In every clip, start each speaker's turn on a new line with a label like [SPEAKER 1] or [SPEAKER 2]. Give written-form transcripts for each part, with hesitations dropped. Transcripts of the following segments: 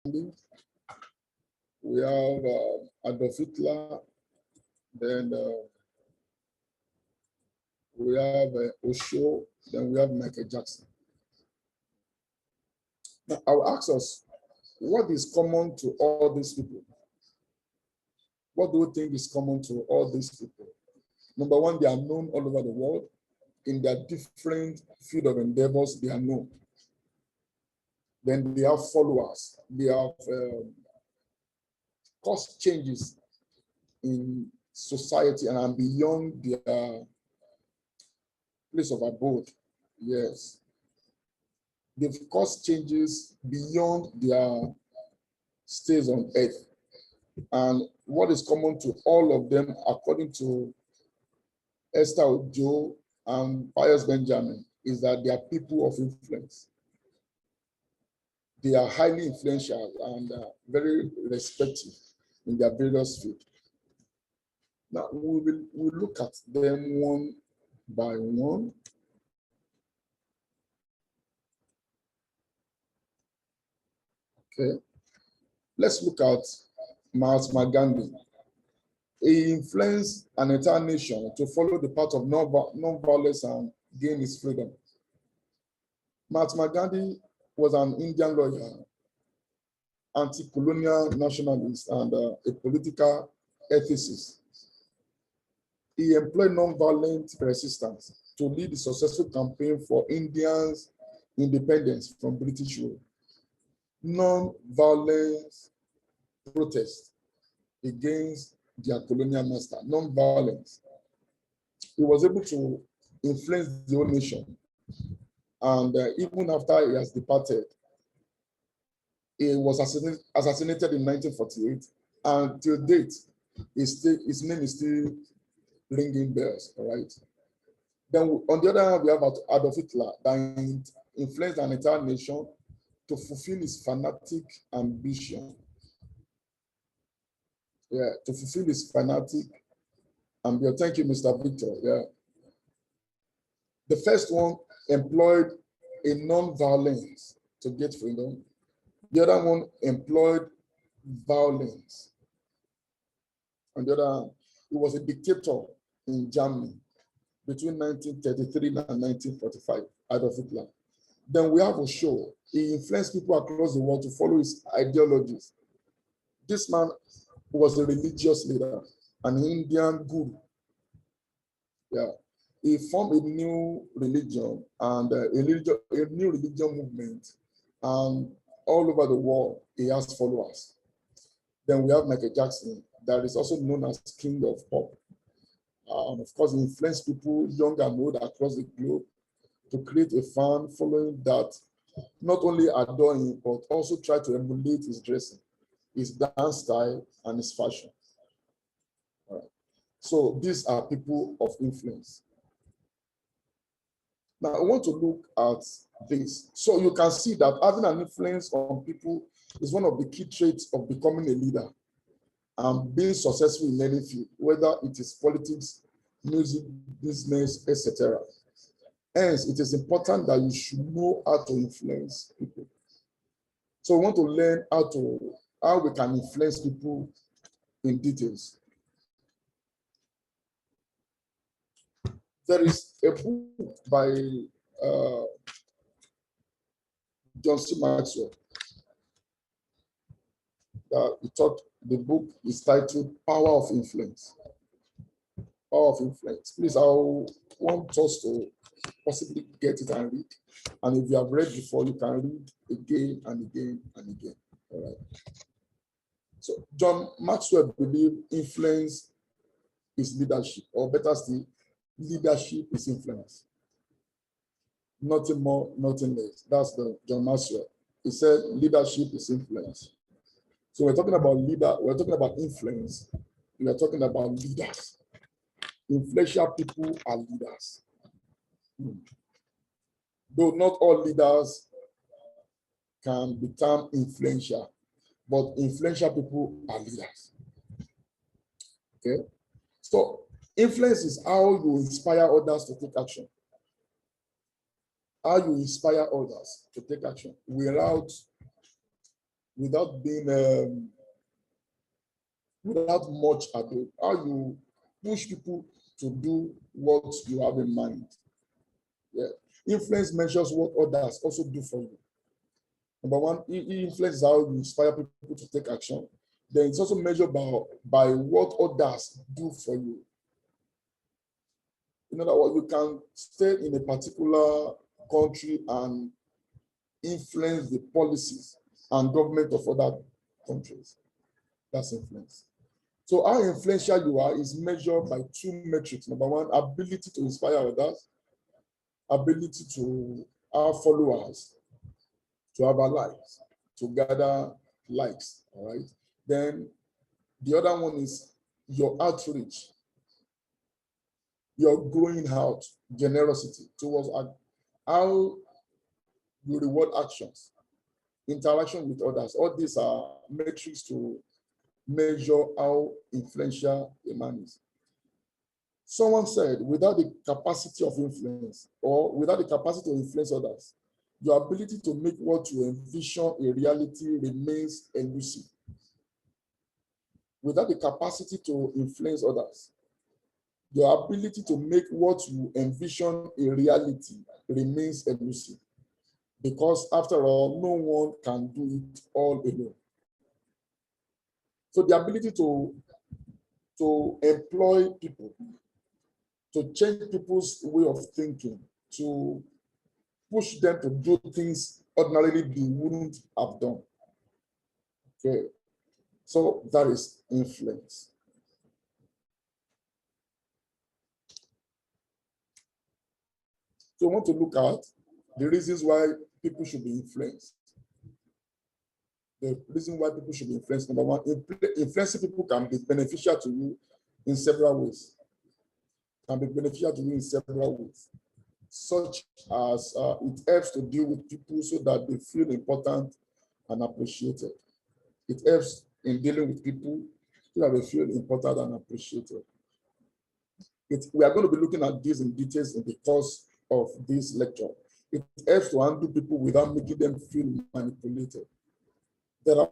[SPEAKER 1] we have Adolf Hitler, then we have Osho, then we have Michael Jackson. Now, I will ask us, what is common to all these people? What do you think is common to all these people? Number one, they are known all over the world. In their different field of endeavors, they are known. Then they have followers. They have caused changes in society and beyond their place of abode. Yes. They've caused changes beyond their stays on earth. And what is common to all of them, according to Esther Ojo and Pius Benjamin, is that they are people of influence. They are highly influential and very respected in their various fields. Now, we'll look at them one by one. Okay. Let's look at Mahatma Gandhi. He influenced an entire nation to follow the path of non-violence and gain its freedom. Mahatma Gandhi was an Indian lawyer, anti-colonial nationalist, and a political ethicist. He employed non-violent resistance to lead a successful campaign for Indians' independence from British rule. Non-violent protest against their colonial master, non-violence. He was able to influence the whole nation. And even after he has departed, he was assassinated in 1948. And till date, his name is still ringing bells, all right? Then on the other hand, we have Adolf Hitler that influenced an entire nation to fulfill his fanatic ambition. Yeah, to fulfill his fanatic ambition. Thank you, Mr. Victor. Yeah. The first one employed a non-violence to get freedom. The other one employed violence. On the other hand, he was a dictator in Germany between 1933 and 1945, Adolf Hitler. Then we have Osho. He influenced people across the world to follow his ideologies. This man was a religious leader, an Indian guru. Yeah. He formed a new religion and a new religion movement. And all over the world, he has followers. Then we have Michael Jackson, that is also known as King of Pop. Of course, he influenced people, young and old, across the globe to create a fan following that not only adore him, but also try to emulate his dressing, his dance style, and his fashion. All right. So these are people of influence. Now, I want to look at this. So you can see that having an influence on people is one of the key traits of becoming a leader and being successful in any field, whether it is politics, music, business, etc. Hence, it is important that you should know how to influence people. So we want to learn how we can influence people in details. There is a book by John C. Maxwell. The book is titled Power of Influence. Power of Influence. Please, I want us to possibly get it and read. And if you have read before, you can read again and again and again. All right. So John Maxwell believed influence is leadership, or better still, leadership is influence. Nothing more, nothing less. That's the John Maxwell. He said leadership is influence. So we're talking about we're talking about influence. We are talking about leaders. Influential people are leaders. Though not all leaders can become influential, but influential people are leaders. Okay? So influence is how you inspire others to take action. How you inspire others to take action without without being without much ado. How you push people to do what you have in mind. Yeah. Influence measures what others also do for you. Number one, influence is how you inspire people to take action. Then it's also measured by what others do for you. In other words, you can stay in a particular country and influence the policies and government of other countries. That's influence. So how influential you are is measured by two metrics. Number one, ability to inspire others, ability to have followers, to have allies, to gather likes, all right? Then the other one is your outreach, your growing out, generosity towards how you reward actions, interaction with others. All these are metrics to measure how influential a man is. Someone said, without the capacity of influence or without the capacity to influence others, your ability to make what you envision a reality remains elusive. Without the capacity to influence others, your ability to make what you envision a reality remains elusive. Because after all, no one can do it all alone. So the ability to employ people, to change people's way of thinking, to push them to do things ordinarily they wouldn't have done. Okay, so that is influence. So I want to look at the reasons why people should be influenced. The reason why people should be influenced. Number one, influencing people can be beneficial to you in several ways. Can be beneficial to you in several ways, such as it helps to deal with people so that they feel important and appreciated. It helps in dealing with people so that they feel important and appreciated. We are going to be looking at this in details in the course of this lecture. It helps to handle people without making them feel manipulated. There are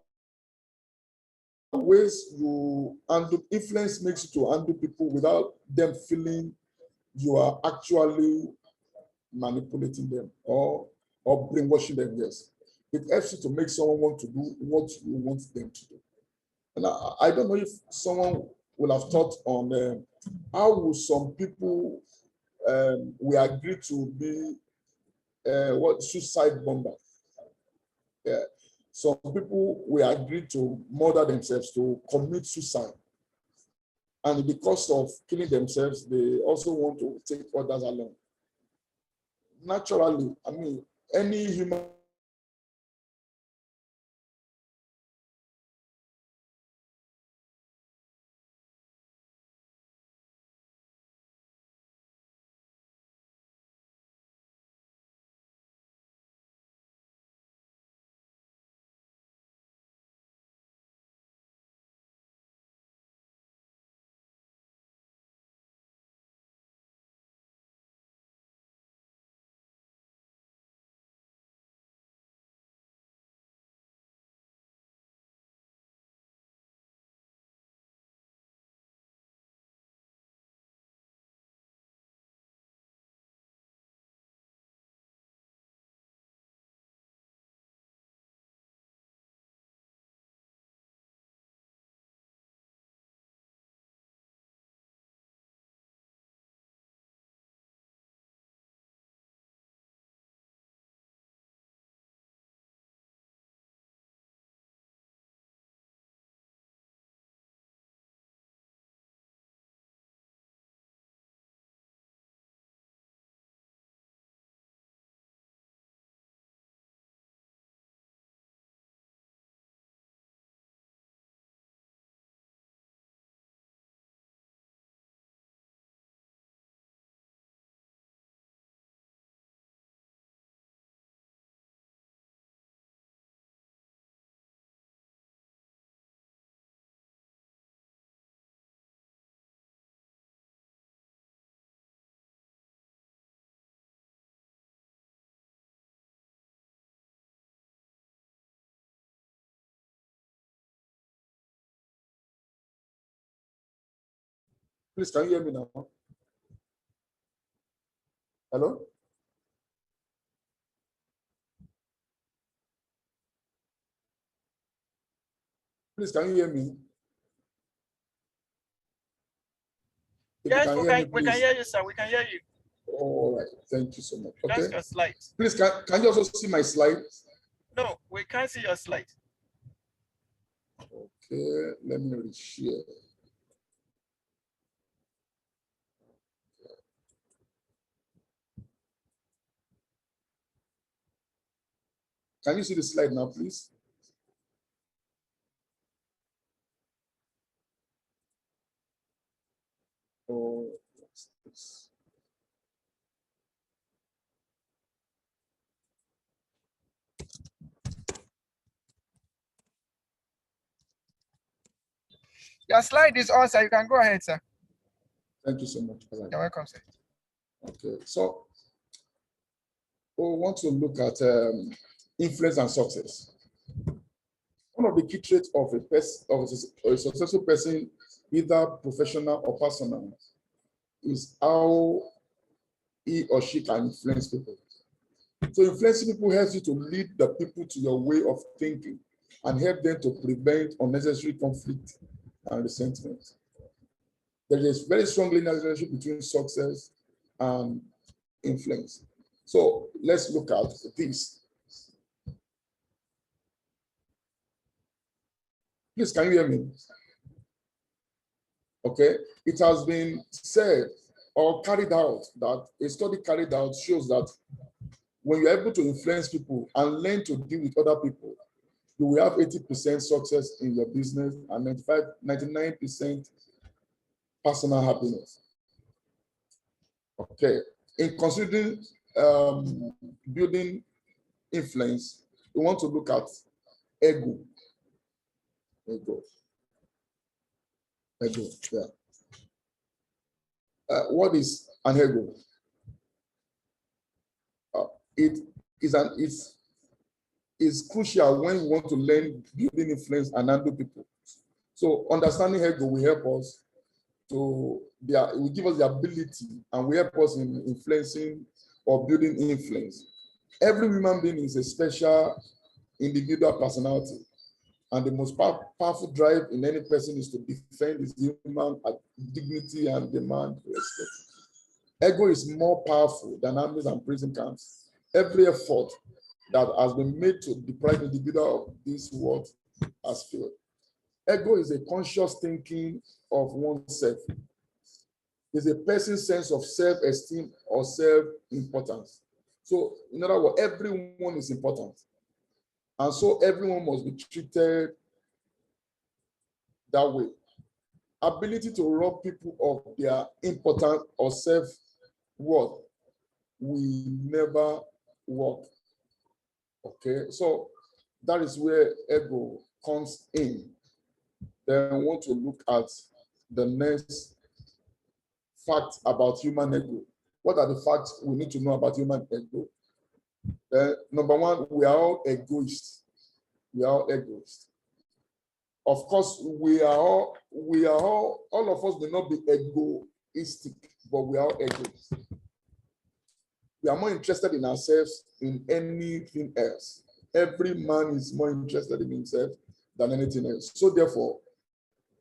[SPEAKER 1] ways you handle influence makes you to handle people without them feeling you are actually manipulating them or brainwashing them. Yes, it helps you to make someone want to do what you want them to do. And I don't know if someone will have thought on how will some people will agree to be what suicide bomber. Yeah. Some people will agree to murder themselves, to commit suicide. And because of killing themselves, they also want to take others along. Naturally, I mean, any human Please, can you hear me now? Hello? Please, can you hear me? If
[SPEAKER 2] Yes,
[SPEAKER 1] you
[SPEAKER 2] we can hear you, sir. We can hear you.
[SPEAKER 1] All right. Thank you so much. Okay.
[SPEAKER 2] Just your slides.
[SPEAKER 1] Please, can you also see my slides?
[SPEAKER 2] No, we can't see your slide.
[SPEAKER 1] Okay, let me reshare. Can you see the slide now, please? Oh, what's this?
[SPEAKER 2] Your slide is on, sir. You can go ahead, sir.
[SPEAKER 1] Thank you so much.
[SPEAKER 2] You're welcome, sir.
[SPEAKER 1] Okay, so we want to look at influence and success. One of the key traits of a successful person, either professional or personal, is how he or she can influence people. So influencing people helps you to lead the people to your way of thinking and help them to prevent unnecessary conflict and resentment. There is very strong linear relationship between success and influence. So let's look at this. Please, can you hear me? Okay, it has been said or carried out that a study carried out shows that when you're able to influence people and learn to deal with other people, you will have 80% success in your business and 99% personal happiness. Okay, in considering building influence, we want to look at ego. Ego, yeah. What is an ego? It is crucial when we want to learn building influence and handle people. So understanding ego will help us to will give us the ability and will help us in influencing or building influence. Every human being is a special individual personality, and the most powerful drive in any person is to defend his human dignity and demand respect. Ego is more powerful than armies and prison camps. Every effort that has been made to deprive the individual of this world has failed. Ego is a conscious thinking of oneself. It's a person's sense of self-esteem or self-importance. So, in other words, everyone is important. And so everyone must be treated that way. Ability to rob people of their importance or self-worth will never work. Okay, so that is where ego comes in. Then I want to look at the next facts about human ego. What are the facts we need to know about human ego? Number one, we are all egoists. We are all egoists. Of course, all of us may not be egoistic, but we are all egoists. We are more interested in ourselves in anything else. Every man is more interested in himself than anything else. So therefore,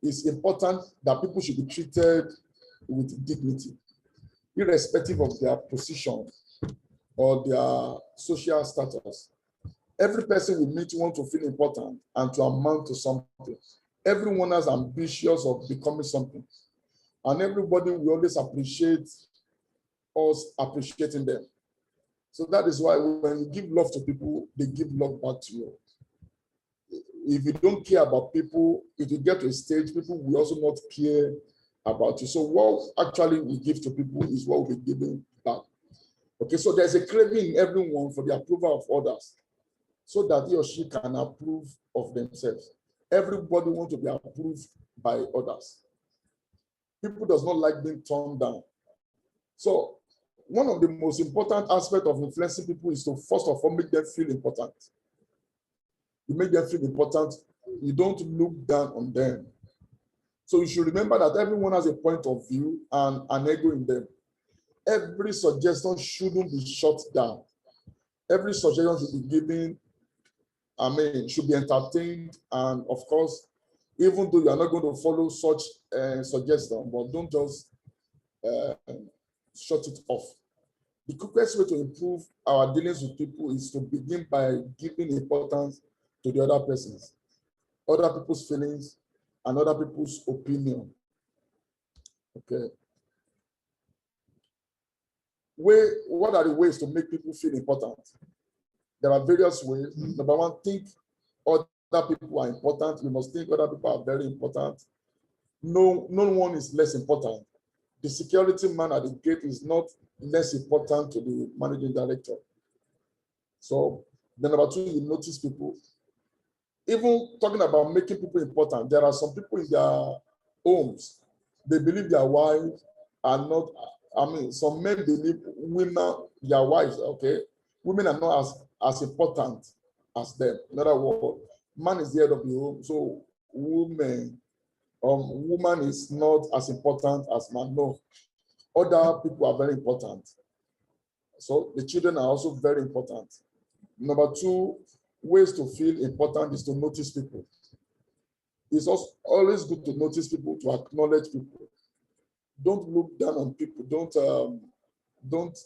[SPEAKER 1] it's important that people should be treated with dignity, irrespective of their position or their social status. Every person we meet wants to feel important and to amount to something. Everyone is ambitious of becoming something. And everybody will always appreciate us appreciating them. So that is why when you give love to people, they give love back to you. If you don't care about people, if you get to a stage, people will also not care about you. So what actually we give to people is what we give back. Okay, so there's a craving in everyone for the approval of others, so that he or she can approve of themselves. Everybody wants to be approved by others. People does not like being turned down. So one of the most important aspects of influencing people is to first of all make them feel important. You make them feel important. You don't look down on them. So you should remember that everyone has a point of view and an ego in them. Every suggestion shouldn't be shut down. Every suggestion should be given, should be entertained. And of course, even though you are not going to follow such suggestion, but don't just shut it off. The quickest way to improve our dealings with people is to begin by giving importance to the other persons, other people's feelings, and other people's opinion. Okay. What are the ways to make people feel important? There are various ways. Number one, think other people are important. We must think other people are very important. No one is less important. The security man at the gate is not less important to the managing director. So then number two, you notice people. Even talking about making people important, there are some people in their homes, they believe their wives are not, some men believe women, their wives, okay? Women are not as important as them. In other words, man is the head of the home, so woman is not as important as man. No, other people are very important. So the children are also very important. Number two, ways to feel important is to notice people. It's also always good to notice people, to acknowledge people. Don't look down on people. Don't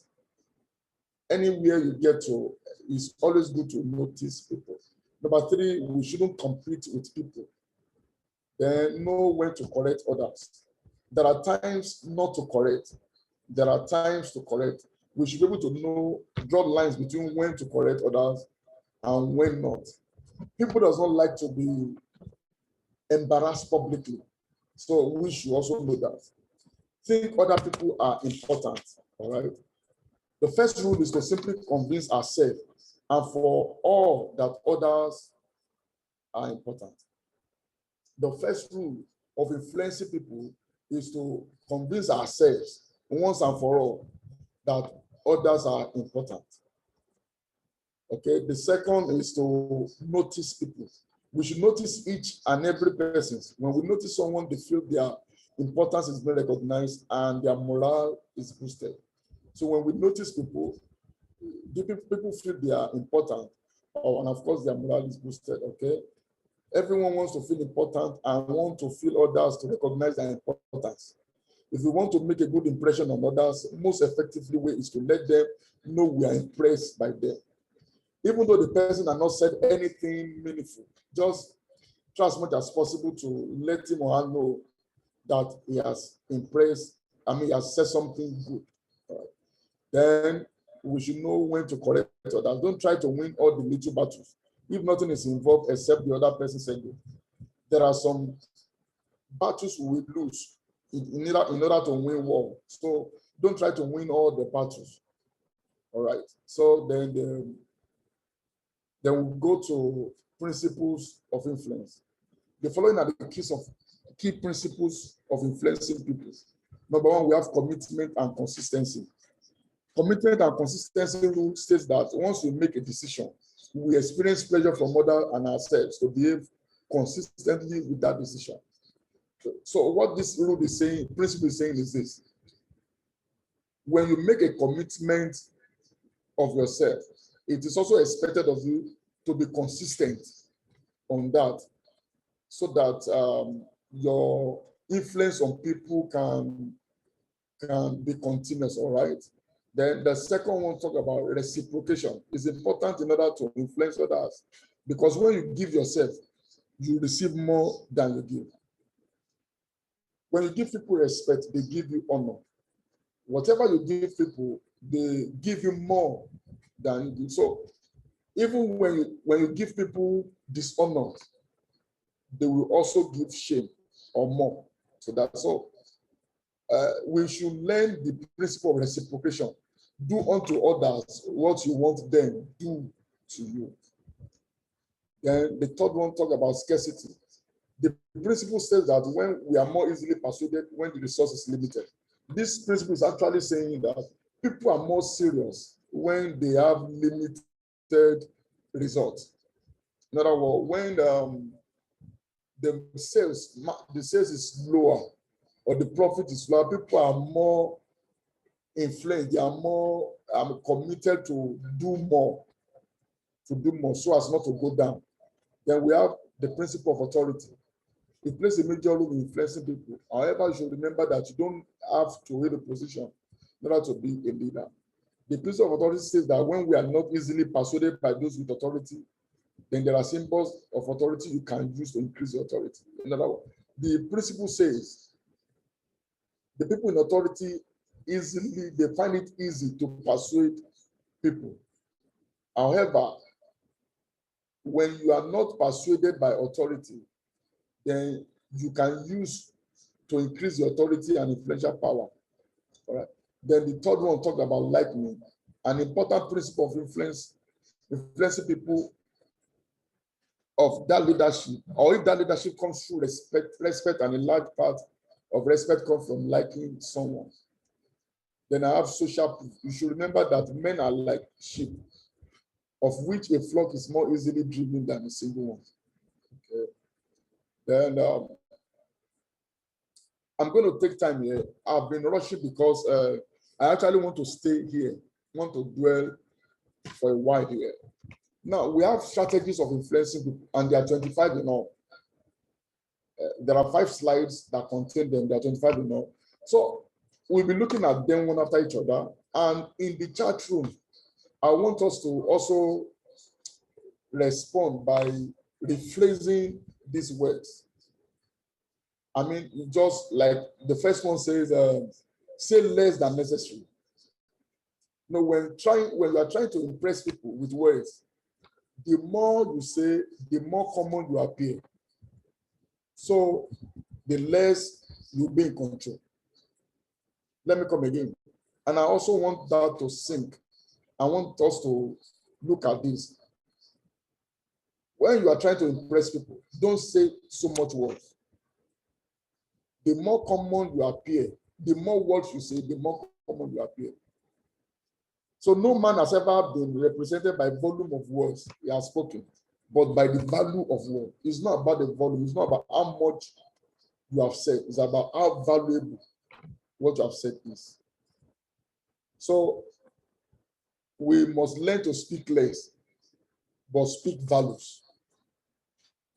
[SPEAKER 1] anywhere you get to, it's always good to notice people. Number three, we shouldn't compete with people. Then know when to correct others. There are times not to correct. There are times to correct. We should be able to know, draw lines between when to correct others and when not. People does not like to be embarrassed publicly. So we should also know that. Think other people are important, all right? The first rule is to simply convince ourselves and for all that others are important. The first rule of influencing people is to convince ourselves once and for all that others are important. Okay, the second is to notice people. We should notice each and every person. When we notice someone, they feel their importance is being recognized and their morale is boosted. So when we notice people, people feel they are important, and of course their morale is boosted. Okay, everyone wants to feel important and want to feel others to recognize their importance. If we want to make a good impression on others, most effectively way is to let them know we are impressed by them. Even though the person has not said anything meaningful, just try as much as possible to let him or her know that he has impressed, he has said something good. Right. Then we should know when to correct others. Don't try to win all the little battles if nothing is involved except the other person said it. There are some battles we will lose in order to win war. So don't try to win all the battles. All right. So then we go to principles of influence. The following are the key principles of influencing people. Number one, we have commitment and consistency. Commitment and consistency rule states that once we make a decision, we experience pleasure from others and ourselves to behave consistently with that decision. So what this rule is saying, principle is saying is this. When you make a commitment of yourself, it is also expected of you to be consistent on that so that your influence on people can be continuous, all right? Then the second one talk about reciprocation. It's important in order to influence others because when you give yourself, you receive more than you give. When you give people respect, they give you honor. Whatever you give people, they give you more than you give. So even when you give people dishonor, they will also give shame or more. So that's all. We should learn the principle of reciprocation. Do unto others what you want them to do to you. Then the third one talk about scarcity. The principle says that when we are more easily persuaded when the resource is limited. This principle is actually saying that people are more serious when they have limited results. In other words, when the sales is lower or the profit is lower, people are more influenced, they are more committed to do more so as not to go down. Then we have the principle of authority. It plays a major role in influencing people. However, you should remember that you don't have to hold a position in order to be a leader. The principle of authority says that when we are not easily persuaded by those with authority, then there are symbols of authority you can use to increase your authority. In other words, the principle says the people in authority they find it easy to persuade people. However, when you are not persuaded by authority, then you can use to increase your authority and influential power. All right. Then the third one talked about lightning, an important principle of influencing people of that leadership, or if that leadership comes through respect, and a large part of respect comes from liking someone. Then I have social proof. You should remember that men are like sheep, of which a flock is more easily driven than a single one. Okay. Then I'm going to take time here. I've been rushing because I actually want to stay here, want to dwell for a while here. Now, we have strategies of influencing people, and there are 25 in all. There are 5 slides that contain them. There are 25 in all. So we'll be looking at them one after each other. And in the chat room, I want us to also respond by rephrasing these words. I mean, just like the first one says, say less than necessary. You know, when you are trying to impress people with words, the more you say, the more common you appear. So the less you'll be in control. Let me come again. And I also want that to sink. I want us to look at this. When you are trying to impress people, don't say so much words. The more common you appear, the more words you say, the more common you appear. So no man has ever been represented by volume of words he has spoken, but by the value of word. It's not about the volume. It's not about how much you have said. It's about how valuable what you have said is. So we must learn to speak less, but speak values.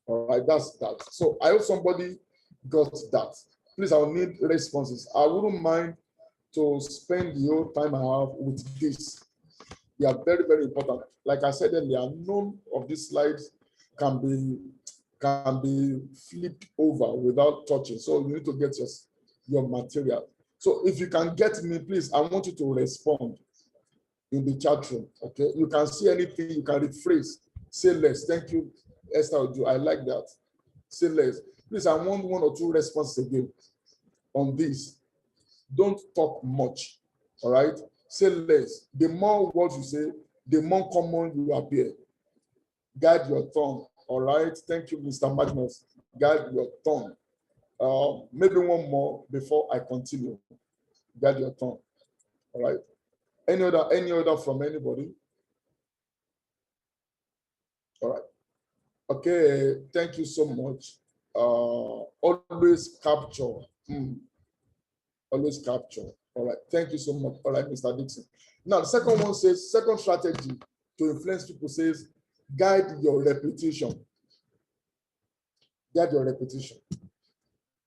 [SPEAKER 1] All right, that's that. So I hope somebody got that. Please, I'll need responses. I wouldn't mind to spend the whole time I have with this. They are very, very important. Like I said earlier, none of these slides can be flipped over without touching. So you need to get your material. So if you can get me, please, I want you to respond in the chat room. Okay, you can see anything, you can rephrase. Say less. Thank you, Esther. I like that. Say less. Please, I want 1 or 2 responses again on this. Don't talk much. All right. Say less. The more words you say, the more common you appear. Guide your tongue. All right. Thank you, Mr. Magnus. Guide your tongue. Maybe one more before I continue. Guide your tongue. All right. Any other from anybody? All right. Okay. Thank you so much. Always capture. Always capture. All right. Thank you so much. All right, Mr. Dixon. Now, the second one says, second strategy to influence people says, guide your reputation. Guide your reputation.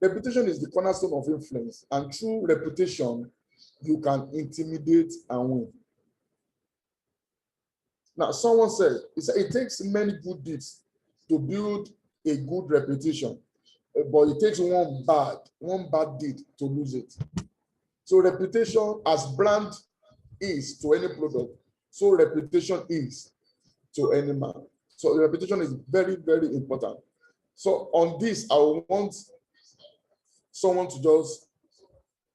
[SPEAKER 1] Reputation is the cornerstone of influence, and through reputation, you can intimidate and win. Now, someone said, it takes many good deeds to build a good reputation, but it takes one bad deed to lose it. So reputation, as brand is to any product, so reputation is to any man. So reputation is very, very important. So on this, I want someone to just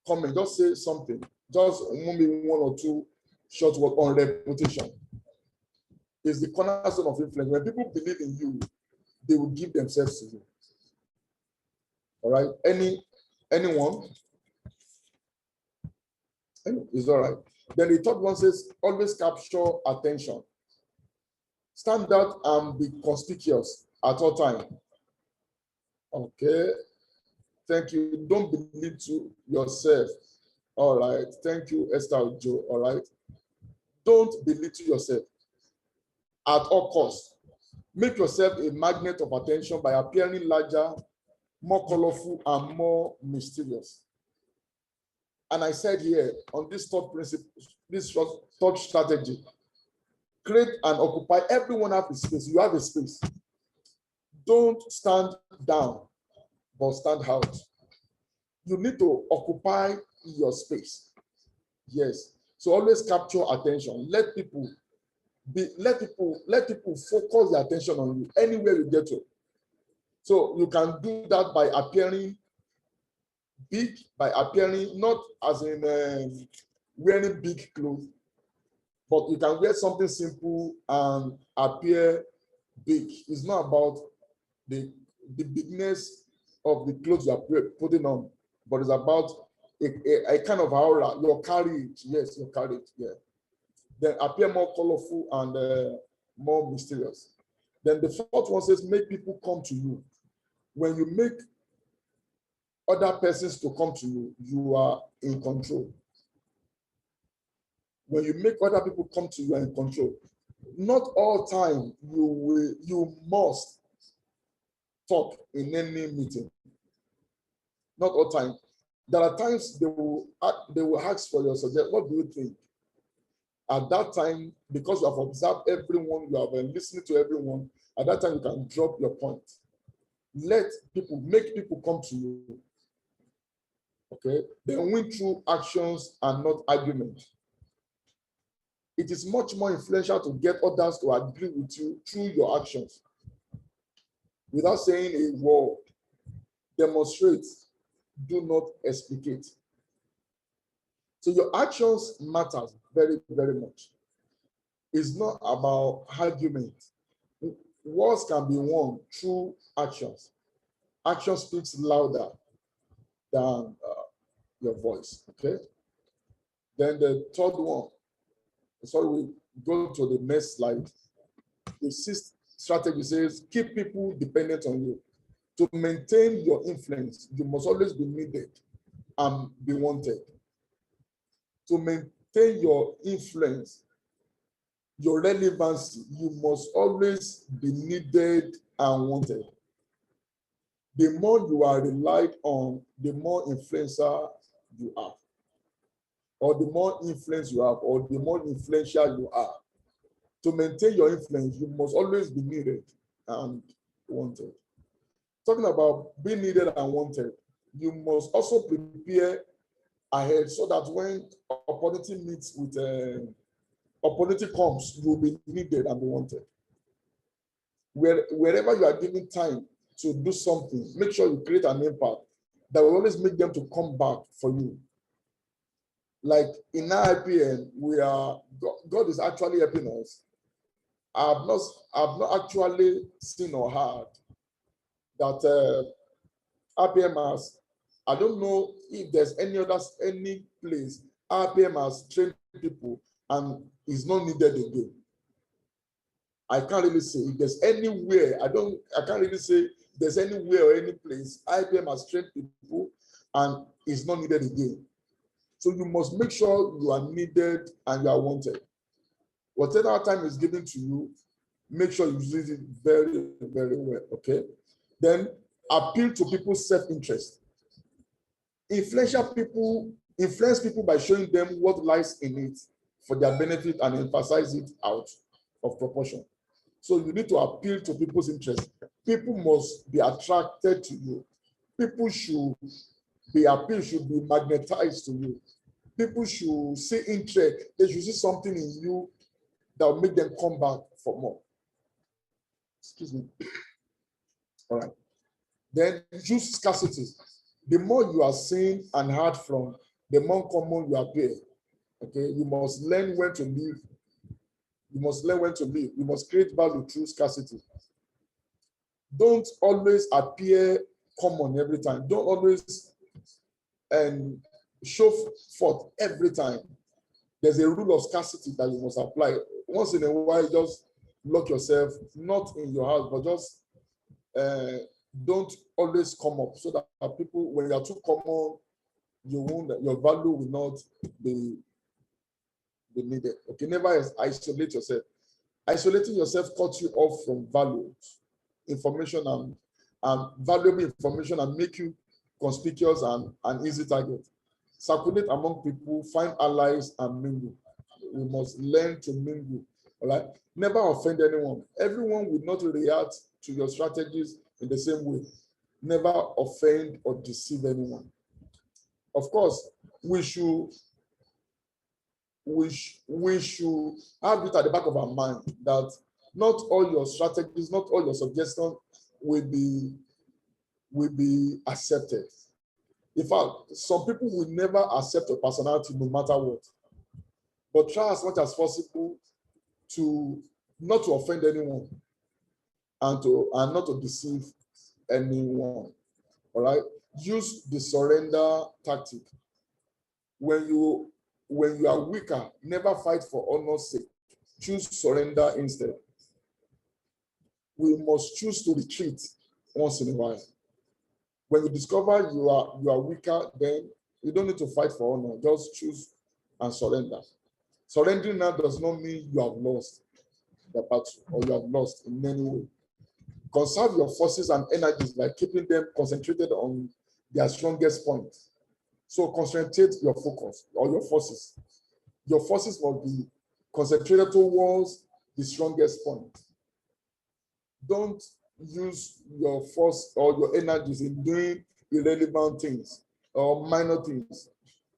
[SPEAKER 1] comment, just say something, just maybe 1 or 2 short words on reputation. It's the cornerstone of influence. When people believe in you, they will give themselves to you. All right. Anyone? It's all right. Then the third one says, always capture attention. Stand out and be conspicuous at all times. Okay. Thank you. Don't belittle yourself. All right. Thank you, Esther Joe. All right. Don't belittle yourself at all costs. Make yourself a magnet of attention by appearing larger, more colorful, and more mysterious. And I said here on this third principle, this third strategy, create and occupy. Everyone have a space. You have a space. Don't stand down, but stand out. You need to occupy your space. Yes. So always capture attention. Let people focus their attention on you anywhere you get to. So you can do that by appearing big, by appearing not as in wearing big clothes, but you can wear something simple and appear big. It's not about the bigness of the clothes you are putting on, but it's about a kind of aura, your carriage. Yes, your carriage. Yeah. Then appear more colorful and more mysterious. Then the fourth one says, make people come to you. When you make other persons to come to you, you are in control. When you make other people come to you, are in control. Not all time you must talk in any meeting. Not all time. There are times they will ask for your suggestion. What do you think? At that time, because you have observed everyone, you have been listening to everyone, at that time you can drop your point. Make people come to you. Okay? Then win through actions and not argument. It is much more influential to get others to agree with you through your actions. Without saying a word, demonstrate, do not explicate. So your actions matter very, very much. It's not about argument. Words can be won through actions. Action speaks louder than your voice. Okay. Then the third one. Sorry, we go to the next slide. The sixth strategy says keep people dependent on you. To maintain your influence, you must always be needed and be wanted. To maintain your influence, your relevancy, you must always be needed and wanted. The more you are relied on, the more influencer you are, or the more influence you have, or the more influential you are. To maintain your influence, you must always be needed and wanted. Talking about being needed and wanted, you must also prepare ahead so that when opportunity meets with opportunity comes, you will be needed and be wanted. Wherever you are given time to do something, make sure you create an impact that will always make them to come back for you. Like in IIPM, God is actually helping us. I've not actually seen or heard that IIPM has. I don't know if there's any place IIPM has trained people and is not needed again. I can't really say if there's anywhere. I can't really say there's anywhere or any place IIPM has trained people and is not needed again. So you must make sure you are needed and you are wanted. Whatever time is given to you, make sure you use it very, very well. Okay. Then appeal to people's self-interest. Influence people by showing them what lies in it for their benefit and emphasize it out of proportion. So you need to appeal to people's interest. People must be attracted to you. People should be magnetized to you. People should see interest. They should see something in you that will make them come back for more. Excuse me. All right. Then use scarcity. The more you are seen and heard from, the more common you appear. Okay. You must learn when to live. You must learn when to live. You must create value through scarcity. Don't always appear common every time. Don't always show forth every time. There's a rule of scarcity that you must apply. Once in a while, just lock yourself, not in your house, but just don't always come up, so that people, when you are too common, your value will not be needed. Okay, never isolate yourself. Isolating yourself cuts you off from values, information, and valuable information, and make you conspicuous and an easy target. Circulate among people, find allies, and mingle. We must learn to mingle. All right. Never offend anyone. Everyone will not react to your strategies in the same way. Never offend or deceive anyone. Of course, we should have it at the back of our mind that not all your strategies, not all your suggestions will be accepted. In fact, some people will never accept your personality no matter what. But try as much as possible to not to offend anyone and not to deceive anyone. All right. Use the surrender tactic. When you are weaker, never fight for honor's sake. Choose surrender instead. We must choose to retreat once in a while. When you discover you are weaker, then you don't need to fight for honor. Just choose and surrender. Surrendering now does not mean you have lost the battle or you have lost in any way. Conserve your forces and energies by keeping them concentrated on their strongest point. So concentrate your focus or your forces. Your forces must be concentrated towards the strongest point. Don't use your force or your energies in doing irrelevant things or minor things,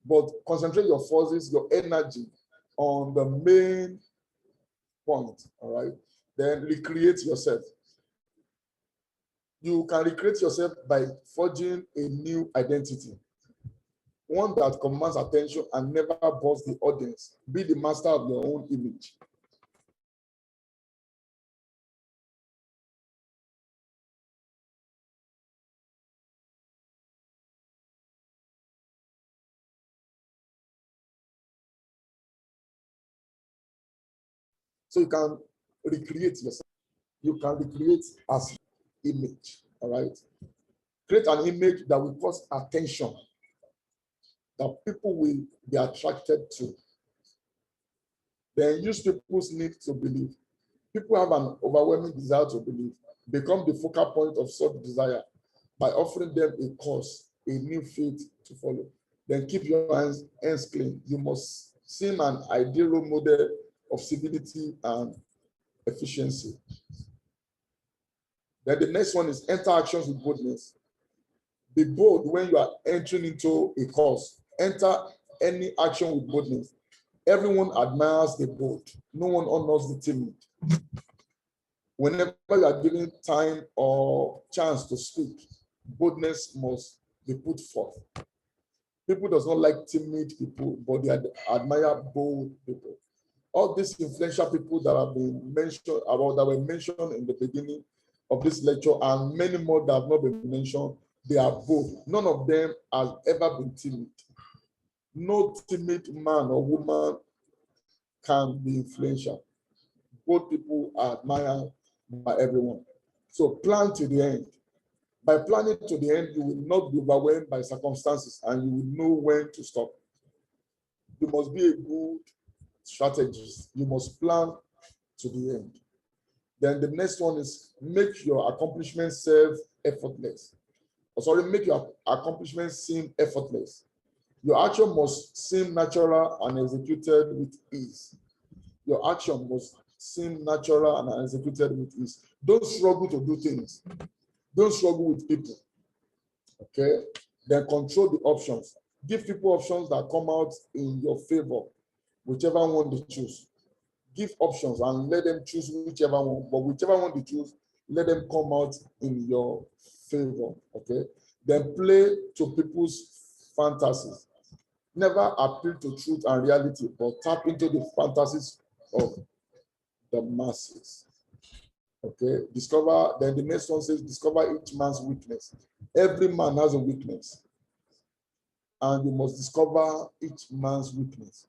[SPEAKER 1] but concentrate your forces, your energy on the main point. All right. Then recreate yourself. You can recreate yourself by forging a new identity, one that commands attention and never bores the audience. Be the master of your own image. So you can recreate yourself. You can recreate as image. All right. Create an image that will cause attention, that people will be attracted to. Then use people's need to believe. People have an overwhelming desire to believe. Become the focal point of such desire by offering them a cause, a new faith to follow. Then keep your hands clean. You must seem an ideal role model of civility and efficiency. Then the next one is enter actions with boldness. Be bold when you are entering into a cause. Enter any action with boldness. Everyone admires the bold. No one honors the timid. Whenever you are given time or chance to speak, boldness must be put forth. People does not like timid people, but they admire bold people. All these influential people that have been mentioned about, that were mentioned in the beginning of this lecture, and many more that have not been mentioned, they are bold. None of them has ever been timid. No timid man or woman can be influential. Both people are admired by everyone. So plan to the end. By planning to the end, you will not be overwhelmed by circumstances and you will know when to stop. You must be a good strategist. You must plan to the end. Then the next one is make your accomplishments serve effortless. Make your accomplishments seem effortless. Your action must seem natural and executed with ease. Your action must seem natural and executed with ease. Don't struggle to do things. Don't struggle with people. Okay? Then control the options. Give people options that come out in your favor, whichever one they choose. Give options and let them choose whichever one, but whichever one they choose, let them come out in your favor. Okay? Then play to people's fantasies. Never appeal to truth and reality, but tap into the fantasies of the masses. Okay, then the next one says, discover each man's weakness. Every man has a weakness, and you must discover each man's weakness.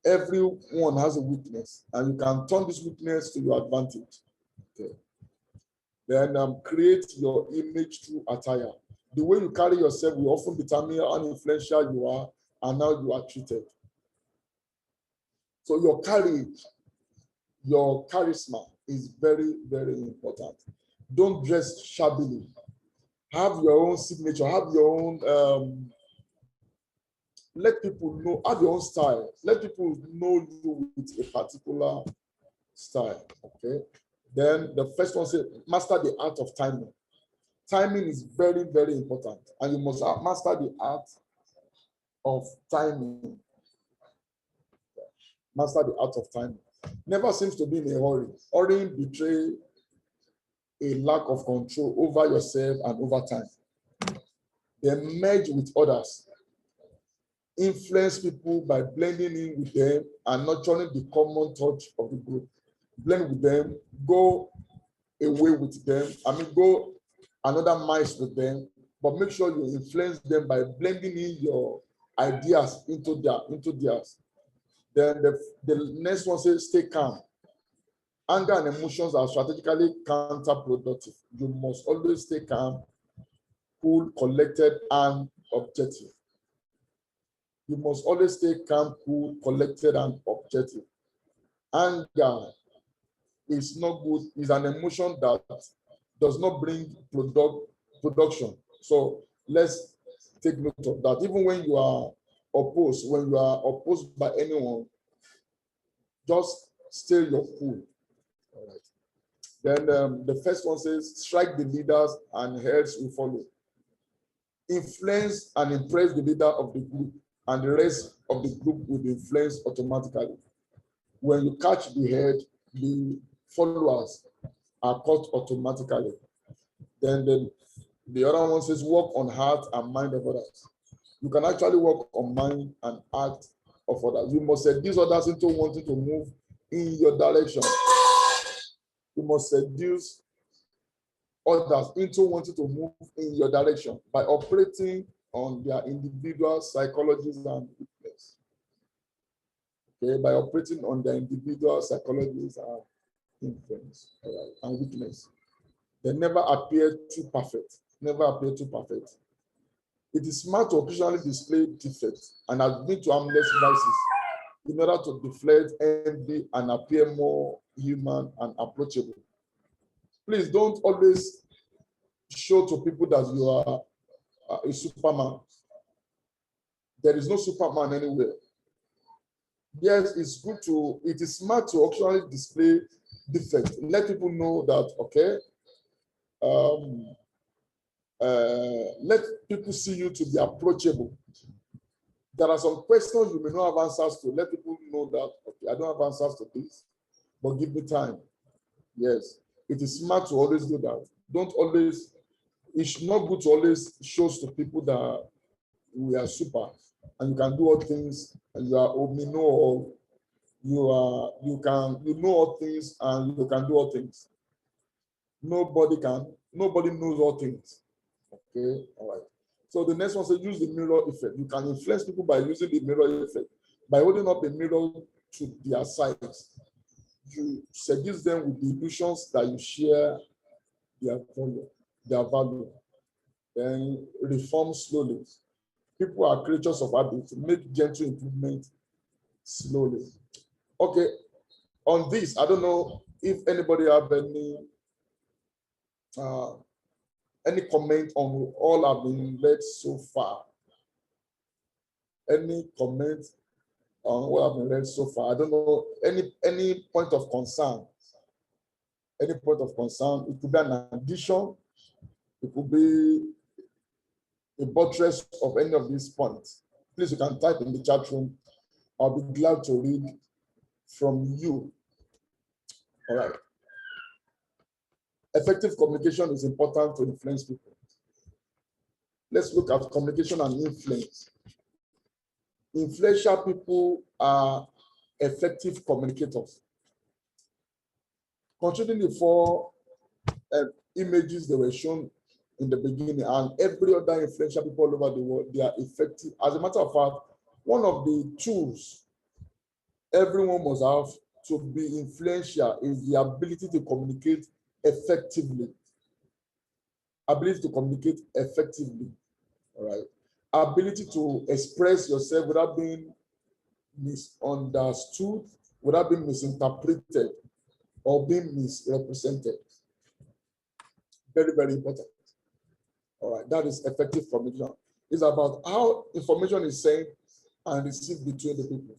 [SPEAKER 1] Everyone has a weakness, and you can turn this weakness to your advantage. Okay. Then create your image through attire. The way you carry yourself will often determine how influential you are and how you are treated. So your courage, your charisma is very, very important. Don't dress shabbily. Have your own signature. Have your own. Let people know. Have your own style. Let people know you with a particular style. Okay. Then the first one says, master the art of timing. Timing is very, very important, and you must master the art of timing. Master the art of timing. Never seems to be in a hurry. Hurrying betray a lack of control over yourself and over time. Then merge with others. Influence people by blending in with them and nurturing the common touch of the group. Blend with them, go away with them. Go another miles with them, but make sure you influence them by blending in your ideas into theirs. Then the next one says, stay calm. Anger and emotions are strategically counterproductive. You must always stay calm, cool, collected, and objective. You must always stay calm, cool, collected, and objective. Anger is not good, is an emotion that does not bring production. So let's take note of that. Even when you are opposed by anyone, just stay your cool. All right. Then the first one says, strike the leaders and heads will follow. Influence and impress the leader of the group, and the rest of the group will be influenced automatically. When you catch the head, the followers are caught automatically. Then the other one says, work on heart and mind of others. You can actually work on mind and act of others. You must seduce others into wanting to move in your direction. You must seduce others into wanting to move in your direction by operating on their individual psychologies and weakness. Okay, by operating on their individual psychologies and influence, and weakness. They never appear too perfect. Never appear too perfect. It is smart to occasionally display defects and admit to harmless vices in order to deflect envy and appear more human and approachable. Please don't always show to people that you are a Superman. There is no Superman anywhere. Yes, it is smart to occasionally display defects. Let people know that, okay, let people see you to be approachable. There are some questions you may not have answers to. Let people know that, okay, I don't have answers to this, but give me time. Yes, it is smart to always do that. It's not good to always show to people that we are super and you can do all things and you are omino, or you know all things and you can do all things. Nobody knows all things. Okay, all right. So the next one says use the mirror effect. You can influence people by using the mirror effect. By holding up a mirror to their sides, you seduce them with the illusions that you share their value. Then reform slowly. People are creatures of habit. Make gentle improvement slowly. Okay, on this, I don't know if anybody have any comment on all I've been read so far. Any comment on what I've been read so far? I don't know any point of concern. Any point of concern? It could be an addition. It could be a buttress of any of these points. Please, you can type in the chat room. I'll be glad to read from you. All right. Effective communication is important to influence people. Let's look at communication and influence. Influential people are effective communicators. Considering the four images that were shown in the beginning and every other influential people all over the world, they are effective. As a matter of fact, one of the tools everyone must have to be influential is the ability to communicate effectively. ability to communicate effectively, all right? Ability to express yourself without being misunderstood, without being misinterpreted or being misrepresented. Very, very important. All right, that is effective communication. It's about how information is sent and received between the people.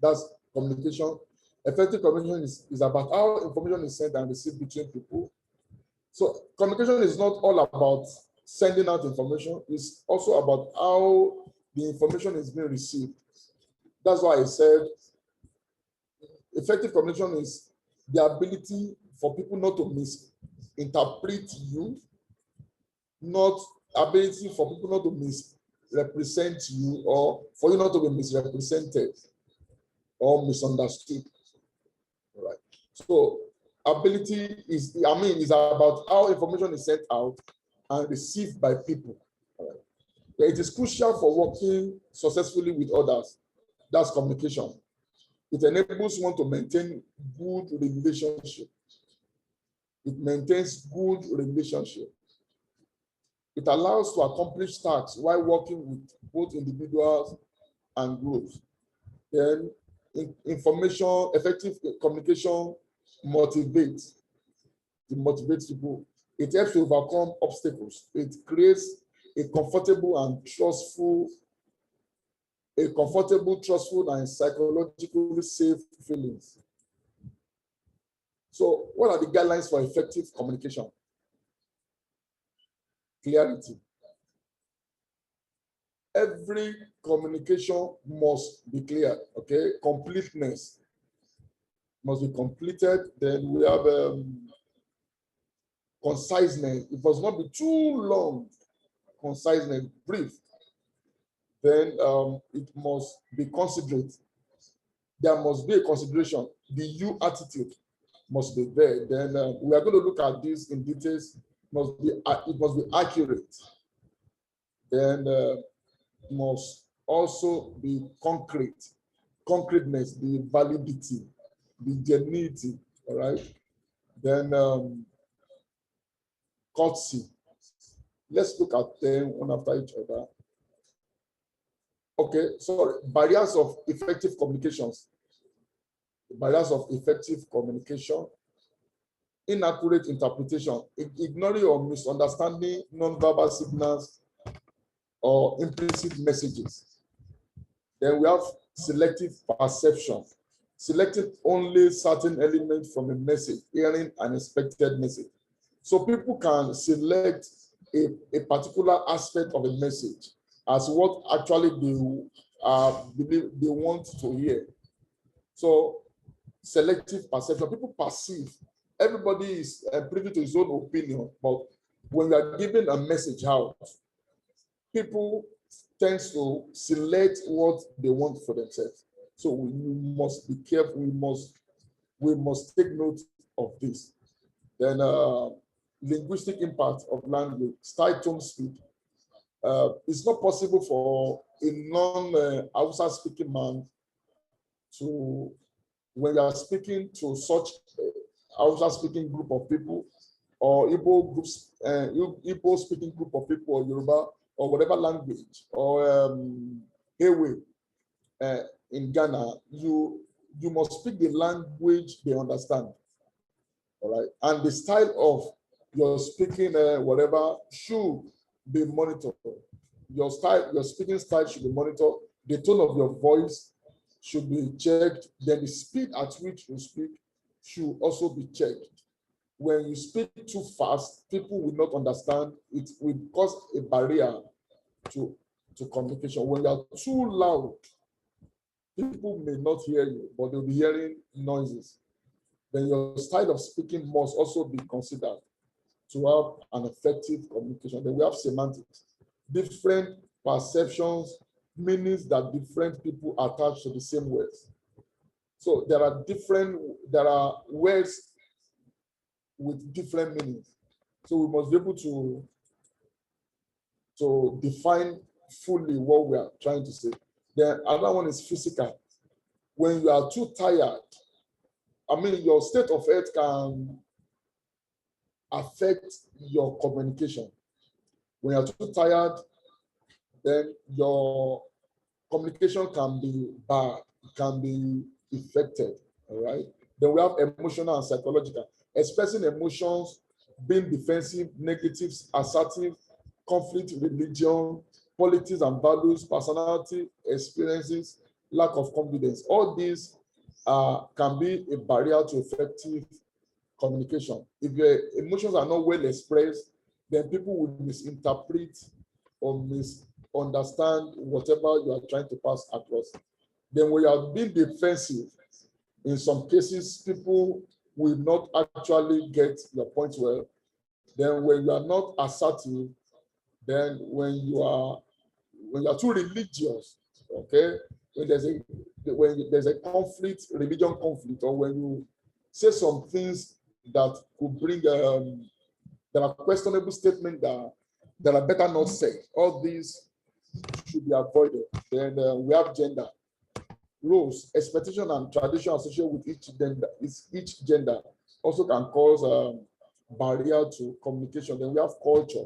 [SPEAKER 1] That's communication. Effective communication is about how information is sent and received between people. So communication is not all about sending out information. It's also about how the information is being received. That's why I said effective communication is the ability for people not to misinterpret you, not ability for people not to misrepresent you, or for you not to be misrepresented or misunderstood. All right. So ability is about how information is sent out and received by people. All right. It is crucial for working successfully with others. That's communication. It enables one to maintain good relationship. It maintains good relationship. It allows to accomplish tasks while working with both individuals and groups. Then effective communication motivates. It motivates people. It helps to overcome obstacles. It creates a comfortable, trustful, and psychologically safe feelings. So, what are the guidelines for effective communication? Clarity. Every communication must be clear, okay? Completeness must be completed. Then we have conciseness. It must not be too long. Conciseness, brief. Then it must be considerate. There must be a consideration. The you attitude must be there. Then we are going to look at this in details. It must be accurate. Then must also be concrete. Concreteness, the validity, the genuinity. All right. Then courtesy. Let's look at them one after each other. Okay, so barriers of effective communications. Barriers of effective communication. Inaccurate interpretation, ignoring or misunderstanding nonverbal signals or implicit messages. Then we have selective perception, selecting only certain elements from a message, hearing an expected message. So people can select a particular aspect of a message as what actually they believe they want to hear. So selective perception, people perceive. Everybody is privy to his own opinion, but when you are giving a message out, people tend to select what they want for themselves. So we must be careful. We must take note of this. Then linguistic impact of language, style, tone, speed. It's not possible for a non-Hausa speaking man to, when you are speaking to such Hausa speaking group of people, or Igbo groups, Igbo speaking group of people, or Yoruba, or whatever language, or Ewe in Ghana, you must speak the language they understand. All right, and the style of your speaking, whatever, should be monitored. Your speaking style should be monitored. The tone of your voice should be checked. Then the speed at which you speak should also be checked. When you speak too fast, people will not understand. It will cause a barrier to communication. When you are too loud, people may not hear you, but they'll be hearing noises. Then your style of speaking must also be considered to have an effective communication. Then we have semantics. Different perceptions, meanings that different people attach to the same words. So there are words with different meanings. So we must be able to define fully what we are trying to say. Then another one is physical. When you are too tired, your state of health affect your communication. When you're too tired, then your communication can be bad, can be affected. All right. Then we have emotional and psychological. Expressing emotions, being defensive, negative, assertive, conflict, religion, politics and values, personality, experiences, lack of confidence. All these can be a barrier to effective communication. If your emotions are not well expressed, then people will misinterpret or misunderstand whatever you are trying to pass across. Then when you are being defensive, in some cases, people will not actually get your point well. Then when you are not assertive, then when you are too religious, okay, when there's a conflict, religion conflict, or when you say some things that could bring there are questionable statements that are better not said. All these should be avoided. Then we have gender roles, expectation, and tradition associated with each gender also can cause barrier to communication. Then we have culture.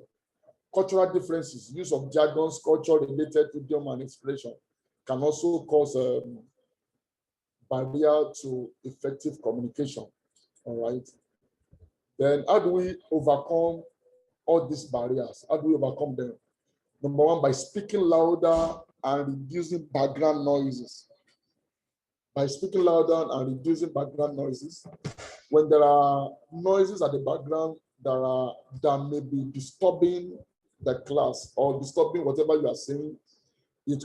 [SPEAKER 1] Cultural differences, use of jargons, culture-related idiom and expression can also cause barrier to effective communication. All right. Then how do we overcome all these barriers? How do we overcome them? Number one, by speaking louder and reducing background noises. By speaking louder and reducing background noises. When there are noises at the background that may be disturbing the class or disturbing whatever you are saying, it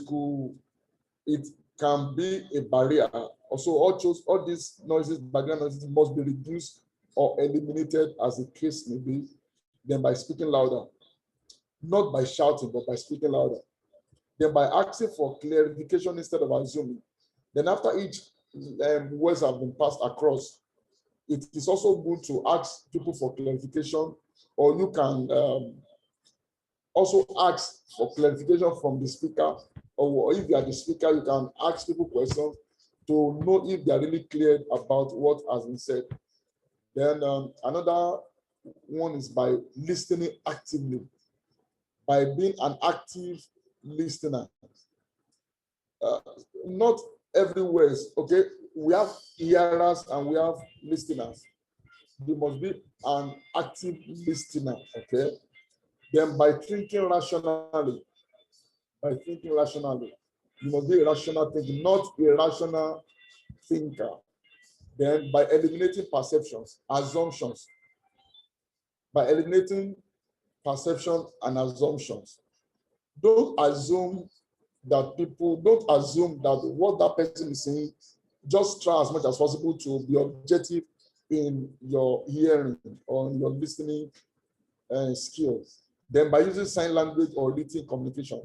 [SPEAKER 1] can be a barrier. Also, all these noises, background noises, must be reduced or eliminated as the case may be. Then by speaking louder, not by shouting, but by speaking louder. Then by asking for clarification instead of assuming. Then after each words have been passed across, it is also good to ask people for clarification, or you can also ask for clarification from the speaker, or if you are the speaker, you can ask people questions to know if they are really clear about what has been said. Then another one is by listening actively, by being an active listener. Not everywhere, okay? We have hearers and we have listeners. You must be an active listener, okay? Then by thinking rationally, you must be a rational thinker, not a rational thinker. Then by eliminating perceptions, assumptions, by eliminating perception and assumptions. Don't assume that what that person is saying. Just try as much as possible to be objective in your hearing or your listening skills. Then by using sign language or written communication.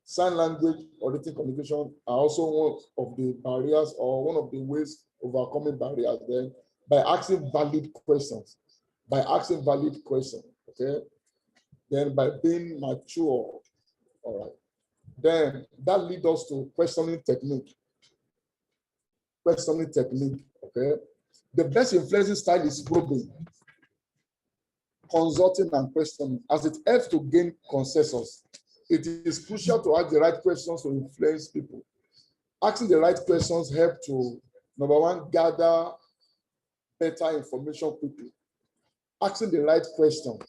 [SPEAKER 1] Sign language or written communication are also one of the barriers or one of the ways of overcoming barriers. Then by asking valid questions. Okay? Then by being mature. All right. Then that leads us to questioning technique. Okay? The best influencing style is probing, consulting, and questioning, as it helps to gain consensus. It is crucial to ask the right questions to influence people. Asking the right questions help to, number one, gather better information quickly. Asking the right questions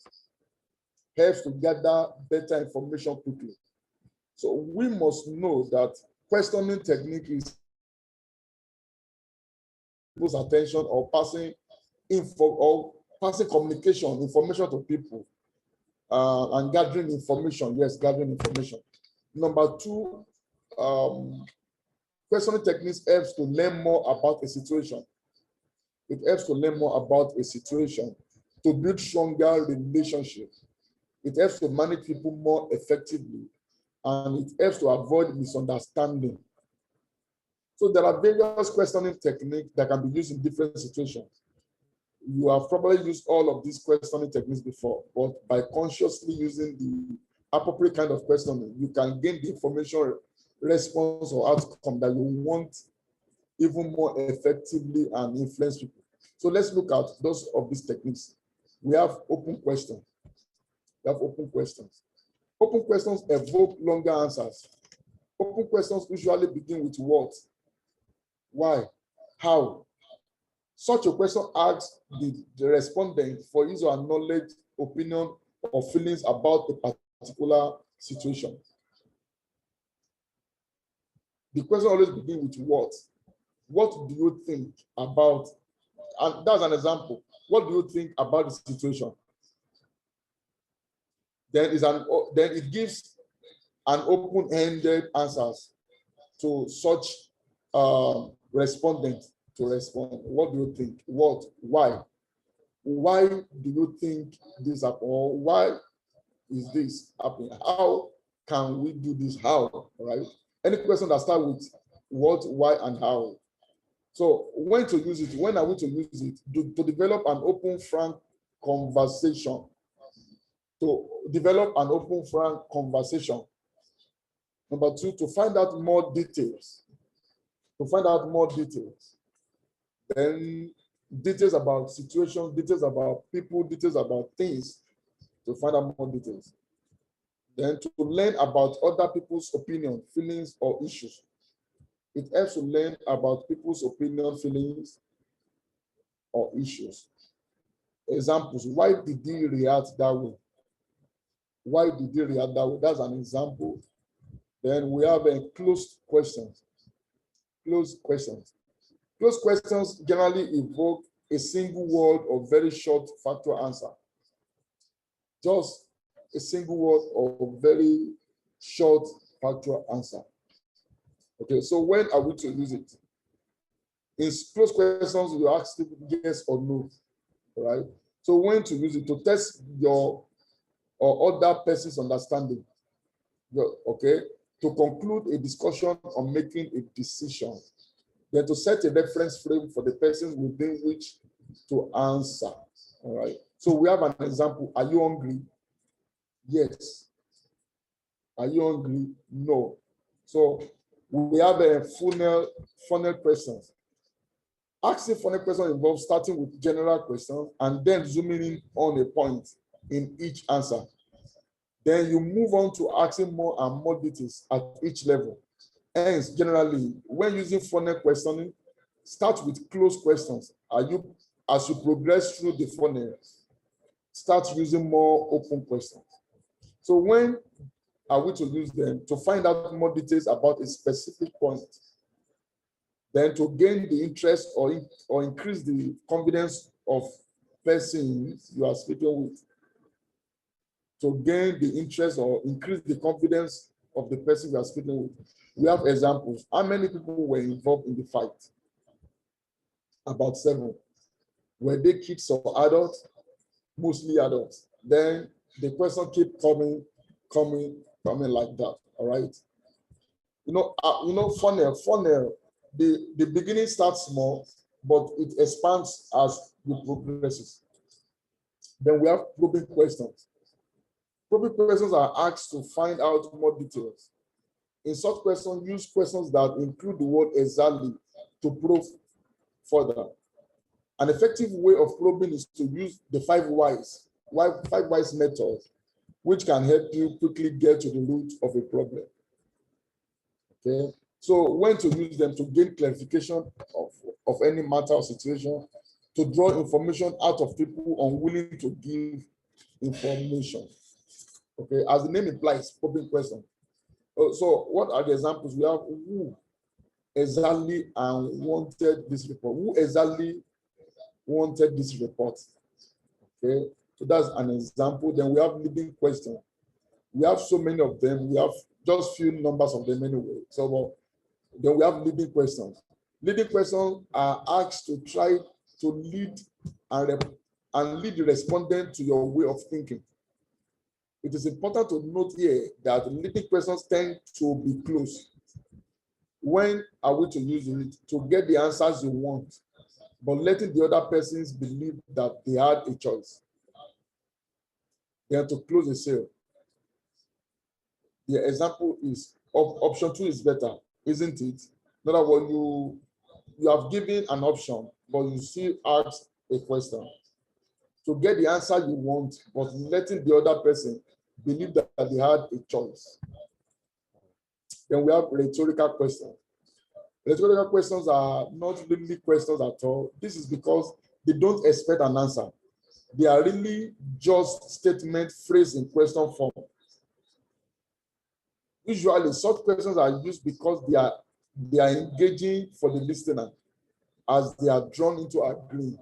[SPEAKER 1] helps to gather better information quickly. So we must know that questioning technique is people's attention or passing communication, information to people, and gathering information. Yes, gathering information. Number two, questioning techniques helps to learn more about a situation. It helps to learn more about a situation, to build stronger relationships. It helps to manage people more effectively, and it helps to avoid misunderstanding. So there are various questioning techniques that can be used in different situations. You have probably used all of these questioning techniques before, but by consciously using the appropriate kind of questioning, you can gain the information, response, or outcome that you want even more effectively and influence people. So let's look at those of these techniques. We have open questions. We have open questions. Open questions evoke longer answers. Open questions usually begin with what, why, how. Such a question asks the respondent for his or her knowledge, opinion, or feelings about a particular situation. The question always begins with what? What do you think about? And that's an example. What do you think about the situation? Then it gives an open-ended answers to such respondent to respond. What do you think? What? Why? Why do you think this happened? Or why is this happening? How can we do this? How? Right? Any question that starts with what, why, and how. So when to use it? When are we to use it? To develop an open, frank conversation. To develop an open, frank conversation. Number two, to find out more details. To find out more details. Then details about situations, details about people, details about things. To find out more details. Then to learn about other people's opinion, feelings, or issues. It helps to learn about people's opinion, feelings, or issues. Examples. Why did he react that way? Why did he react that way? That's an example. Then we have a closed questions. Closed questions. Closed questions generally evoke a single word or very short factual answer. Just a single word or very short factual answer. Okay, so when are we to use it? In closed questions, you ask yes or no, right? So when to use it? To test your or other person's understanding, okay? To conclude a discussion on making a decision. Then to set a reference frame for the person within which to answer, all right? So we have an example. Are you hungry? Yes. Are you hungry? No. So we have a funnel questions. Asking funnel questions involves starting with general questions and then zooming in on a point in each answer. Then you move on to asking more and more details at each level. Hence, generally, when using funnel questioning, start with closed questions. As you progress through the funnel, start using more open questions. So when are we to use them? To find out more details about a specific point. Then to gain the interest or increase the confidence of persons you are speaking with. To gain the interest or increase the confidence of the person you are speaking with. We have examples. How many people were involved in the fight? About 7. Were they kids or adults? Mostly adults. Then the question keep coming like that. All right. Funnel. The beginning starts small, but it expands as it progresses. Then we have probing questions. Probing questions are asked to find out more details. In such questions, use questions that include the word exactly to probe further. An effective way of probing is to use the 5 whys method, which can help you quickly get to the root of a problem. Okay, so when to use them? To gain clarification of any matter or situation, to draw information out of people unwilling to give information. Okay, as the name implies, probing question. So what are the examples? We have who exactly and wanted this report. Who exactly wanted this report? Okay, so that's an example. Then we have leading question. We have so many of them. We have just few numbers of them anyway. So then we have leading questions. Leading questions are asked to try to lead and lead the respondent to your way of thinking. It is important to note here that leading questions tend to be close. When are we to use it? To get the answers you want, but letting the other persons believe that they had a choice. They have to close the sale. The example is option 2 is better, isn't it? In other words, you have given an option, but you still ask a question. to get the answer you want, but letting the other person believe that they had a choice. Then we have rhetorical questions. Rhetorical questions are not really questions at all. This is because they don't expect an answer. They are really just statement phrased in question form. Usually, such questions are used because they are engaging for the listener as they are drawn into agreeing.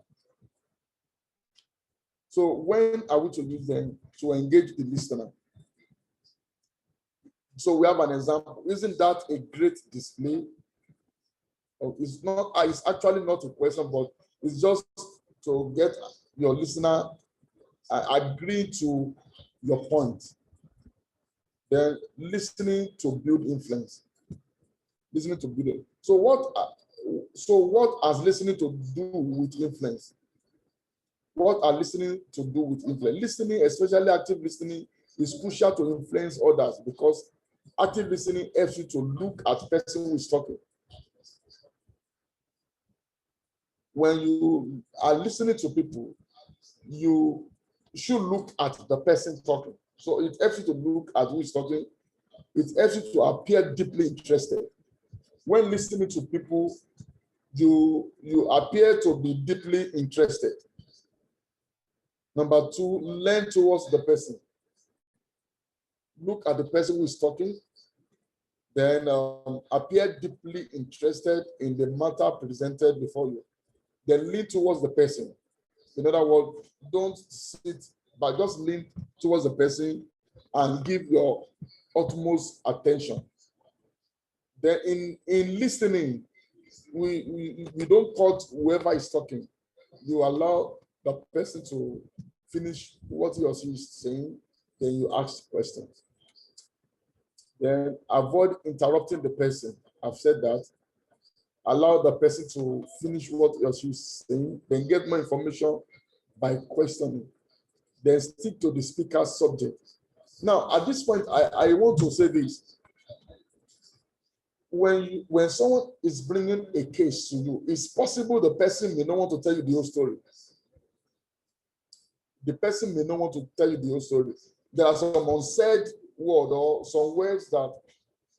[SPEAKER 1] So when are we to use them? To engage the listener. So we have an example. Isn't that a great display? It's not. It's actually not a question, but it's just to get your listener agree to your point. Then listening to build influence. Listening to build it. So what has listening to do with influence? What are listening to do with influence? Listening, especially active listening, is crucial to influence others because active listening helps you to look at the person who is talking. When you are listening to people, you should look at the person talking. So it helps you to look at who is talking. It helps you to appear deeply interested. When listening to people, you appear to be deeply interested. Number two, learn towards the person. Look at the person who is talking, then appear deeply interested in the matter presented before you. Then lean towards the person. In other words, don't sit, but just lean towards the person and give your utmost attention. Then in listening, we don't cut whoever is talking. You allow the person to finish what he or she is saying, then you ask questions. Then avoid interrupting the person. I've said that. Allow the person to finish what he or she is saying, then get more information by questioning. Then stick to the speaker's subject. Now, at this point, I want to say this. When someone is bringing a case to you, it's possible the person may not want to tell you the whole story. The person may not want to tell you the whole story. There are some unsaid words or some words that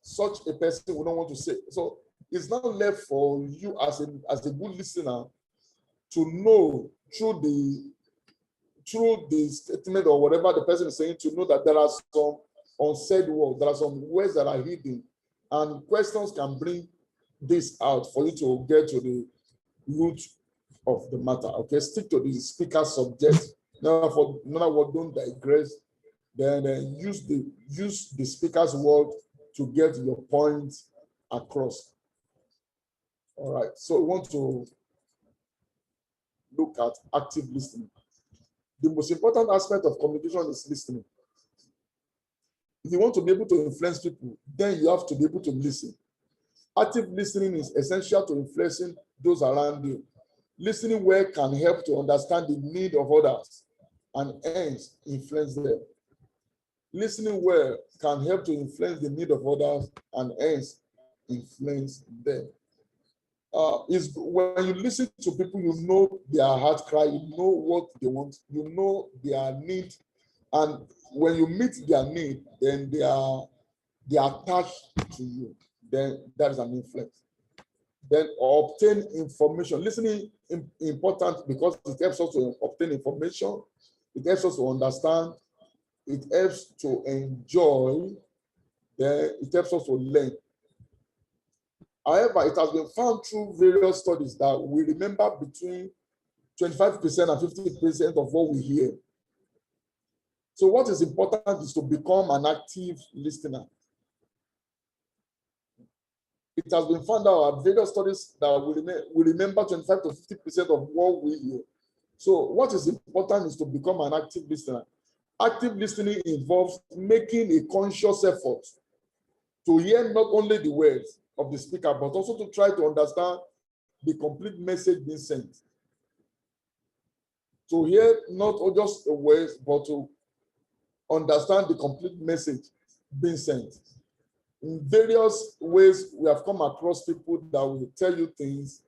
[SPEAKER 1] such a person would not want to say. So it's not left for you as a good listener to know through the statement or whatever the person is saying, to know that there are some unsaid words, there are some words that are hidden, and questions can bring this out for you to get to the root of the matter. Okay, stick to the speaker subject. Now, for another word, don't digress. Then use the speaker's word to get your point across. All right. So we want to look at active listening. The most important aspect of communication is listening. If you want to be able to influence people, then you have to be able to listen. Active listening is essential to influencing those around you. Listening well can help to understand the need of others and hence influence them. Listening well can help to influence the need of others and hence influence them. Is when you listen to people, you know their heart cry, you know what they want, you know their need, and when you meet their need, then they are attached to you. Then that is an influence. Then obtain information. Listening is important because it helps us to obtain information. It helps us to understand. It helps to enjoy. Then it helps us to learn. However, it has been found through various studies that we remember between 25% and 50% of what we hear. So what is important is to become an active listener. It has been found out various studies that we remember 25 to 50% of what we hear. So what is important is to become an active listener. Active listening involves making a conscious effort to hear not only the words of the speaker, but also to try to understand the complete message being sent. To hear not just the words, but to understand the complete message being sent. In various ways, we have come across people that will tell you things,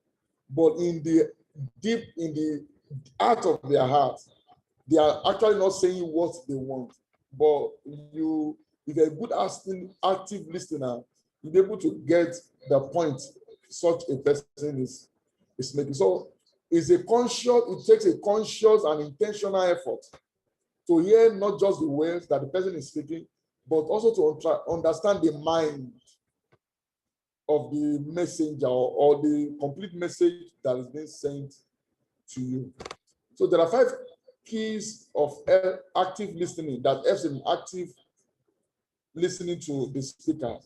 [SPEAKER 1] but in the heart of their heart, They are actually not saying what they want, but you, if you're a good active listener, you'll be able to get the point such a person is making. So it's it takes a conscious and intentional effort to hear not just the words that the person is speaking, but also to understand the mind of the messenger or the complete message that is being sent to you. So there are 5 keys of active listening that helps in active listening to the speaker.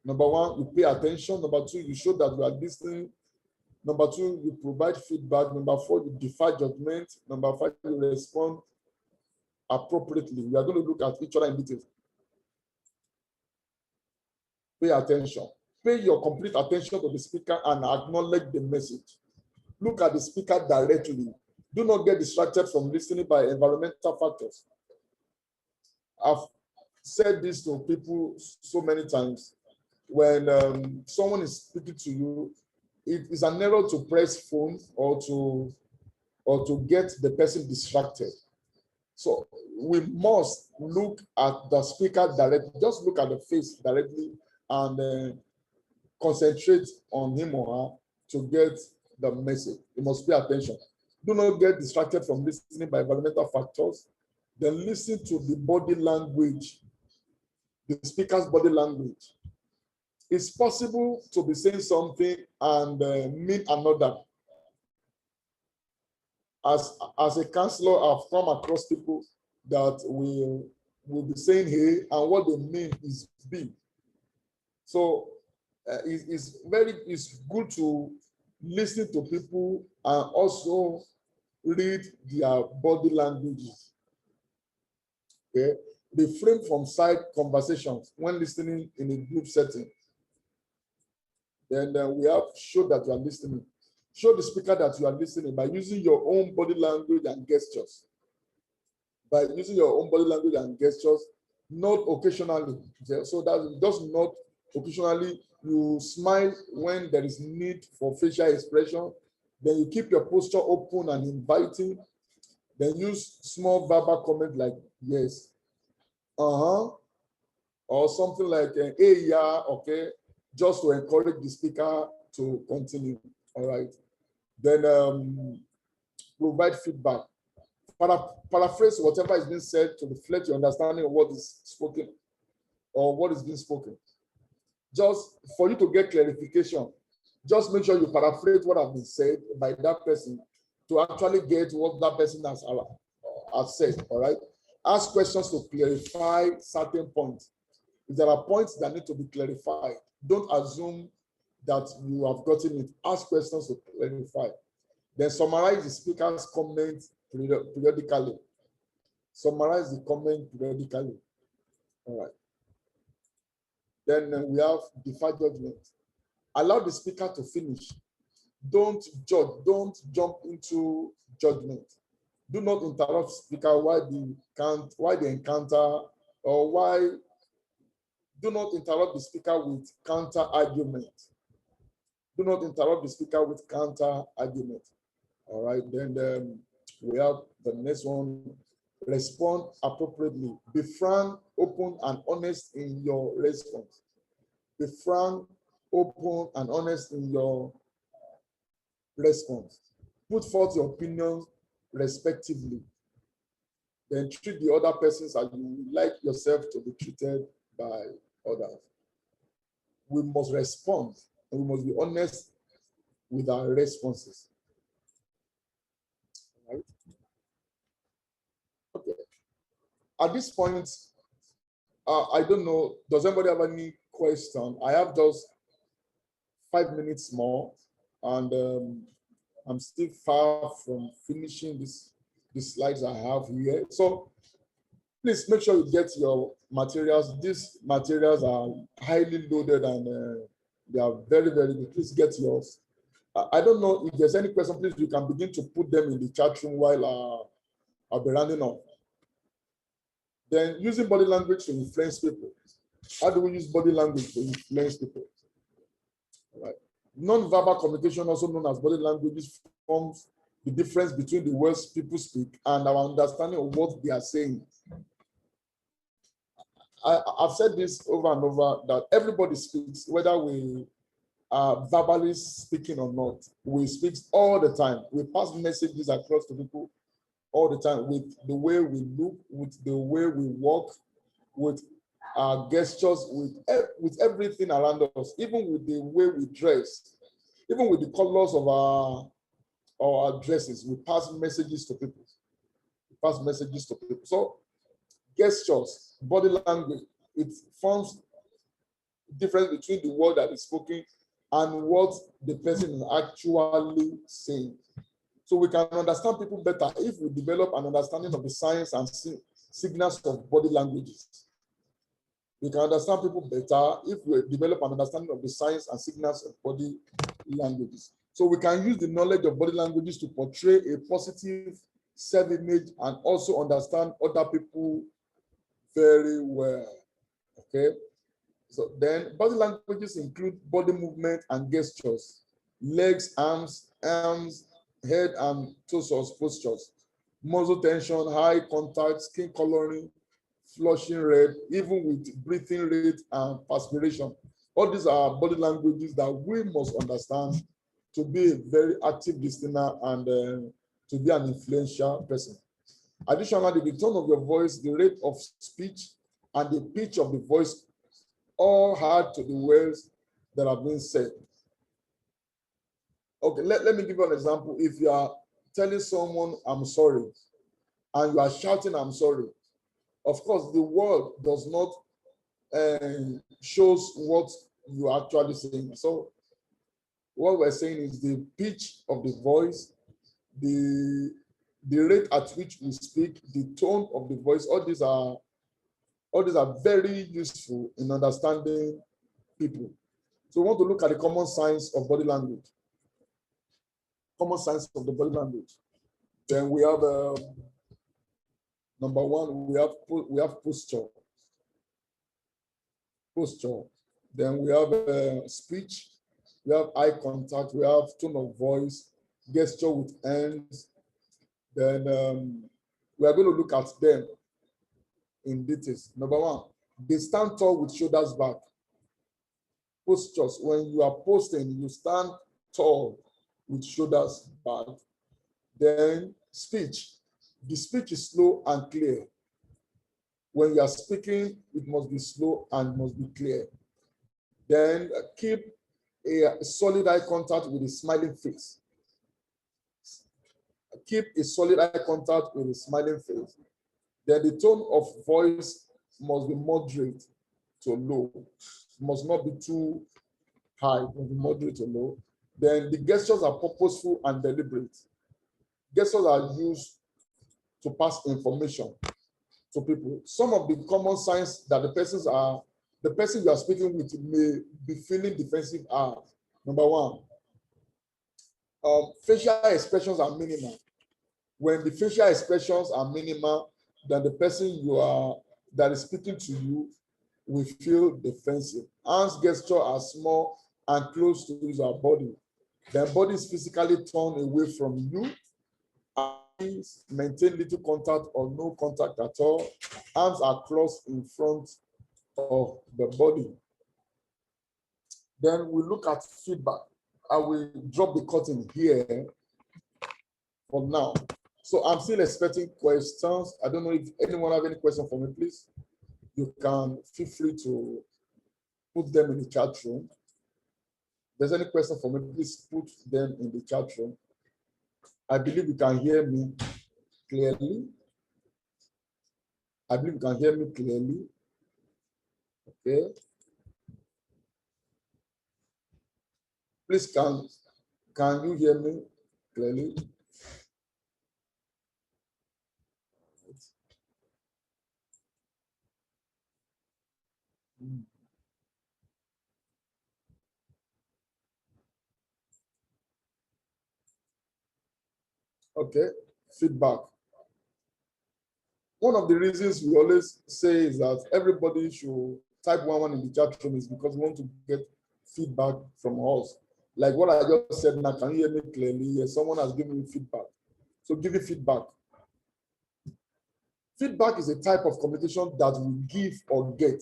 [SPEAKER 1] Number 1, you pay attention. Number 2, you show that you are listening. Number 2, you provide feedback. Number 4, you defy judgment. Number 5, you respond appropriately. We are going to look at each other in detail. Pay attention. Pay your complete attention to the speaker and acknowledge the message. Look at the speaker directly. Do not get distracted from listening by environmental factors. I've said this to people so many times. When someone is speaking to you, it is an error to press phone or to get the person distracted. So we must look at the speaker directly. Just look at the face directly and concentrate on him or her to get the message. You must pay attention. Do not get distracted from listening by environmental factors. Then listen to the body language, the speaker's body language. It's possible to be saying something and mean another. As a counselor, I've come across people that will be saying hey, and what they mean is B. So it's good to listen to people and also read their body languages. Okay, refrain from side conversations when listening in a group setting. Then we have show that you are listening. Show the speaker that you are listening by using your own body language and gestures. By using your own body language and gestures, not occasionally. So that just not occasionally. You smile when there is need for facial expression. Then you keep your posture open and inviting. Then use small verbal comment like yes, or something like hey, yeah, okay, just to encourage the speaker to continue. All right. Then provide feedback. Paraphrase whatever is being said to reflect your understanding of what is spoken or what is being spoken. Just for you to get clarification, just make sure you paraphrase what has been said by that person to actually get what that person has said. All right. Ask questions to clarify certain points. If there are points that need to be clarified, don't assume that you have gotten it. Ask questions to clarify. Then summarize the speaker's comment periodically. Summarize the comment periodically. All right. Then we have defy judgment. Allow the speaker to finish. Don't judge. Don't jump into judgment. Do not interrupt speaker while they encounter or why. Do not interrupt the speaker with counter argument. Do not interrupt the speaker with counter argument. All right. Then we have the next one. Respond appropriately. Be frank, open, and honest in your response. Be frank, open, and honest in your response. Put forth your opinion respectively. Then treat the other persons as you would like yourself to be treated by others. We must respond and we must be honest with our responses. Right? Okay. At this point, I don't know, does anybody have any question? I have just 5 minutes more, and I'm still far from finishing the slides I have here. So please make sure you get your materials. These materials are highly loaded and they are very, very good. Please get yours. I don't know if there's any question, please, you can begin to put them in the chat room while I'll be rounding up. Then using body language to influence people. How do we use body language to influence people? All right. Non-verbal communication, also known as body language, forms the difference between the words people speak and our understanding of what they are saying. I've said this over and over that everybody speaks, whether we are verbally speaking or not. We speak all the time. We pass messages across to people all the time with the way we look, with the way we walk, with our gestures, with everything around us, even with the way we dress, even with the colors of our dresses. We pass messages to people. We pass messages to people. So gestures, body language, it forms difference between the word that is spoken and what the person is actually saying. So we can understand people better if we develop an understanding of the science and signals of body languages. We can understand people better if we develop an understanding of the science and signals of body languages. So we can use the knowledge of body languages to portray a positive self-image and also understand other people very well. Okay. So then body languages include body movement and gestures, legs, arms, head and torso postures, muscle tension, eye contact, skin coloring, flushing red, even with breathing rate and perspiration. All these are body languages that we must understand to be a very active listener and to be an influential person. Additionally, the tone of your voice, the rate of speech, and the pitch of the voice all add to the words that have been said. Okay, let me give you an example. If you are telling someone, I'm sorry, and you are shouting, I'm sorry, of course, the word does not shows what you are actually saying. So what we're saying is the pitch of the voice, the rate at which we speak, the tone of the voice, all these are very useful in understanding people. So we want to look at the common signs of body language. Common signs of the body language. Then we have number one, we have posture. Posture. Then we have speech. We have eye contact. We have tone of voice, gesture with hands. Then we are going to look at them in details. Number one, they stand tall with shoulders back. Postures. When you are posting, you stand tall with shoulders back. Then speech. The speech is slow and clear. When you are speaking, it must be slow and must be clear. Then keep a solid eye contact with a smiling face. Keep a solid eye contact with a smiling face. Then the tone of voice must be moderate to low. It must not be too high, it must be moderate to low. Then the gestures are purposeful and deliberate. Gestures are used to pass information to people. Some of the common signs that the person you are speaking with may be feeling defensive are: number one, facial expressions are minimal. When the facial expressions are minimal, then the person that is speaking to you will feel defensive. Hands gesture are small and close to your body. Their body is physically turned away from you. Eyes maintain little contact or no contact at all. Arms are crossed in front of the body. Then we look at feedback. I will drop the curtain here for now. So I'm still expecting questions. I don't know if anyone have any question for me, please. You can feel free to put them in the chat room. If there's any question for me, please put them in the chat room. I believe you can hear me clearly. I believe you can hear me clearly. Okay. Please, can you hear me clearly? Okay, feedback. One of the reasons we always say is that everybody should type one in the chat room is because we want to get feedback from us. Like what I just said now, can you hear me clearly? Yes, someone has given me feedback. So giving feedback. Feedback is a type of communication that we give or get.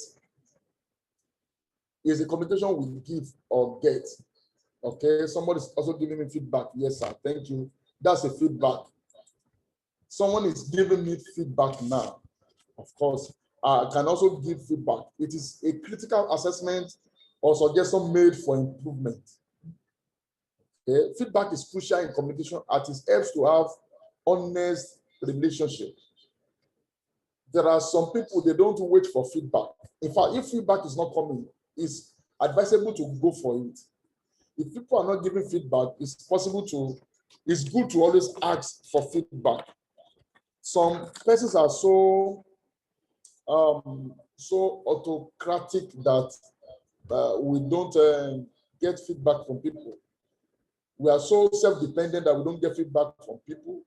[SPEAKER 1] It's a communication we give or get. Okay, somebody's also giving me feedback. Yes, sir. Thank you. That's a feedback. Someone is giving me feedback now. Of course, I can also give feedback. It is a critical assessment or suggestion made for improvement. Okay? Feedback is crucial in communication as it helps to have honest relationship. There are some people, they don't wait for feedback. In fact, if feedback is not coming, it's advisable to go for it. If people are not giving feedback, it's good to always ask for feedback. Some persons are so autocratic that we don't get feedback from people. We are so self-dependent that we don't get feedback from people.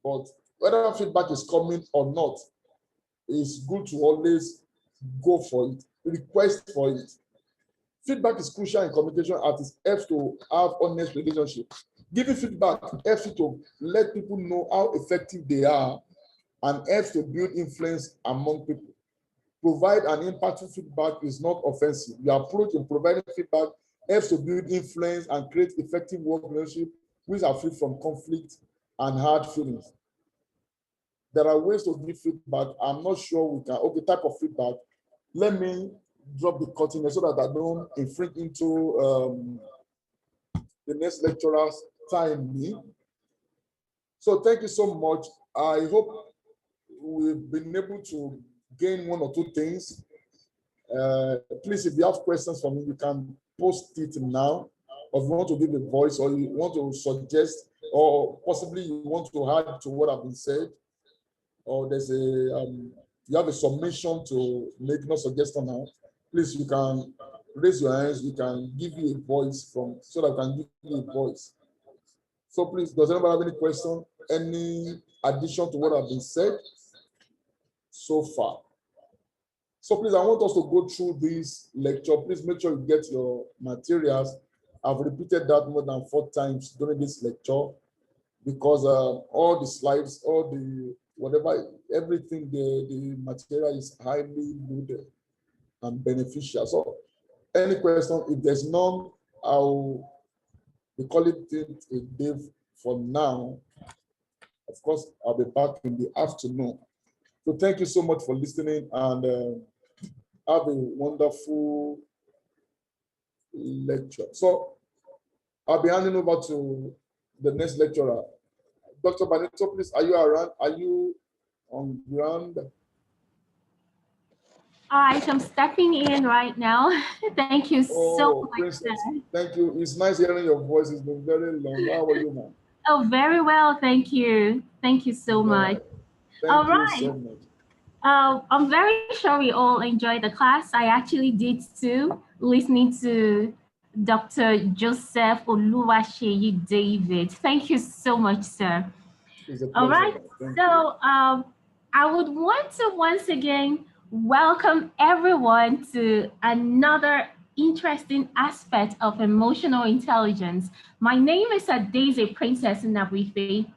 [SPEAKER 1] But whether feedback is coming or not, it's good to always go for it, request for it. Feedback is crucial in communication as it helps to have honest relationship. Giving feedback helps you to let people know how effective they are and helps to build influence among people. Provide an impactful feedback is not offensive. Your approach in providing feedback helps to build influence and create effective work relationship which are free from conflict and hard feelings. There are ways to give feedback. I'm not sure we can. Okay, type of feedback. Let me drop the curtain so that I don't infringe into the next lecturer's time. So thank you so much. I hope we've been able to gain one or two things. Please, if you have questions for me, you can post it now. Or if you want to give a voice, or you want to suggest, or possibly you want to add to what I've been said, or there's a you have a submission to make, no suggestion now. Please, you can raise your hands. We can give you a voice so that I can give you a voice. So please, does anybody have any question, any addition to what I've been said so far? So please, I want us to go through this lecture. Please make sure you get your materials. I've repeated that more than 4 times during this lecture because all the slides, all the whatever, everything, the material is highly loaded and beneficial. So any question, if there's none, I'll be calling it a day for now. Of course, I'll be back in the afternoon. So thank you so much for listening and have a wonderful lecture. So I'll be handing over to the next lecturer. Dr. Benito, please, are you around? Are you on ground?
[SPEAKER 3] I am stepping in right now. Thank you so much.
[SPEAKER 1] Princess, thank you. It's nice hearing your voice. It's been very long. How are you, ma'am?
[SPEAKER 3] Oh, very well. Thank you. Thank you so much.
[SPEAKER 1] Thank you so much.
[SPEAKER 3] I'm very sure we all enjoyed the class. I actually did too, listening to Dr. Joseph Oluwaseyi David. Thank you so much, sir. All right. So I would want to once again welcome everyone to another interesting aspect of emotional intelligence. My name is Daisy Princess Nabrife,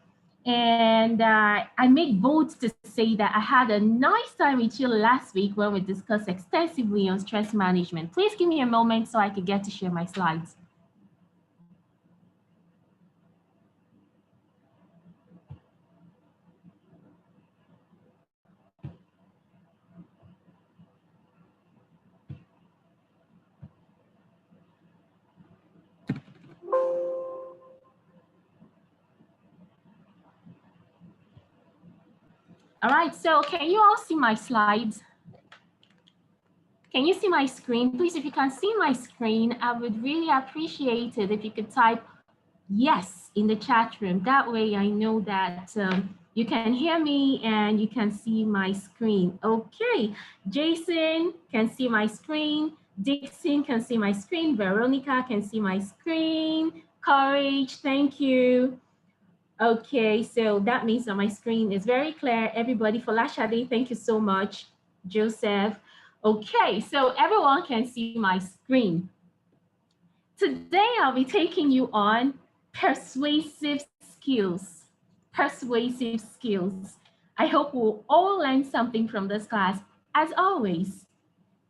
[SPEAKER 3] and I make bold to say that I had a nice time with you last week when we discussed extensively on stress management. Please give me a moment so I can get to share my slides. All right, so can you all see my slides? Can you see my screen? Please, if you can see my screen, I would really appreciate it if you could type yes in the chat room. That way I know that you can hear me and you can see my screen. Okay, Jason can see my screen. Dixon can see my screen. Veronica can see my screen. Courage, thank you. Okay, so that means that my screen is very clear. Everybody, for Lashadi, thank you so much. Joseph. Okay, so everyone can see my screen. Today, I'll be taking you on persuasive skills. persuasive skills. I hope we'll all learn something from this class. As always,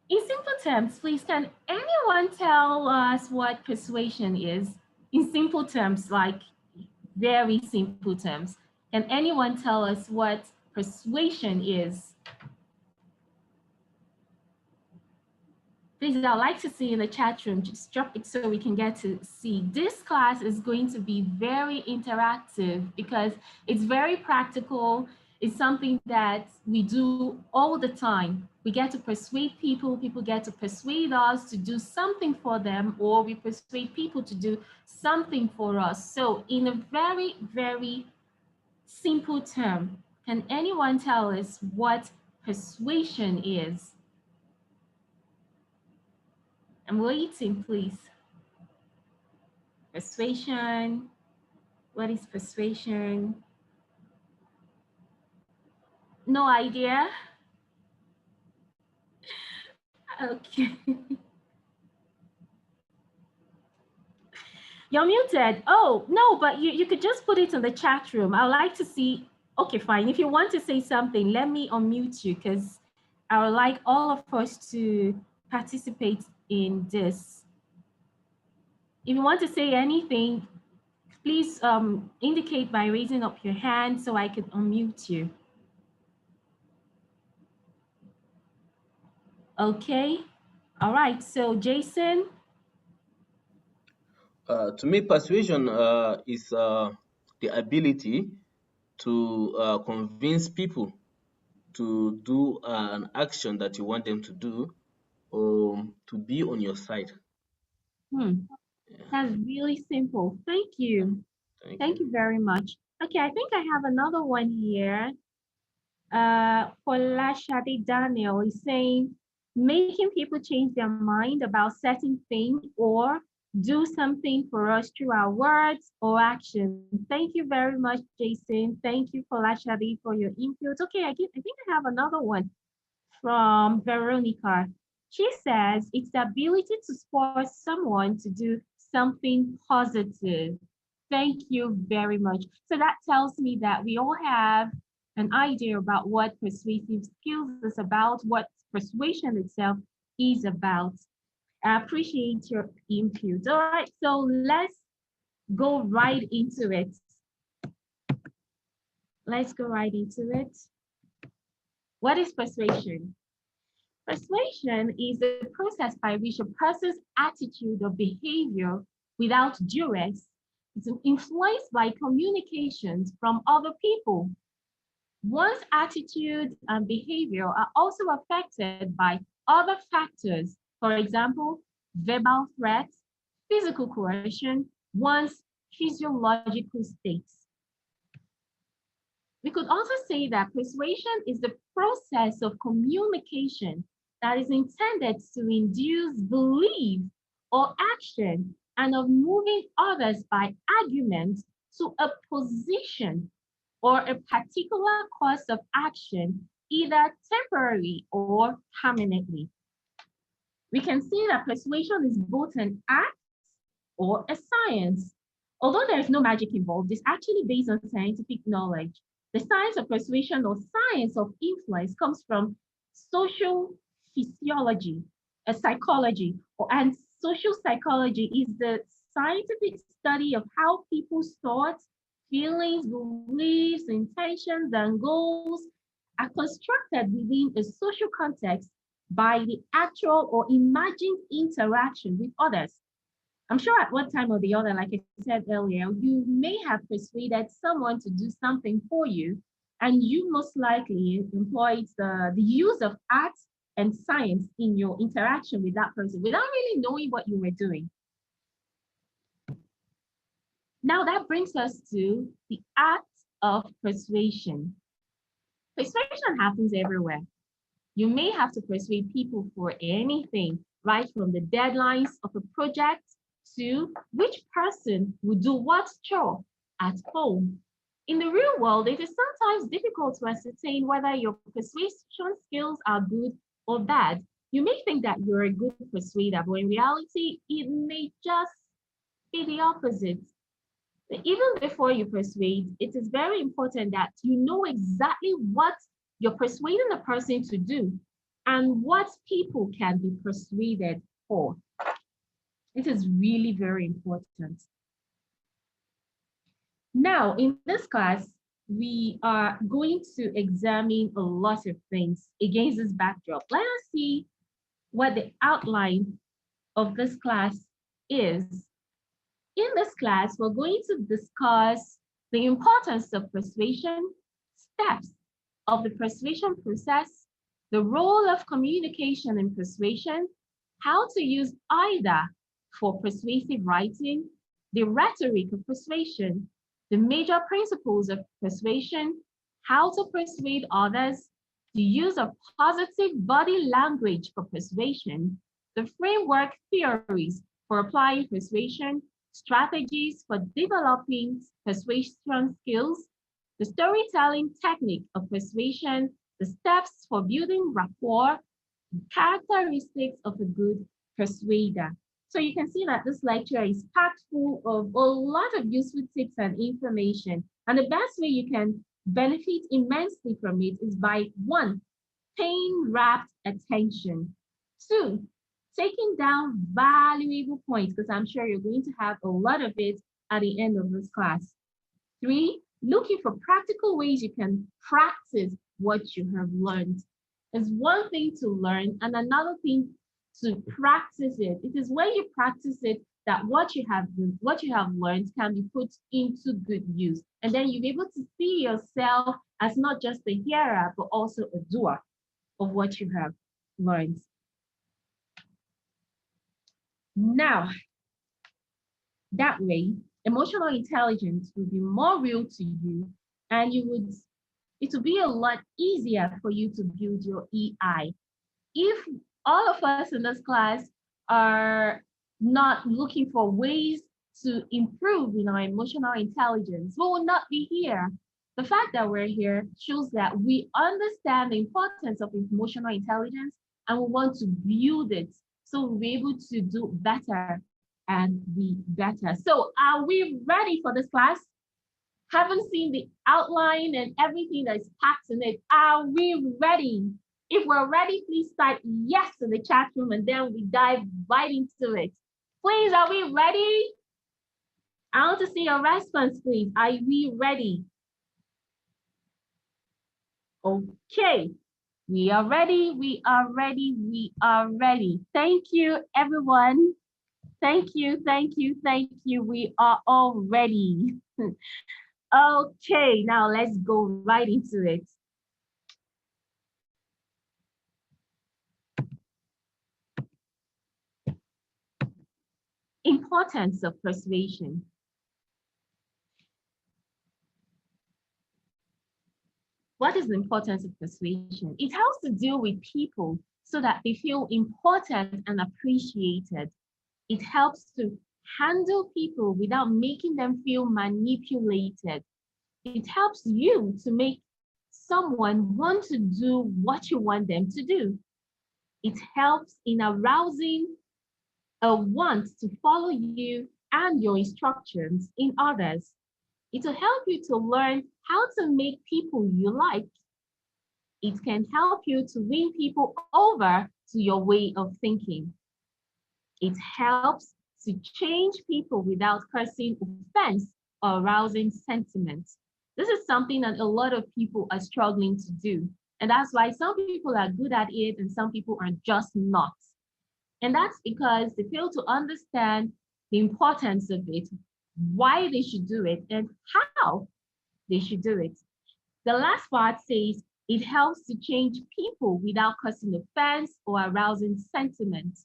[SPEAKER 3] in simple terms, please, can anyone tell us what persuasion is? In simple terms, like very simple terms. Can anyone tell us what persuasion is? Please, I'd like to see in the chat room, just drop it so we can get to see. This class is going to be very interactive because it's very practical. It's something that we do all the time. We get to persuade people, people get to persuade us to do something for them, or we persuade people to do something for us. So in a very, very simple term, can anyone tell us what persuasion is? I'm waiting, please. Persuasion. What is persuasion? No idea? Okay. You're muted. Oh, no, but you could just put it in the chat room. I'd like to see. Okay, fine. If you want to say something, let me unmute you because I would like all of us to participate in this. If you want to say anything, please indicate by raising up your hand so I can unmute you. Okay. All right. So Jason.
[SPEAKER 4] To me, persuasion is the ability to convince people to do an action that you want them to do, or to be on your side.
[SPEAKER 3] That's really simple. Thank you. Thank you very much. Okay, I think I have another one here. Folashade Daniel is saying, making people change their mind about certain things or do something for us through our words or actions. Thank you very much, Jason. Thank you, Folashade, for your input. Okay, I think I have another one from Veronica. She says it's the ability to force someone to do something positive. Thank you very much. So that tells me that we all have an idea about what persuasive skills is about, what persuasion itself is about. I appreciate your input. All right, so let's go right into it. Let's go right into it. What is persuasion? Persuasion is the process by which a person's attitude or behavior without duress is influenced by communications from other people. One's attitude and behavior are also affected by other factors, for example, verbal threats, physical coercion, one's physiological states. We could also say that persuasion is the process of communication that is intended to induce belief or action and of moving others by argument to a position or a particular course of action, either temporarily or permanently. We can see that persuasion is both an art or a science. Although there is no magic involved, it's actually based on scientific knowledge. The science of persuasion or science of influence comes from social physiology, psychology, and social psychology is the scientific study of how people's thoughts, feelings, beliefs, intentions, and goals are constructed within a social context by the actual or imagined interaction with others. I'm sure at one time or the other, like I said earlier, you may have persuaded someone to do something for you, and you most likely employed the use of art and science in your interaction with that person without really knowing what you were doing. Now that brings us to the art of persuasion. Persuasion happens everywhere. You may have to persuade people for anything, right from the deadlines of a project to which person will do what chore at home. In the real world, it is sometimes difficult to ascertain whether your persuasion skills are good or bad. You may think that you're a good persuader, but in reality, it may just be the opposite. Even before you persuade, it is very important that you know exactly what you're persuading the person to do and what people can be persuaded for. It is really very important. Now, in this class, we are going to examine a lot of things against this backdrop. Let us see what the outline of this class is. In this class, we're going to discuss the importance of persuasion, steps of the persuasion process, the role of communication in persuasion, how to use either for persuasive writing, the rhetoric of persuasion, the major principles of persuasion, how to persuade others, the use of positive body language for persuasion, the framework theories for applying persuasion, strategies for developing persuasion skills, the storytelling technique of persuasion, the steps for building rapport, characteristics of a good persuader. So you can see that this lecture is packed full of a lot of useful tips and information. And the best way you can benefit immensely from it is by 1, paying rapt attention. 2, taking down valuable points, because I'm sure you're going to have a lot of it at the end of this class. 3, looking for practical ways you can practice what you have learned. It's one thing to learn and another thing to practice it. It is when you practice it that what you have learned can be put into good use. And then you'll be able to see yourself as not just a hearer, but also a doer of what you have learned. Now, that way, emotional intelligence will be more real to you, and it will be a lot easier for you to build your EI. If all of us in this class are not looking for ways to improve in our emotional intelligence, we will not be here. The fact that we're here shows that we understand the importance of emotional intelligence and we want to build it so we'll be able to do better and be better. So are we ready for this class? Haven't seen the outline and everything that is packed in it. Are we ready? If we're ready, please type yes in the chat room and then we dive right into it. Please, are we ready? I want to see your response, please. Are we ready? Okay, we are ready, we are ready, we are ready. Thank you, everyone. Thank you, thank you, thank you. We are all ready. Okay, now let's go right into it. Importance of persuasion. What is the importance of persuasion? It helps to deal with people so that they feel important and appreciated. It helps to handle people without making them feel manipulated. It helps you to make someone want to do what you want them to do. It helps in arousing a want to follow you and your instructions in others. It will help you to learn how to make people you like. It can help you to win people over to your way of thinking. It helps to change people without causing offense or arousing sentiment. This is something that a lot of people are struggling to do. And that's why some people are good at it and some people are just not. And that's because they fail to understand the importance of it, why they should do it, and how they should do it. The last part says it helps to change people without causing offense or arousing sentiment.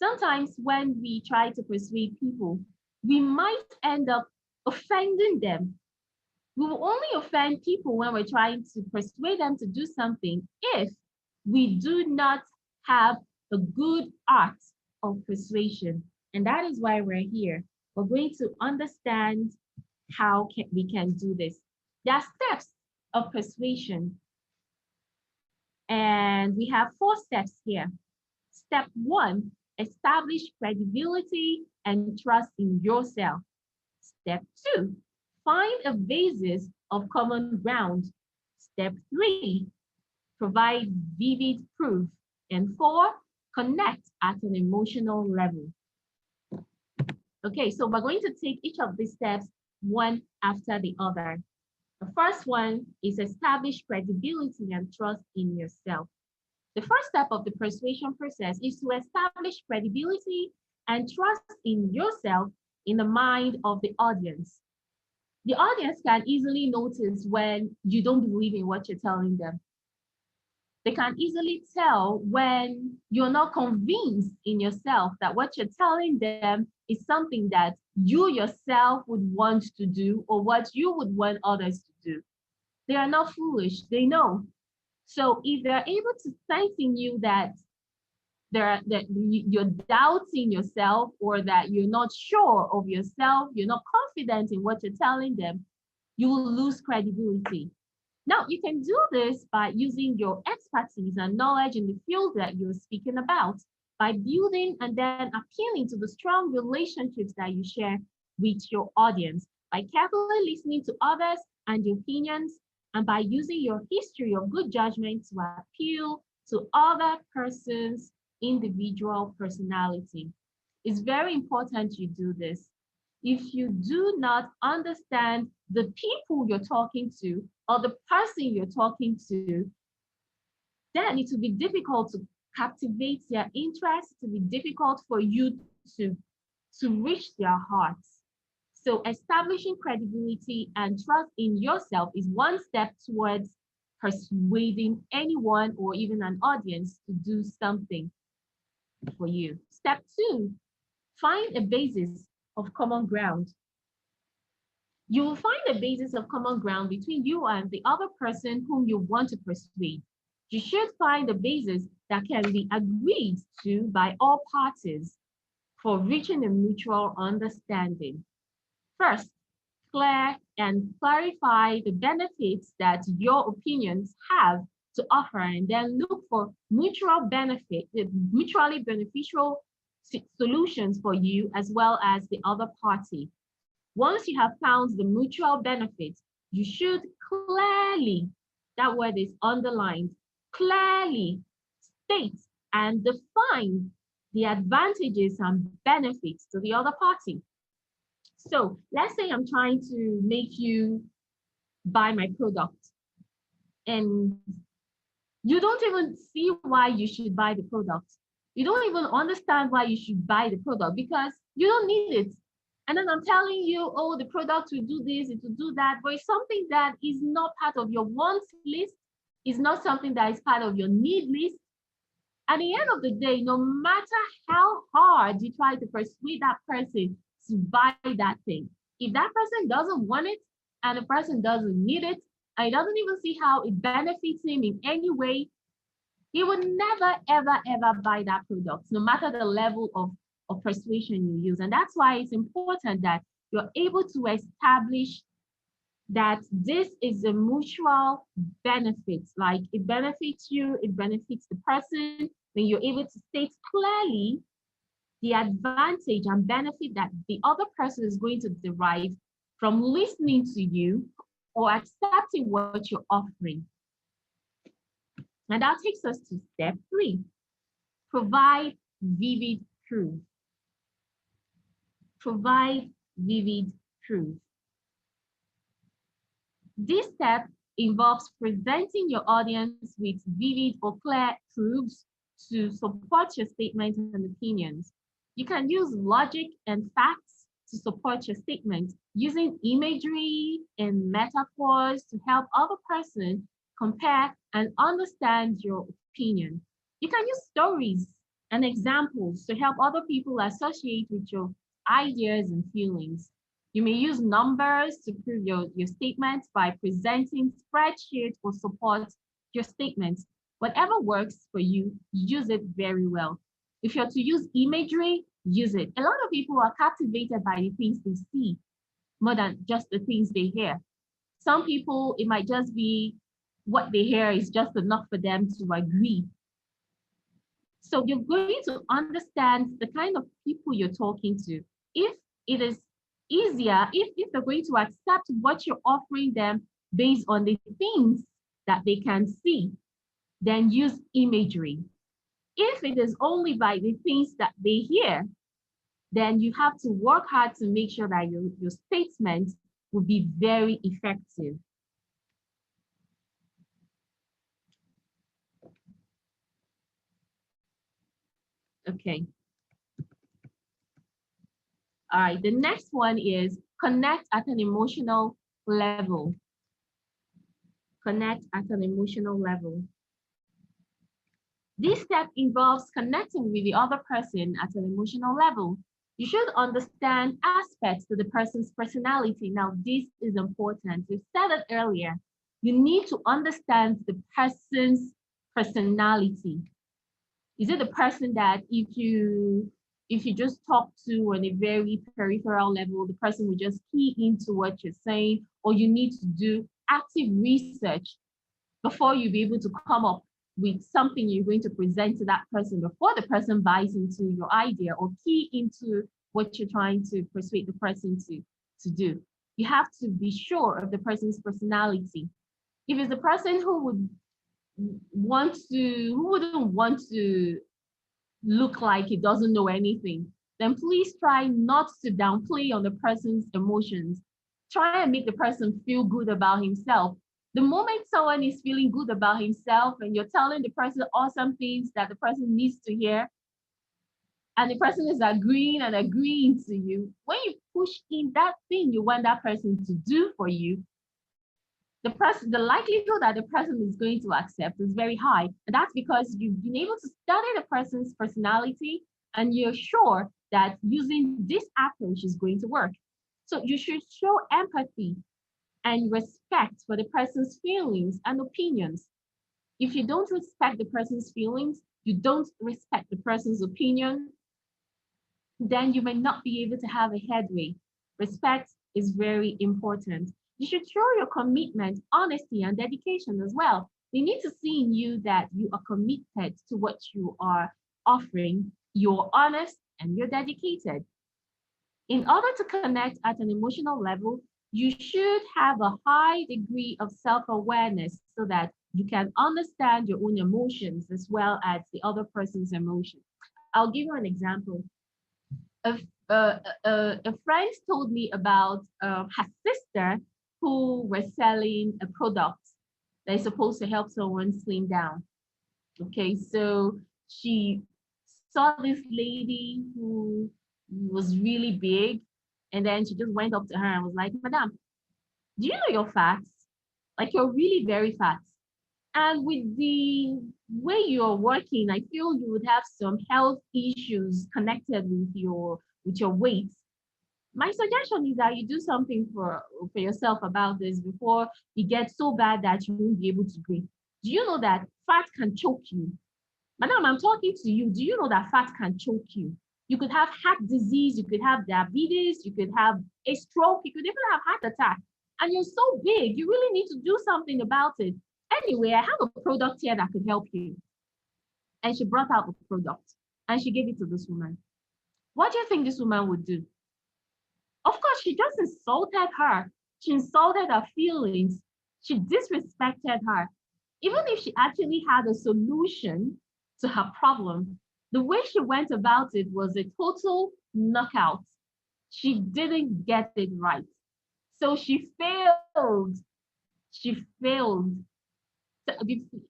[SPEAKER 3] Sometimes when we try to persuade people, we might end up offending them. We will only offend people when we're trying to persuade them to do something if we do not have a good art of persuasion. And that is why we're here. We're going to understand how we can do this. There are steps of persuasion. And we have 4 steps here. Step 1, establish credibility and trust in yourself. Step 2, find a basis of common ground. Step 3, provide vivid proof. And 4, connect at an emotional level. Okay, so we're going to take each of these steps one after the other. The first one is establish credibility and trust in yourself. The first step of the persuasion process is to establish credibility and trust in yourself in the mind of the audience. The audience can easily notice when you don't believe in what you're telling them. They can easily tell when you're not convinced in yourself that what you're telling them is something that you yourself would want to do or what you would want others to do. They are not foolish, they know. So if they're able to sense in you that you're doubting yourself or that you're not sure of yourself, you're not confident in what you're telling them, you will lose credibility. Now, you can do this by using your expertise and knowledge in the field that you're speaking about, by building and then appealing to the strong relationships that you share with your audience, by carefully listening to others and their opinions, and by using your history of good judgment to appeal to other persons' individual personality. It's very important you do this. If you do not understand the people you're talking to or the person you're talking to, then it will be difficult to captivate their interest. It will be difficult for you to reach their hearts. So establishing credibility and trust in yourself is one step towards persuading anyone or even an audience to do something for you. Step 2, find a basis of common ground. You will find a basis of common ground between you and the other person whom you want to persuade. You should find a basis that can be agreed to by all parties for reaching a mutual understanding. First, clear and clarify the benefits that your opinions have to offer, and then look for mutually beneficial solutions for you as well as the other party. Once you have found the mutual benefits, you should clearly, that word is underlined, clearly state and define the advantages and benefits to the other party. So let's say I'm trying to make you buy my product and you don't even see why you should buy the product. You don't even understand why you should buy the product because you don't need it. And then I'm telling you, oh, the product will do this, it will do that, but it's something that is not part of your wants list, is not something that is part of your need list. At the end of the day, no matter how hard you try to persuade that person to buy that thing, if that person doesn't want it and the person doesn't need it, and he doesn't even see how it benefits him in any way, he would never, ever, ever buy that product, no matter the level of persuasion you use. And that's why it's important that you're able to establish that this is a mutual benefit, like it benefits you, it benefits the person. When you're able to state clearly the advantage and benefit that the other person is going to derive from listening to you or accepting what you're offering. And that takes us to step 3, provide vivid proof. Provide vivid proof. This step involves presenting your audience with vivid or clear proofs to support your statements and opinions. You can use logic and facts to support your statement, using imagery and metaphors to help other person compare and understand your opinion. You can use stories and examples to help other people associate with your ideas and feelings. You may use numbers to prove your statements by presenting spreadsheets or support your statements. Whatever works for you, use it very well. If you're to use imagery, use it. A lot of people are captivated by the things they see more than just the things they hear. Some people, it might just be what they hear is just enough for them to agree. So you're going to understand the kind of people you're talking to. If it is easier if they're going to accept what you're offering them based on the things that they can see, then use imagery. If it is only by the things that they hear, then you have to work hard to make sure that your statement will be very effective. Okay. All right, the next one is connect at an emotional level. Connect at an emotional level. This step involves connecting with the other person at an emotional level. You should understand aspects to the person's personality. Now, this is important. We said it earlier. You need to understand the person's personality. Is it the person that if you just talk to on a very peripheral level, the person will just key into what you're saying, or you need to do active research before you be able to come up with something you're going to present to that person before the person buys into your idea or key into what you're trying to persuade the person to do. You have to be sure of the person's personality. If it's a person who wouldn't want to look like he doesn't know anything, then please try not to downplay on the person's emotions. Try and make the person feel good about himself. The moment someone is feeling good about himself and you're telling the person awesome things that the person needs to hear, and the person is agreeing to you, when you push in that thing you want that person to do for you, the likelihood that the person is going to accept is very high. And that's because you've been able to study the person's personality and you're sure that using this approach is going to work. So you should show empathy and respect for the person's feelings and opinions. If you don't respect the person's feelings, you don't respect the person's opinion, then you may not be able to have a headway. Respect is very important. You should show your commitment, honesty, and dedication as well. They need to see in you that you are committed to what you are offering, you're honest, and you're dedicated. In order to connect at an emotional level, you should have a high degree of self-awareness so that you can understand your own emotions as well as the other person's emotions. I'll give you an example. A friend told me about her sister who was selling a product that is supposed to help someone slim down. Okay, so she saw this lady who was really big, and then she just went up to her and was like, "Madam, do you know you're fat? Like you're really very fat. And with the way you're working, I feel you would have some health issues connected with your weight. My suggestion is that you do something for yourself about this before it gets so bad that you won't be able to breathe. Do you know that fat can choke you? Madam, I'm talking to you. Do you know that fat can choke you? You could have heart disease, you could have diabetes, you could have a stroke, you could even have heart attack. And you're so big, you really need to do something about it. Anyway, I have a product here that could help you." And she brought out the product and she gave it to this woman. What do you think this woman would do? Of course, she just insulted her. She insulted her feelings. She disrespected her. Even if she actually had a solution to her problem, the way she went about it was a total knockout. She didn't get it right. So she failed. She failed.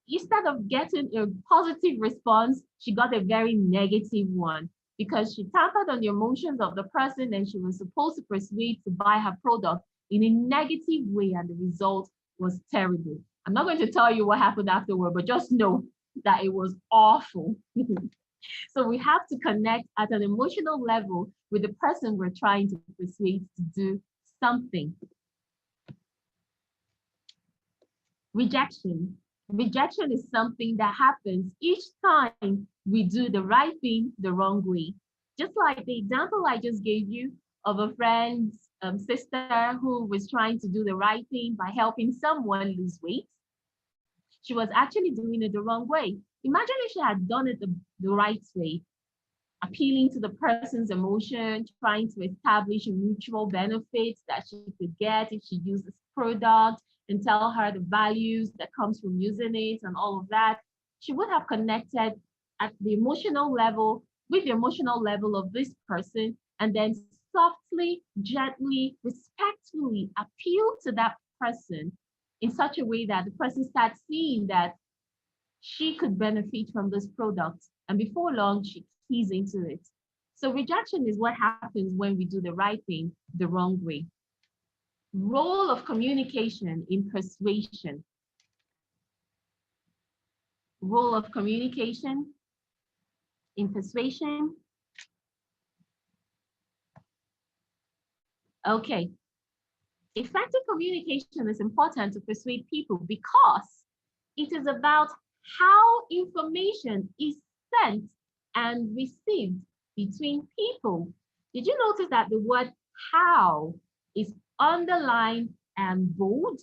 [SPEAKER 3] Instead of getting a positive response, she got a very negative one because she tampered on the emotions of the person and she was supposed to persuade to buy her product in a negative way, and the result was terrible. I'm not going to tell you what happened afterward, but just know that it was awful. So we have to connect at an emotional level with the person we're trying to persuade to do something. Rejection. Rejection is something that happens each time we do the right thing the wrong way. Just like the example I just gave you of a friend's sister who was trying to do the right thing by helping someone lose weight. She was actually doing it the wrong way. Imagine if she had done it the right way. appealing to the person's emotion, trying to establish mutual benefits that she could get if she uses product, and tell her the values that comes from using it and all of that. She would have connected at the emotional level with the emotional level of this person, and then softly, gently, respectfully appeal to that person in such a way that the person starts seeing that she could benefit from this product. And before long, she keys into it. So rejection is what happens when we do the right thing the wrong way. Role of communication in persuasion. Role of communication in persuasion. Okay. Effective communication is important to persuade people because it is about how information is sent and received between people. Did you notice that the word how is underlined and bold?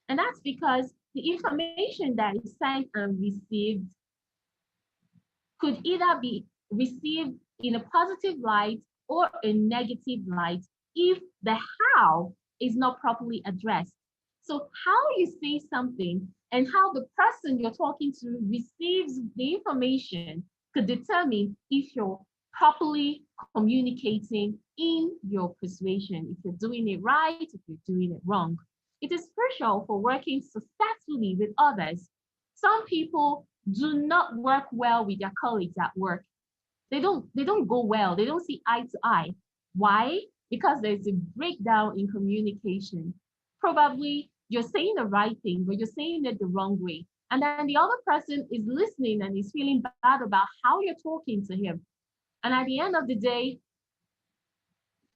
[SPEAKER 3] And that's because the information that is sent and received could either be received in a positive light or a negative light if the how is not properly addressed. So how you say something and how the person you're talking to receives the information could determine if you're properly communicating in your persuasion, if you're doing it right, if you're doing it wrong. It is crucial for working successfully with others. Some people do not work well with their colleagues at work. They don't go well. They don't see eye to eye. Why? Because there's a breakdown in communication. Probably you're saying the right thing, but you're saying it the wrong way. And then the other person is listening and is feeling bad about how you're talking to him. And at the end of the day,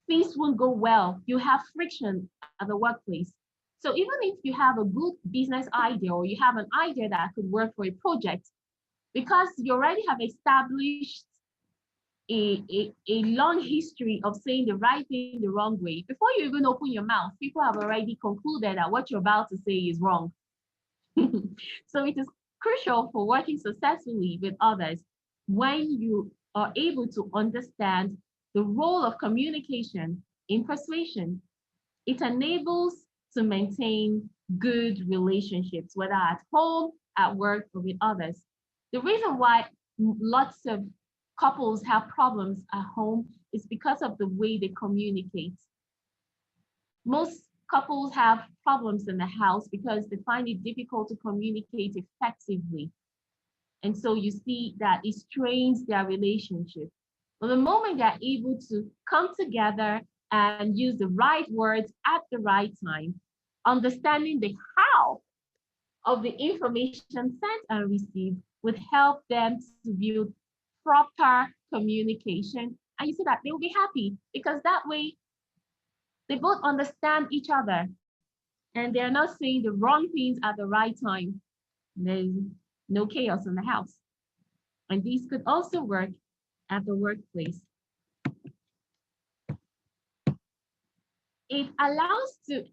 [SPEAKER 3] things won't go well. You have friction at the workplace. So even if you have a good business idea or you have an idea that could work for a project, because you already have established a long history of saying the right thing the wrong way, before you even open your mouth, people have already concluded that what you're about to say is wrong. So it is crucial for working successfully with others when you are able to understand the role of communication in persuasion. It enables to maintain good relationships, whether at home, at work, or with others. The reason why lots of couples have problems at home is because of the way they communicate. Most couples have problems in the house because they find it difficult to communicate effectively. And so you see that it strains their relationship. But the moment they're able to come together and use the right words at the right time, understanding the how of the information sent and received would help them to build proper communication. And you see that they'll be happy because that way they both understand each other and they're not saying the wrong things at the right time. There's no chaos in the house. And these could also work at the workplace. It allows to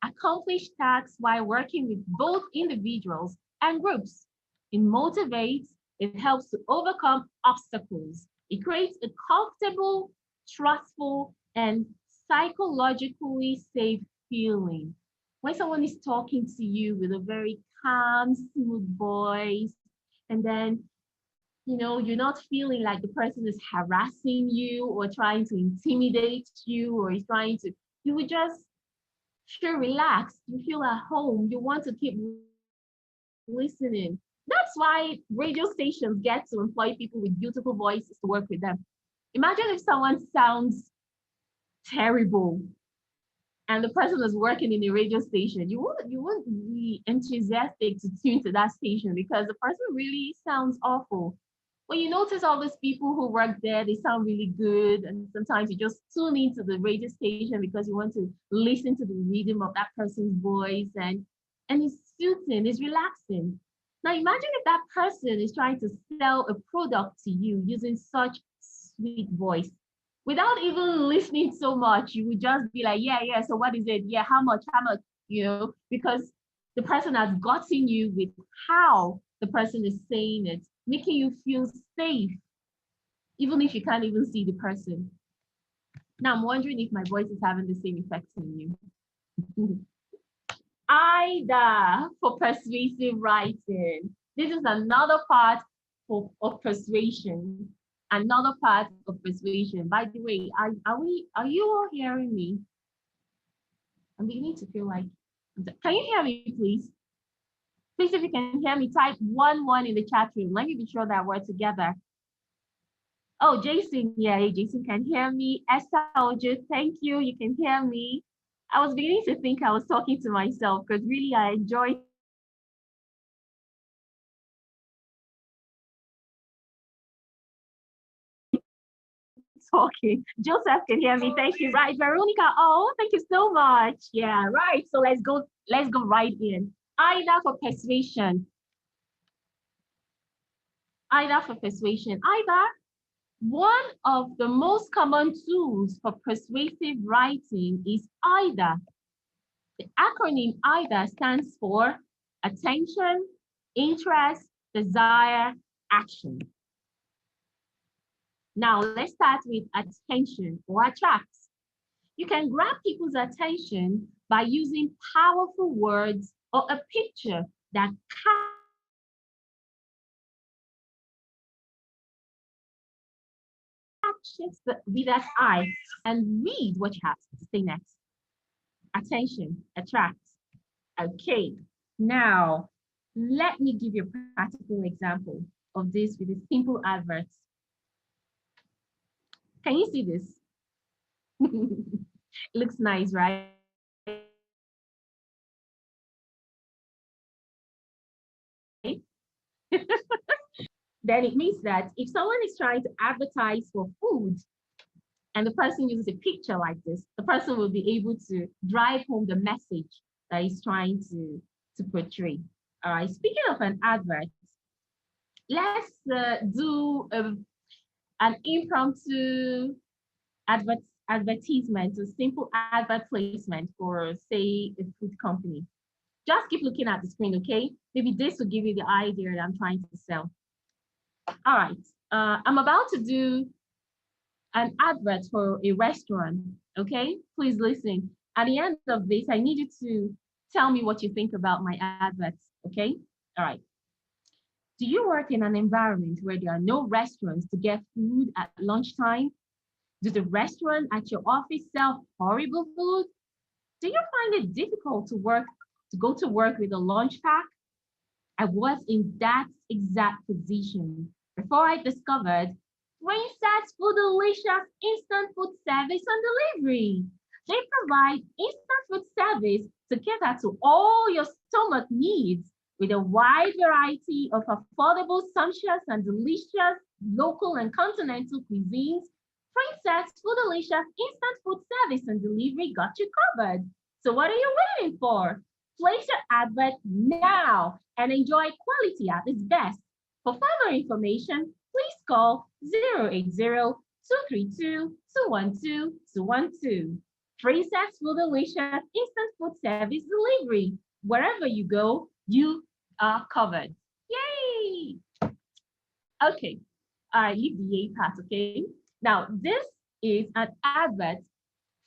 [SPEAKER 3] accomplish tasks while working with both individuals and groups. It motivates, it helps to overcome obstacles. It creates a comfortable, trustful, and psychologically safe feeling. When someone is talking to you with a very calm, smooth voice, and then you're not feeling like the person is harassing you or trying to intimidate you or is trying to, you would just feel relaxed, you feel at home, you want to keep listening. That's why radio stations get to employ people with beautiful voices to work with them. Imagine if someone sounds terrible and the person is working in a radio station, you wouldn't be enthusiastic to tune to that station because the person really sounds awful. When you notice all these people who work there, they sound really good. And sometimes you just tune into the radio station because you want to listen to the rhythm of that person's voice and it's soothing, it's relaxing. Now imagine if that person is trying to sell a product to you using such sweet voice. Without even listening so much, you would just be like, yeah, so what is it? Yeah, how much, because the person has gotten you with how the person is saying it, making you feel safe. even if you can't even see the person. Now I'm wondering if my voice is having the same effect on you. Either for persuasive writing. This is another part of persuasion. Another part of persuasion. By the way, are you all hearing me? I'm beginning to feel like, can you hear me, please? Please, if you can hear me, type 1 in the chat room. Let me be sure that we're together. Oh, Jason, yeah, Jason can hear me. Esther Ojo, thank you. You can hear me. I was beginning to think I was talking to myself because really I enjoy talking. Joseph can hear me. Thank you. Right, Veronica. Oh, thank you so much. Yeah, right. So let's go right in. Either for persuasion. Either for persuasion. Either one of the most common tools for persuasive writing is either. The acronym either stands for attention, interest, desire, action. Now let's start with attention or attract. You can grab people's attention by using powerful words or a picture that catches the reader's eye and read what you have to say next. Attention, attract. Okay, now let me give you a practical example of this with a simple advert. Can you see this? Looks nice, right? Then it means that if someone is trying to advertise for food and the person uses a picture like this, the person will be able to drive home the message that he's trying to portray. All right, speaking of an advert, let's do an impromptu advertisement, a simple advert placement for, say, a food company. Just keep looking at the screen, okay? Maybe this will give you the idea that I'm trying to sell. All right, I'm about to do an advert for a restaurant, okay? Please listen. At the end of this, I need you to tell me what you think about my adverts, okay? All right. Do you work in an environment where there are no restaurants to get food at lunchtime? Does the restaurant at your office sell horrible food? Do you find it difficult to go to work with a lunch pack? I was in that exact position before I discovered Princess Foodalicious Instant Food Service and Delivery. They provide instant food service to cater to all your stomach needs with a wide variety of affordable, sumptuous, and delicious local and continental cuisines. Princess Foodalicious Instant Food Service and Delivery got you covered. So what are you waiting for? Place your advert now and enjoy quality at its best. For further information, please call 080-232-212-212. Princess Foodalicious Instant Food Service Delivery. Wherever you go, you are covered. Yay! Okay, I leave the yay part, okay? Now, this is an advert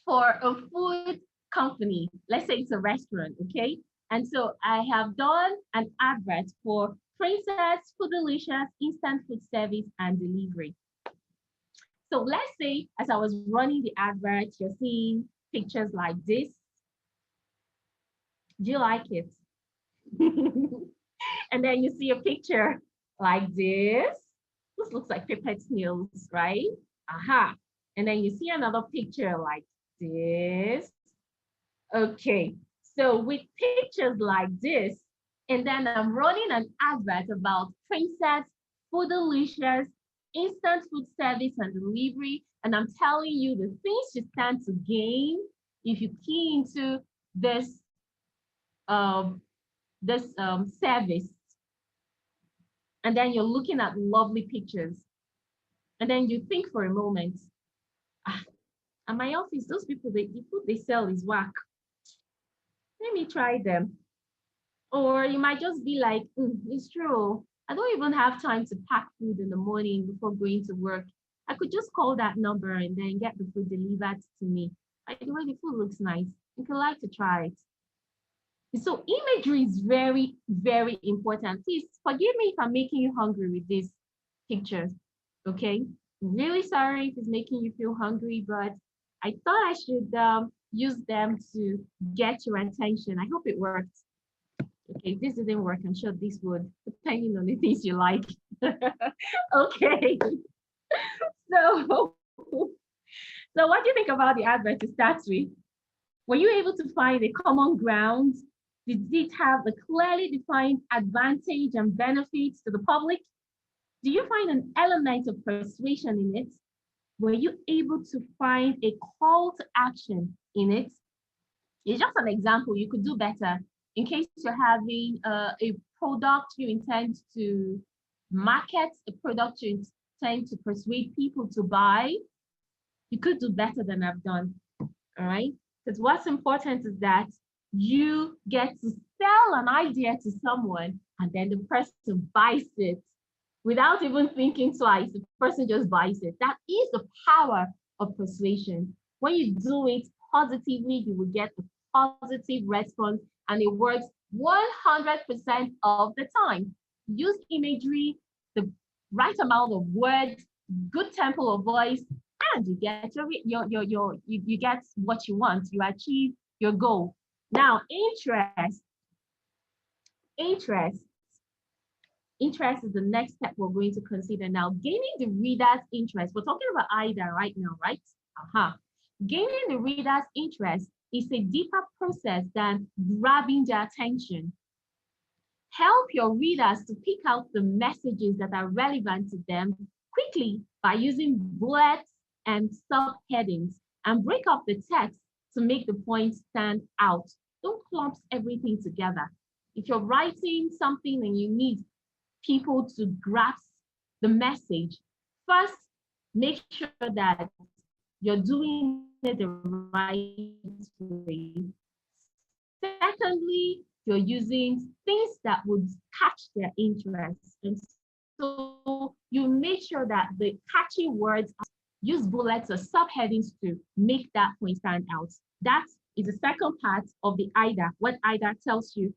[SPEAKER 3] for a food company. Let's say it's a restaurant, okay? And so I have done an advert for Princess Foodalicious Instant Food Service and Delivery. So let's say as I was running the advert, you're seeing pictures like this. Do you like it? And then you see a picture like this. This looks like peppered snails, right? Aha. And then you see another picture like this. Okay, so with pictures like this, and then I'm running an advert about Princess Foodalicious Instant Food Service and Delivery, and I'm telling you the things you stand to gain if you key into this service. And then you're looking at lovely pictures. And then you think for a moment, at my office, those people, the food they sell is whack. Let me try them. Or you might just be like, it's true. I don't even have time to pack food in the morning before going to work. I could just call that number and then get the food delivered to me. By the way, the food looks nice. You could like to try it. So imagery is very, very important. Please forgive me if I'm making you hungry with these pictures, okay? Really sorry if it's making you feel hungry, but I thought I should use them to get your attention. I hope it worked. Okay, if this didn't work, I'm sure this would, depending on the things you like. Okay, so what do you think about the advert to start with? Were you able to find a common ground? Did it have a clearly defined advantage and benefits to the public? Do you find an element of persuasion in it? Were you able to find a call to action in it? It's just an example. You could do better. In case you're having a product you intend to market, a product you intend to persuade people to buy, you could do better than I've done, all right? Because what's important is that you get to sell an idea to someone and then the person buys it without even thinking twice. The person just buys it. That is the power of persuasion. When you do it positively, you will get a positive response, and it works 100% of the time. Use imagery, the right amount of words, good tempo of voice, and you get you get what you want. You achieve your goal. Now, interest is the next step we're going to consider now. Gaining the reader's interest. We're talking about IDA right now, right? Gaining the reader's interest is a deeper process than grabbing their attention. Help your readers to pick out the messages that are relevant to them quickly by using bullets and subheadings, and break up the text to make the point stand out. Don't clump everything together. If you're writing something and you need people to grasp the message, first, make sure that you're doing it the right way. Secondly, you're using things that would catch their interest. And so you make sure that the catchy words, use bullets or subheadings to make that point stand out. That is the second part of the IDA, what IDA tells you.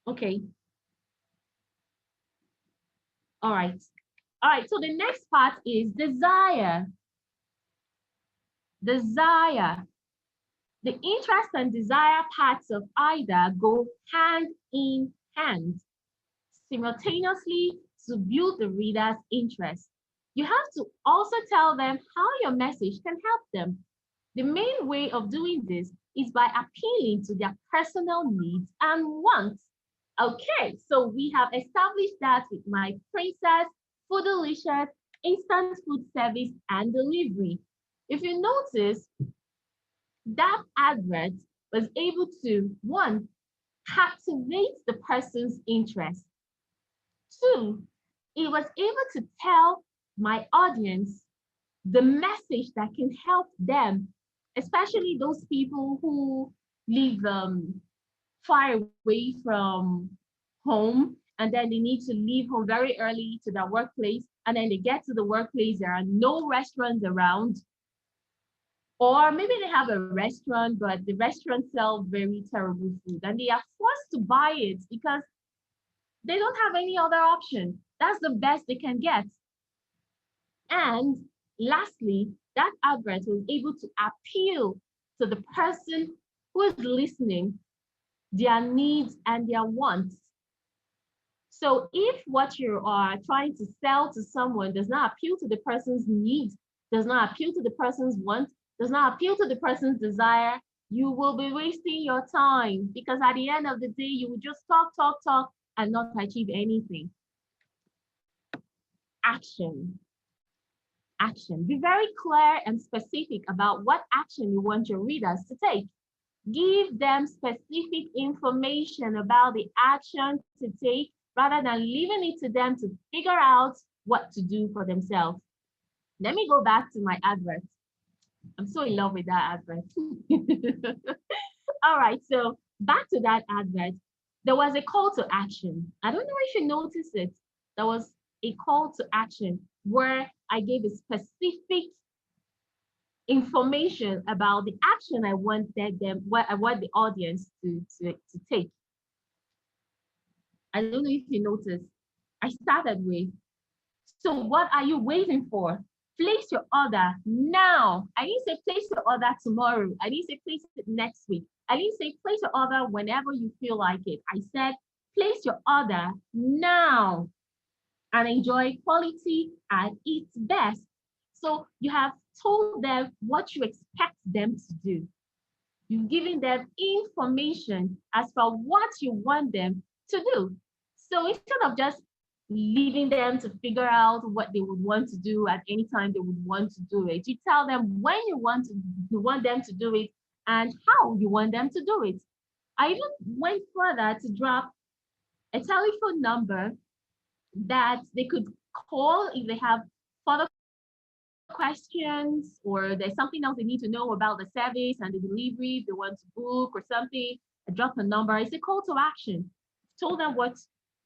[SPEAKER 3] Okay. All right. All right, so the next part is desire. Desire. The interest and desire parts of IDA go hand in hand simultaneously to build the reader's interest. You have to also tell them how your message can help them. The main way of doing this is by appealing to their personal needs and wants. Okay, so we have established that with My Princess, Foodalicious, instant food service, and delivery. If you notice, that advert was able to, one, captivate the person's interest. Two, it was able to tell my audience the message that can help them, especially those people who live far away from home, and then they need to leave home very early to their workplace, and then they get to the workplace, there are no restaurants around, or maybe they have a restaurant, but the restaurant sells very terrible food, and they are forced to buy it because they don't have any other option. That's the best they can get. And lastly, that advert was able to appeal to the person who is listening, their needs and their wants. So if what you are trying to sell to someone does not appeal to the person's needs, does not appeal to the person's wants, does not appeal to the person's desire, you will be wasting your time, because at the end of the day, you will just talk, and not achieve anything. Action. Action. Be very clear and specific about what action you want your readers to take. Give them specific information about the action to take rather than leaving it to them to figure out what to do for themselves. Let me go back to my advert. I'm so in love with that advert. All right, so back to that advert. there was a call to action. I don't know if you noticed it. There was a call to action where I gave a specific information about the action I wanted them, what I want the audience to take. I don't know if you noticed. I started with, so what are you waiting for? Place your order now. I didn't say place your order tomorrow. I didn't say place it next week. I didn't say place your order whenever you feel like it. I said place your order now and enjoy quality at its best. So you have told them what you expect them to do. You've given them information as for what you want them to do. So instead of just leaving them to figure out what they would want to do at any time they would want to do it, you tell them when you want them to do it and how you want them to do it. I even went further to drop a telephone number that they could call if they have further questions or there's something else they need to know about the service and the delivery, if they want to book or something. I drop a number. It's a call to action. Told them what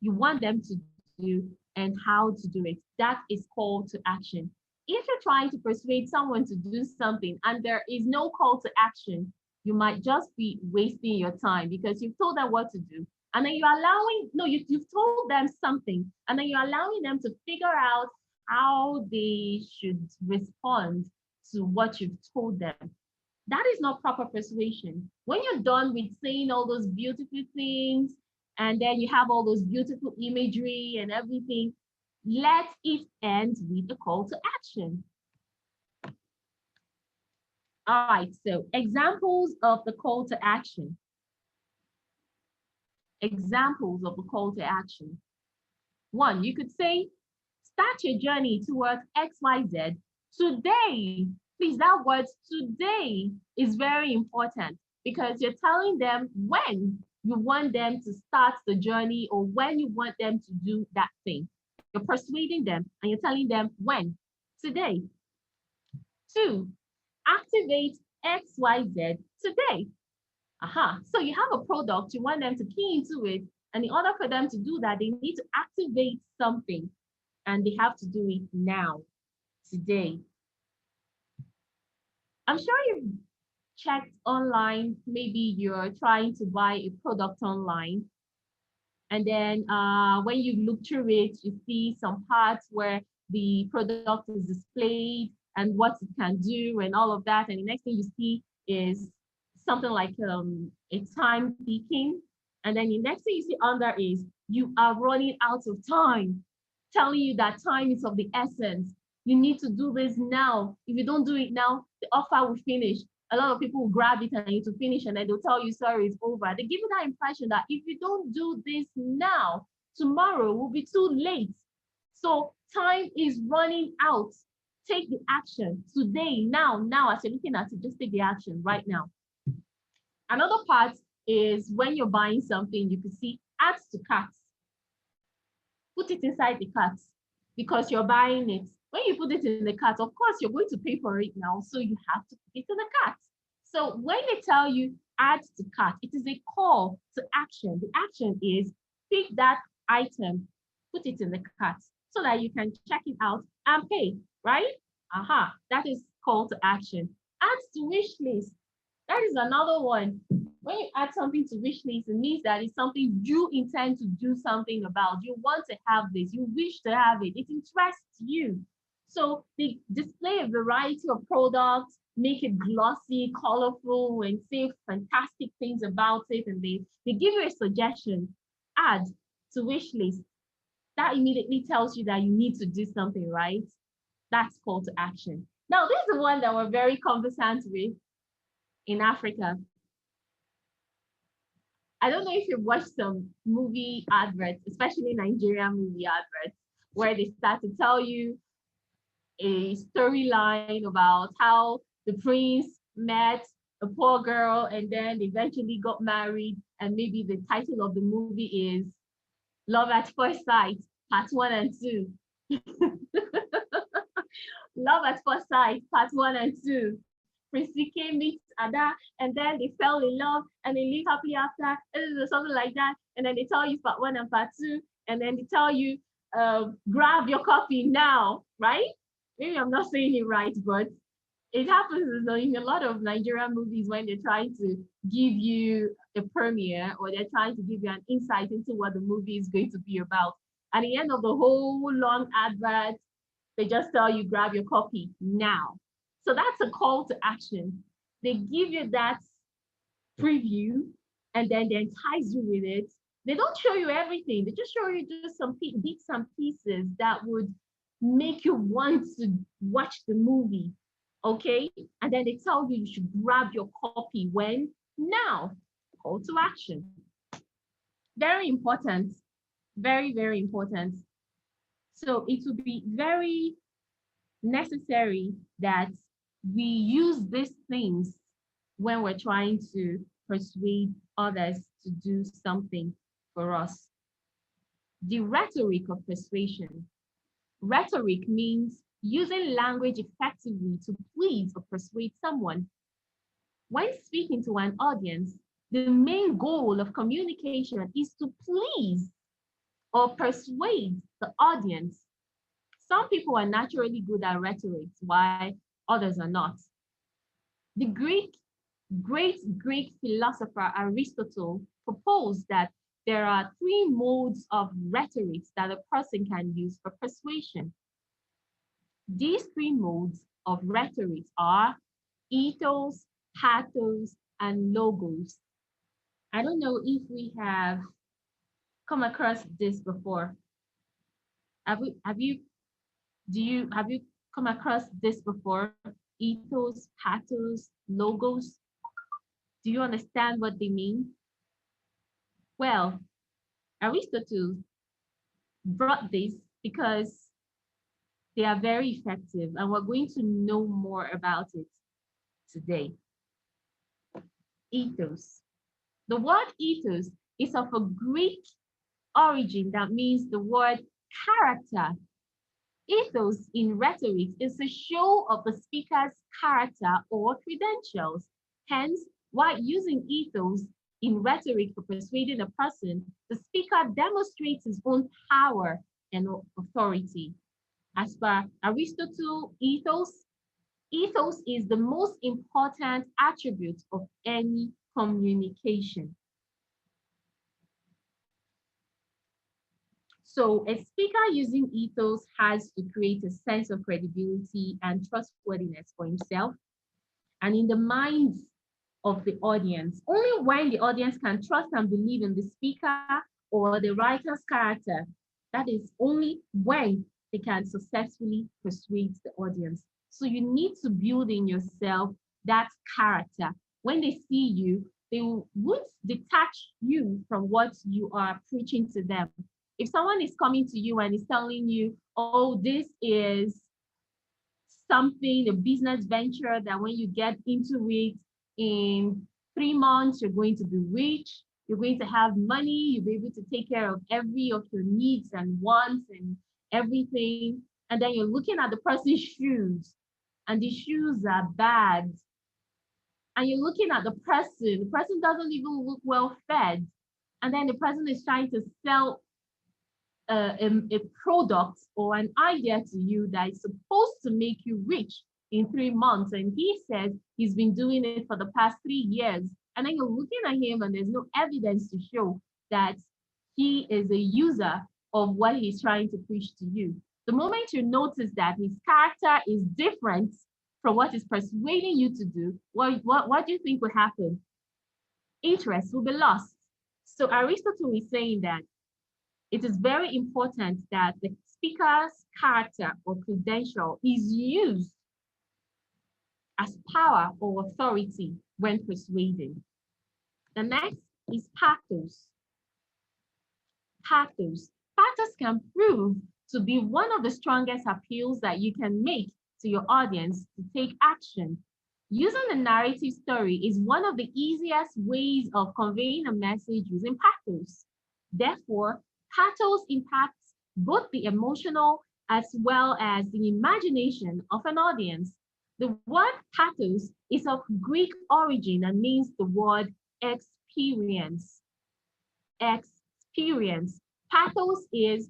[SPEAKER 3] you want them to do and how to do it. That is call to action. If you're trying to persuade someone to do something and there is no call to action, you might just be wasting your time because you've told them what to do. And then you've told them something and then you're allowing them to figure out how they should respond to what you've told them. That is not proper persuasion. When you're done with saying all those beautiful things, and then you have all those beautiful imagery and everything, let it end with a call to action. All right, so examples of the call to action. Examples of the call to action. One, you could say, start your journey towards XYZ today. Please, that word today is very important because you're telling them when you want them to start the journey or when you want them to do that thing. You're persuading them and you're telling them when, today. Two, activate XYZ today. So you have a product, you want them to key into it, and in order for them to do that, they need to activate something and they have to do it now, today. I'm sure you've checked online, maybe you're trying to buy a product online. And then when you look through it, you see some parts where the product is displayed and what it can do and all of that. And the next thing you see is something like a time ticking. And then the next thing you see under is you are running out of time, telling you that time is of the essence. You need to do this now. If you don't do it now, the offer will finish. A lot of people will grab it and need to finish and then they'll tell you, sorry, it's over. They give you that impression that if you don't do this now, tomorrow will be too late. So time is running out. Take the action today, now, as you're looking at it, just take the action right now. Another part is when you're buying something, you can see add to cart. Put it inside the cart because you're buying it. When you put it in the cart, of course, you're going to pay for it now, so you have to put it in the cart. So when they tell you add to cart, it is a call to action. The action is pick that item, put it in the cart so that you can check it out and pay, right? That is call to action. Add to wish list. That is another one. When you add something to wish list, it means that it's something you intend to do something about. You want to have this, you wish to have it, it interests you. So they display a variety of products, make it glossy, colorful, and say fantastic things about it. And they give you a suggestion, add to wish list. That immediately tells you that you need to do something, right? That's call to action. Now, this is the one that we're very conversant with in Africa. I don't know if you've watched some movie adverts, especially Nigerian movie adverts, where they start to tell you a storyline about how the prince met a poor girl and then eventually got married, and maybe the title of the movie is Love at First Sight, Part 1 and 2. Love at First Sight, Part 1 and 2. Prince Ike meets Ada, and then they fell in love and they live happily after, something like that. And then they tell you part one and part two, and then they tell you, grab your copy now, right? Maybe I'm not saying it right, but it happens in a lot of Nigerian movies when they're trying to give you a premiere or they're trying to give you an insight into what the movie is going to be about. At the end of the whole long advert, they just tell you grab your copy now. So that's a call to action. They give you that preview and then they entice you with it. They don't show you everything. They just show you just some bits and pieces that would make you want to watch the movie. Okay, and then they tell you should grab your copy when? Now. Call to action. Very important. Very, very important. So it would be very necessary that we use these things when we're trying to persuade others to do something for us. The rhetoric of persuasion. Rhetoric means using language effectively to please or persuade someone. When speaking to an audience, the main goal of communication is to please or persuade the audience. Some people are naturally good at rhetoric, while others are not. The great Greek philosopher Aristotle proposed that there are 3 modes of rhetoric that a person can use for persuasion. These 3 modes of rhetoric are ethos, pathos, and logos. I don't know if we have come across this before. Have you come across this before? Ethos, pathos, logos. Do you understand what they mean? Well, Aristotle brought this because they are very effective, and we're going to know more about it today. Ethos. The word ethos is of a Greek origin that means the word character. Ethos in rhetoric is a show of the speaker's character or credentials. Hence, while using ethos in rhetoric for persuading a person, the speaker demonstrates his own power and authority. As per Aristotle, ethos is the most important attribute of any communication. So a speaker using ethos has to create a sense of credibility and trustworthiness for himself and in the minds of the audience. Only when the audience can trust and believe in the speaker or the writer's character, that is only when they can successfully persuade the audience. So you need to build in yourself that character. When they see you, they won't detach you from what you are preaching to them. If someone is coming to you and is telling you, oh, this is something, a business venture that when you get into it in 3 months, you're going to be rich, you're going to have money, you'll be able to take care of every of your needs and wants and everything. And then you're looking at the person's shoes and the shoes are bad. And you're looking at the person doesn't even look well fed. And then the person is trying to sell a product or an idea to you that is supposed to make you rich in 3 months. And he says he's been doing it for the past 3 years. And then you're looking at him and there's no evidence to show that he is a user of what he's trying to preach to you. The moment you notice that his character is different from what he's persuading you to do, what do you think will happen? Interest will be lost. So Aristotle is saying that it is very important that the speaker's character or credential is used as power or authority when persuading. The next is pathos. Pathos can prove to be one of the strongest appeals that you can make to your audience to take action. Using a narrative story is one of the easiest ways of conveying a message using pathos. Therefore, pathos impacts both the emotional as well as the imagination of an audience. The word pathos is of Greek origin and means the word experience. Experience. Pathos is,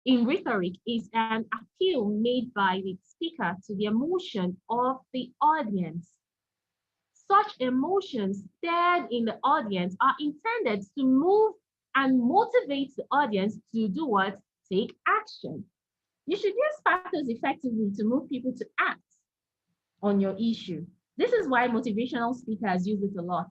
[SPEAKER 3] in rhetoric, is an appeal made by the speaker to the emotion of the audience. Such emotions stirred in the audience are intended to move and motivate the audience to do what? Take action. You should use pathos effectively to move people to act on your issue. This is why motivational speakers use it a lot.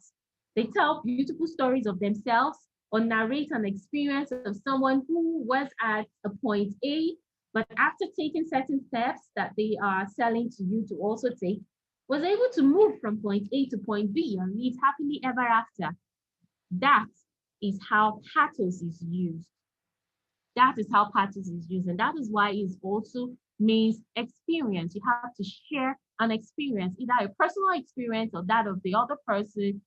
[SPEAKER 3] They tell beautiful stories of themselves or narrate an experience of someone who was at a point A, but after taking certain steps that they are selling to you to also take, was able to move from point A to point B and live happily ever after. That is how pathos is used. That is how pathos is used. And that is why it also means experience. You have to share an experience, either a personal experience or that of the other person,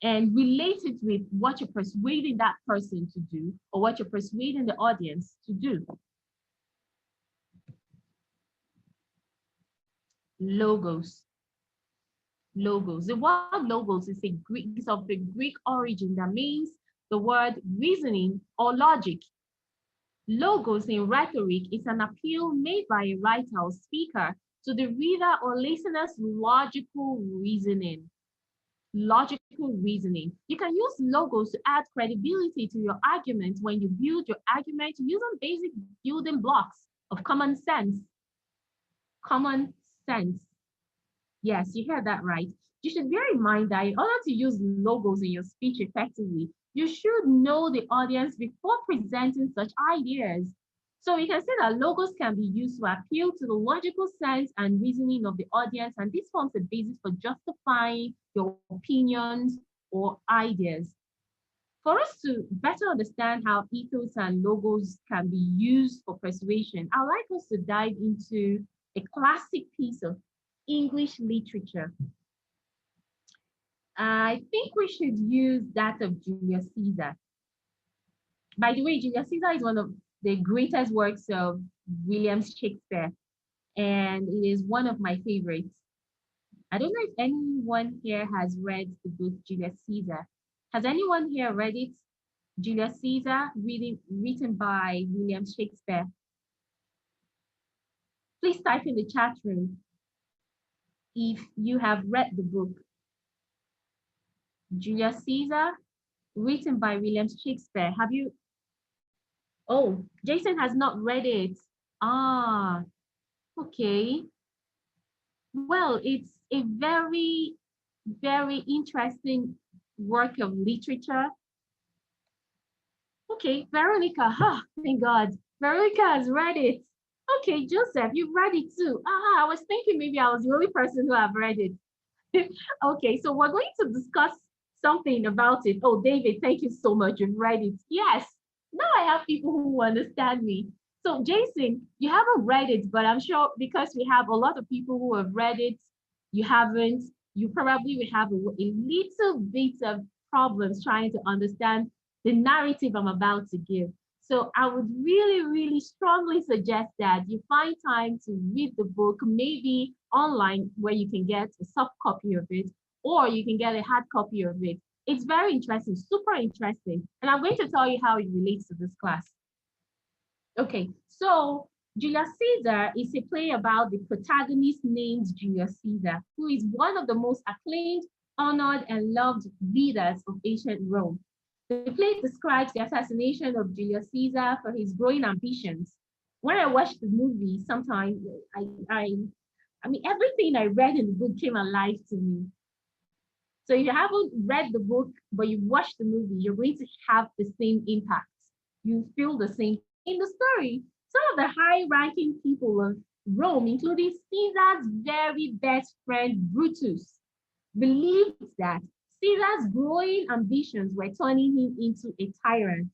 [SPEAKER 3] and relate it with what you're persuading that person to do or what you're persuading the audience to do. Logos. Logos. The word logos is of the Greek origin that means the word reasoning or logic. Logos in rhetoric is an appeal made by a writer or speaker to the reader or listener's logical reasoning. Logical reasoning. You can use logos to add credibility to your argument when you build your argument using basic building blocks of common sense. Common sense. Yes, you heard that right. You should bear in mind that in order to use logos in your speech effectively, you should know the audience before presenting such ideas. So we can say that logos can be used to appeal to the logical sense and reasoning of the audience, and this forms a basis for justifying your opinions or ideas. For us to better understand how ethos and logos can be used for persuasion, I'd like us to dive into a classic piece of English literature. I think we should use that of Julius Caesar. By the way, Julius Caesar is one of the greatest works of William Shakespeare, and it is one of my favorites. I don't know if anyone here has read the book Julius Caesar. Has anyone here read it? Julius Caesar, written by William Shakespeare. Please type in the chat room if you have read the book. Julius Caesar, written by William Shakespeare. Have you? Oh, Jason has not read it. Ah, okay. Well, it's a very, very interesting work of literature. Okay, Veronica, thank God. Veronica has read it. Okay, Joseph, you've read it too. I was thinking maybe I was the only person who have read it. Okay, so we're going to discuss something about it. Oh, David, thank you so much. You've read it. Yes, now I have people who understand me. So Jason, you haven't read it, but I'm sure because we have a lot of people who have read it, you haven't, you probably will have a little bit of problems trying to understand the narrative I'm about to give. So I would really, really strongly suggest that you find time to read the book, maybe online where you can get a soft copy of it, or you can get a hard copy of it. It's very interesting, super interesting. And I'm going to tell you how it relates to this class. Okay, so Julius Caesar is a play about the protagonist named Julius Caesar, who is one of the most acclaimed, honored, and loved leaders of ancient Rome. The play describes the assassination of Julius Caesar for his growing ambitions. When I watched the movie, sometimes I mean, everything I read in the book came alive to me. So if you haven't read the book, but you watched the movie, you're going to have the same impact. You feel the same. In the story, some of the high-ranking people of Rome, including Caesar's very best friend Brutus, believed that Caesar's growing ambitions were turning him into a tyrant.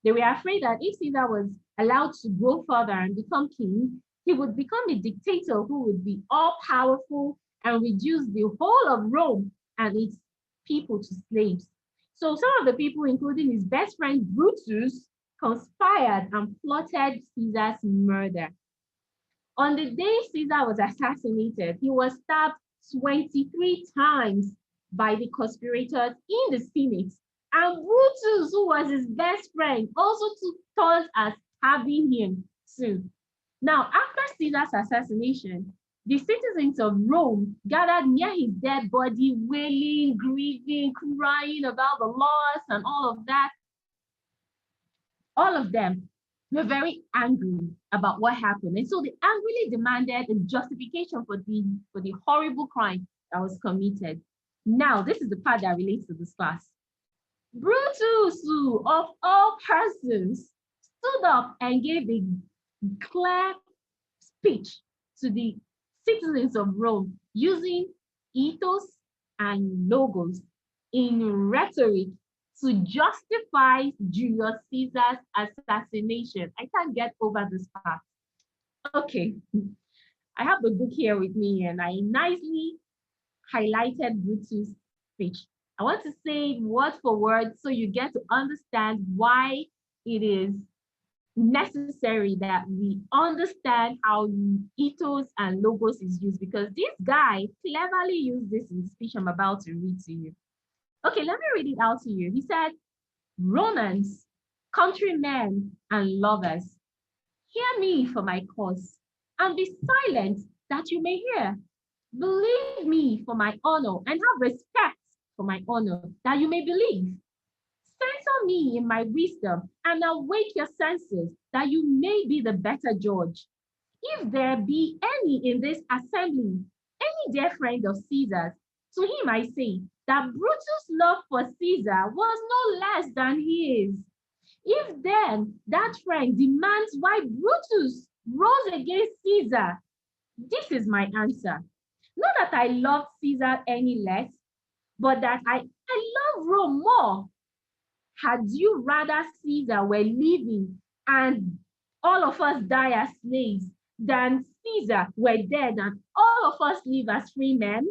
[SPEAKER 3] They were afraid that if Caesar was allowed to grow further and become king, he would become a dictator who would be all-powerful and reduce the whole of Rome and its people to slaves. So some of the people, including his best friend Brutus, conspired and plotted Caesar's murder. On the day Caesar was assassinated, he was stabbed 23 times by the conspirators in the Senate. And Brutus, who was his best friend, also took turns at stabbing him too. Now, after Caesar's assassination, the citizens of Rome gathered near his dead body, wailing, grieving, crying about the loss and all of that. All of them were very angry about what happened. And so they angrily demanded a justification for the horrible crime that was committed. Now, this is the part that relates to this class. Brutus, of all persons, stood up and gave a clear speech to the citizens of Rome using ethos and logos in rhetoric to justify Julius Caesar's assassination. I can't get over this part. Okay, I have the book here with me and I nicely highlighted Brutus' speech. I want to say it word for word so you get to understand why it is necessary that we understand how ethos and logos is used, because this guy cleverly used this in the speech I'm about to read to you. Okay, let me read it out to you. He said, Romans, countrymen, and lovers, hear me for my cause, and be silent that you may hear. Believe me for my honor, and have respect for my honor, that you may believe. Censor me in my wisdom, and awake your senses, that you may be the better judge. If there be any in this assembly, any dear friend of Caesar's, to him I say that Brutus' love for Caesar was no less than his. If then that friend demands why Brutus rose against Caesar, this is my answer. Not that I love Caesar any less, but that I love Rome more. Had you rather Caesar were living and all of us die as slaves than Caesar were dead and all of us live as free men?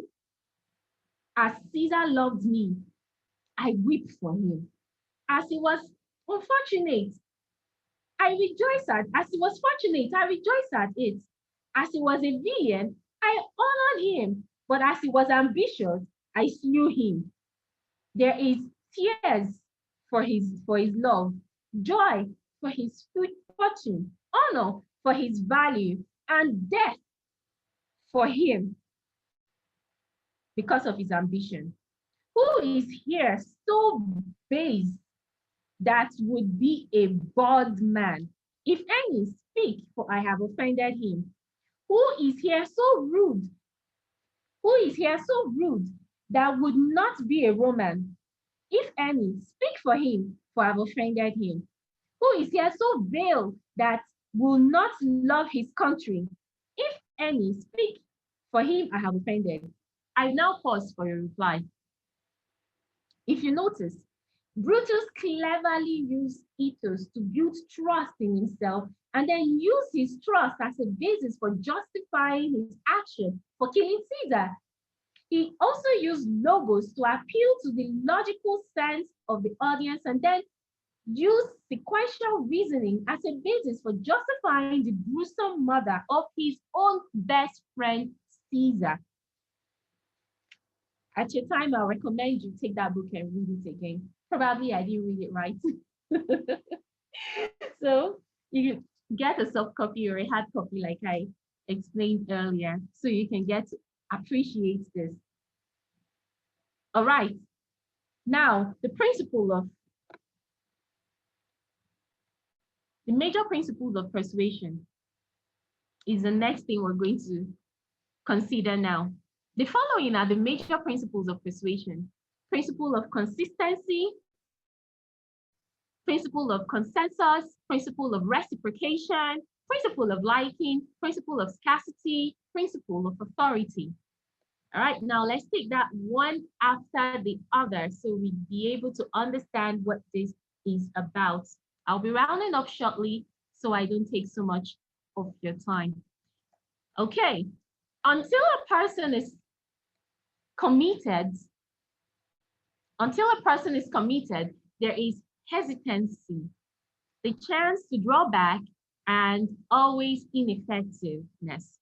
[SPEAKER 3] As Caesar loved me, I weep for him. As he was unfortunate, I rejoice at. As he was fortunate, I rejoice at it. As he was a villain, I honored him. But as he was ambitious, I slew him. There is tears for his love, joy for his fortune, honor for his value, and death for him because of his ambition. Who is here so base that would be a bad man? If any, speak, for I have offended him. Who is here so rude? Who is here so rude that would not be a Roman? If any, speak for him, for I have offended him. Who is here so vile that will not love his country? If any, speak, for him I have offended. I now pause for your reply. If you notice, Brutus cleverly used ethos to build trust in himself and then used his trust as a basis for justifying his action for killing Caesar. He also used logos to appeal to the logical sense of the audience and then used sequential reasoning as a basis for justifying the gruesome murder of his own best friend, Caesar. At your time, I recommend you take that book and read it again. Probably I didn't read it right. So you get a soft copy or a hard copy like I explained earlier, so you can get to appreciate this. All right. Now, the major principles of persuasion is the next thing we're going to consider now. The following are the major principles of persuasion: principle of consistency, principle of consensus, principle of reciprocation, principle of liking, principle of scarcity, principle of authority. All right, now let's take that one after the other so we'll be able to understand what this is about. I'll be rounding up shortly so I don't take so much of your time. Okay, until a person is committed, there is hesitancy, the chance to draw back and always ineffectiveness.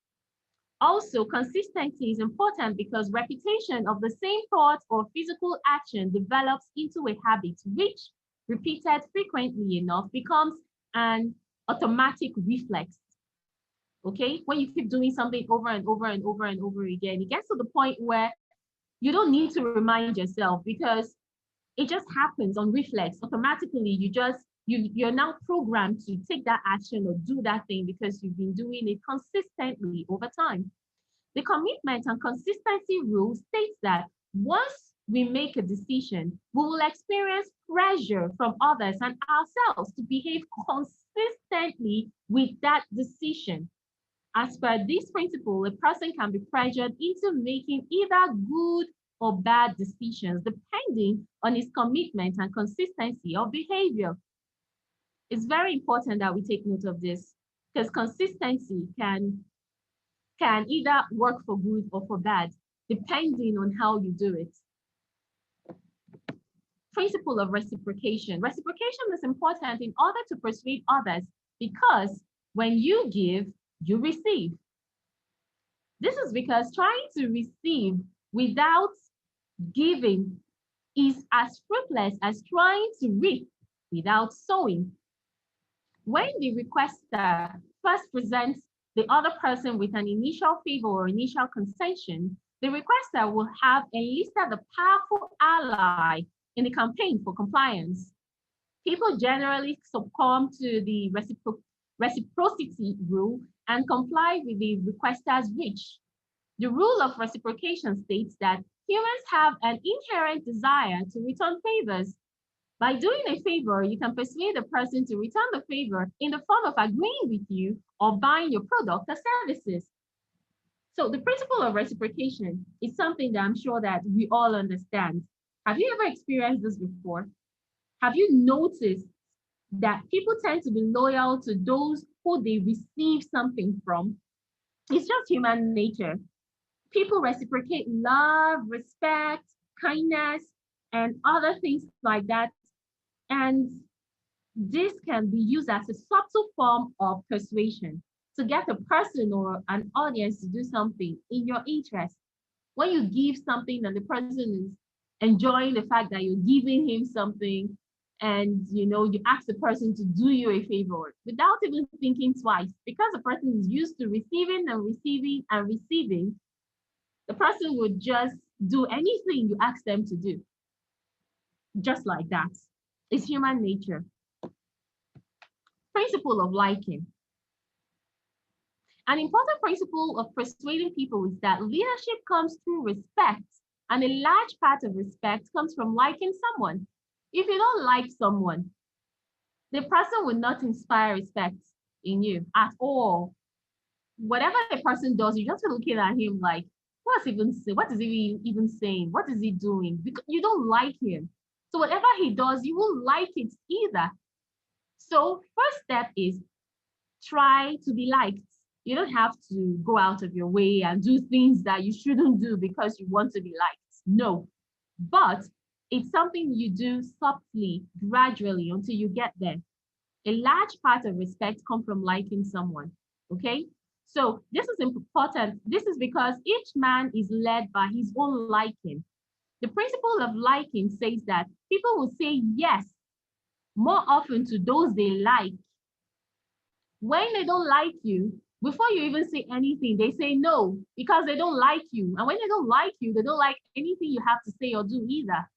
[SPEAKER 3] Also, consistency is important because repetition of the same thought or physical action develops into a habit, which, repeated frequently enough, becomes an automatic reflex. Okay, when you keep doing something over and over and over and over again, it gets to the point where you don't need to remind yourself because it just happens on reflex automatically. You're now programmed to take that action or do that thing because you've been doing it consistently over time. The commitment and consistency rule states that once we make a decision, we will experience pressure from others and ourselves to behave consistently with that decision. As per this principle, a person can be pressured into making either good or bad decisions depending on his commitment and consistency of behavior. It's very important that we take note of this because consistency can either work for good or for bad, depending on how you do it. Principle of reciprocation. Reciprocation is important in order to persuade others because when you give, you receive. This is because trying to receive without giving is as fruitless as trying to reap without sowing. When the requester first presents the other person with an initial favor or initial concession, the requester will have enlisted a powerful ally in the campaign for compliance. People generally succumb to the reciprocity rule and comply with the requester's wish. The rule of reciprocation states that humans have an inherent desire to return favors. By doing a favor, you can persuade the person to return the favor in the form of agreeing with you or buying your product or services. So the principle of reciprocation is something that I'm sure that we all understand. Have you ever experienced this before? Have you noticed that people tend to be loyal to those who they receive something from? It's just human nature. People reciprocate love, respect, kindness, and other things like that. And this can be used as a subtle form of persuasion to get a person or an audience to do something in your interest. When you give something and the person is enjoying the fact that you're giving him something, and you ask the person to do you a favor without even thinking twice, because the person is used to receiving and receiving and receiving, the person would just do anything you ask them to do. Just like that. It's human nature. Principle of liking. An important principle of persuading people is that leadership comes through respect, and a large part of respect comes from liking someone. If you don't like someone, the person will not inspire respect in you at all. Whatever the person does, you're just looking at him like, what is he even saying? What is he doing? Because you don't like him. So whatever he does, you won't like it either. So first step is try to be liked. You don't have to go out of your way and do things that you shouldn't do because you want to be liked. No, but it's something you do subtly, gradually until you get there. A large part of respect comes from liking someone, okay? So this is important. This is because each man is led by his own liking. The principle of liking says that people will say yes more often to those they like. When they don't like you, before you even say anything, they say no because they don't like you. And when they don't like you, they don't like anything you have to say or do either.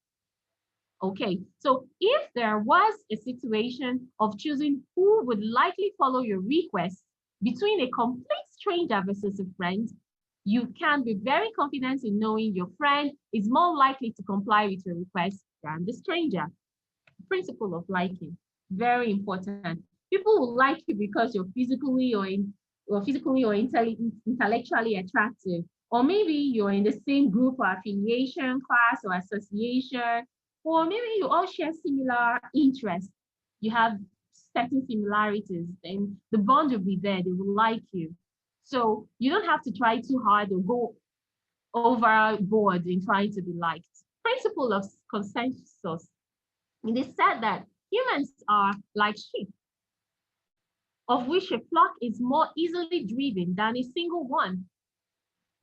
[SPEAKER 3] Okay, so if there was a situation of choosing who would likely follow your request between a complete stranger versus a friend, you can be very confident in knowing your friend is more likely to comply with your request than the stranger. Principle of liking, very important. People will like you because you're physically or intellectually attractive, or maybe you're in the same group or affiliation, class or association, or maybe you all share similar interests. You have certain similarities, then the bond will be there. They will like you. So you don't have to try too hard or go overboard in trying to be liked. Principle of consensus. It is said that humans are like sheep. of which a flock is more easily driven than a single one.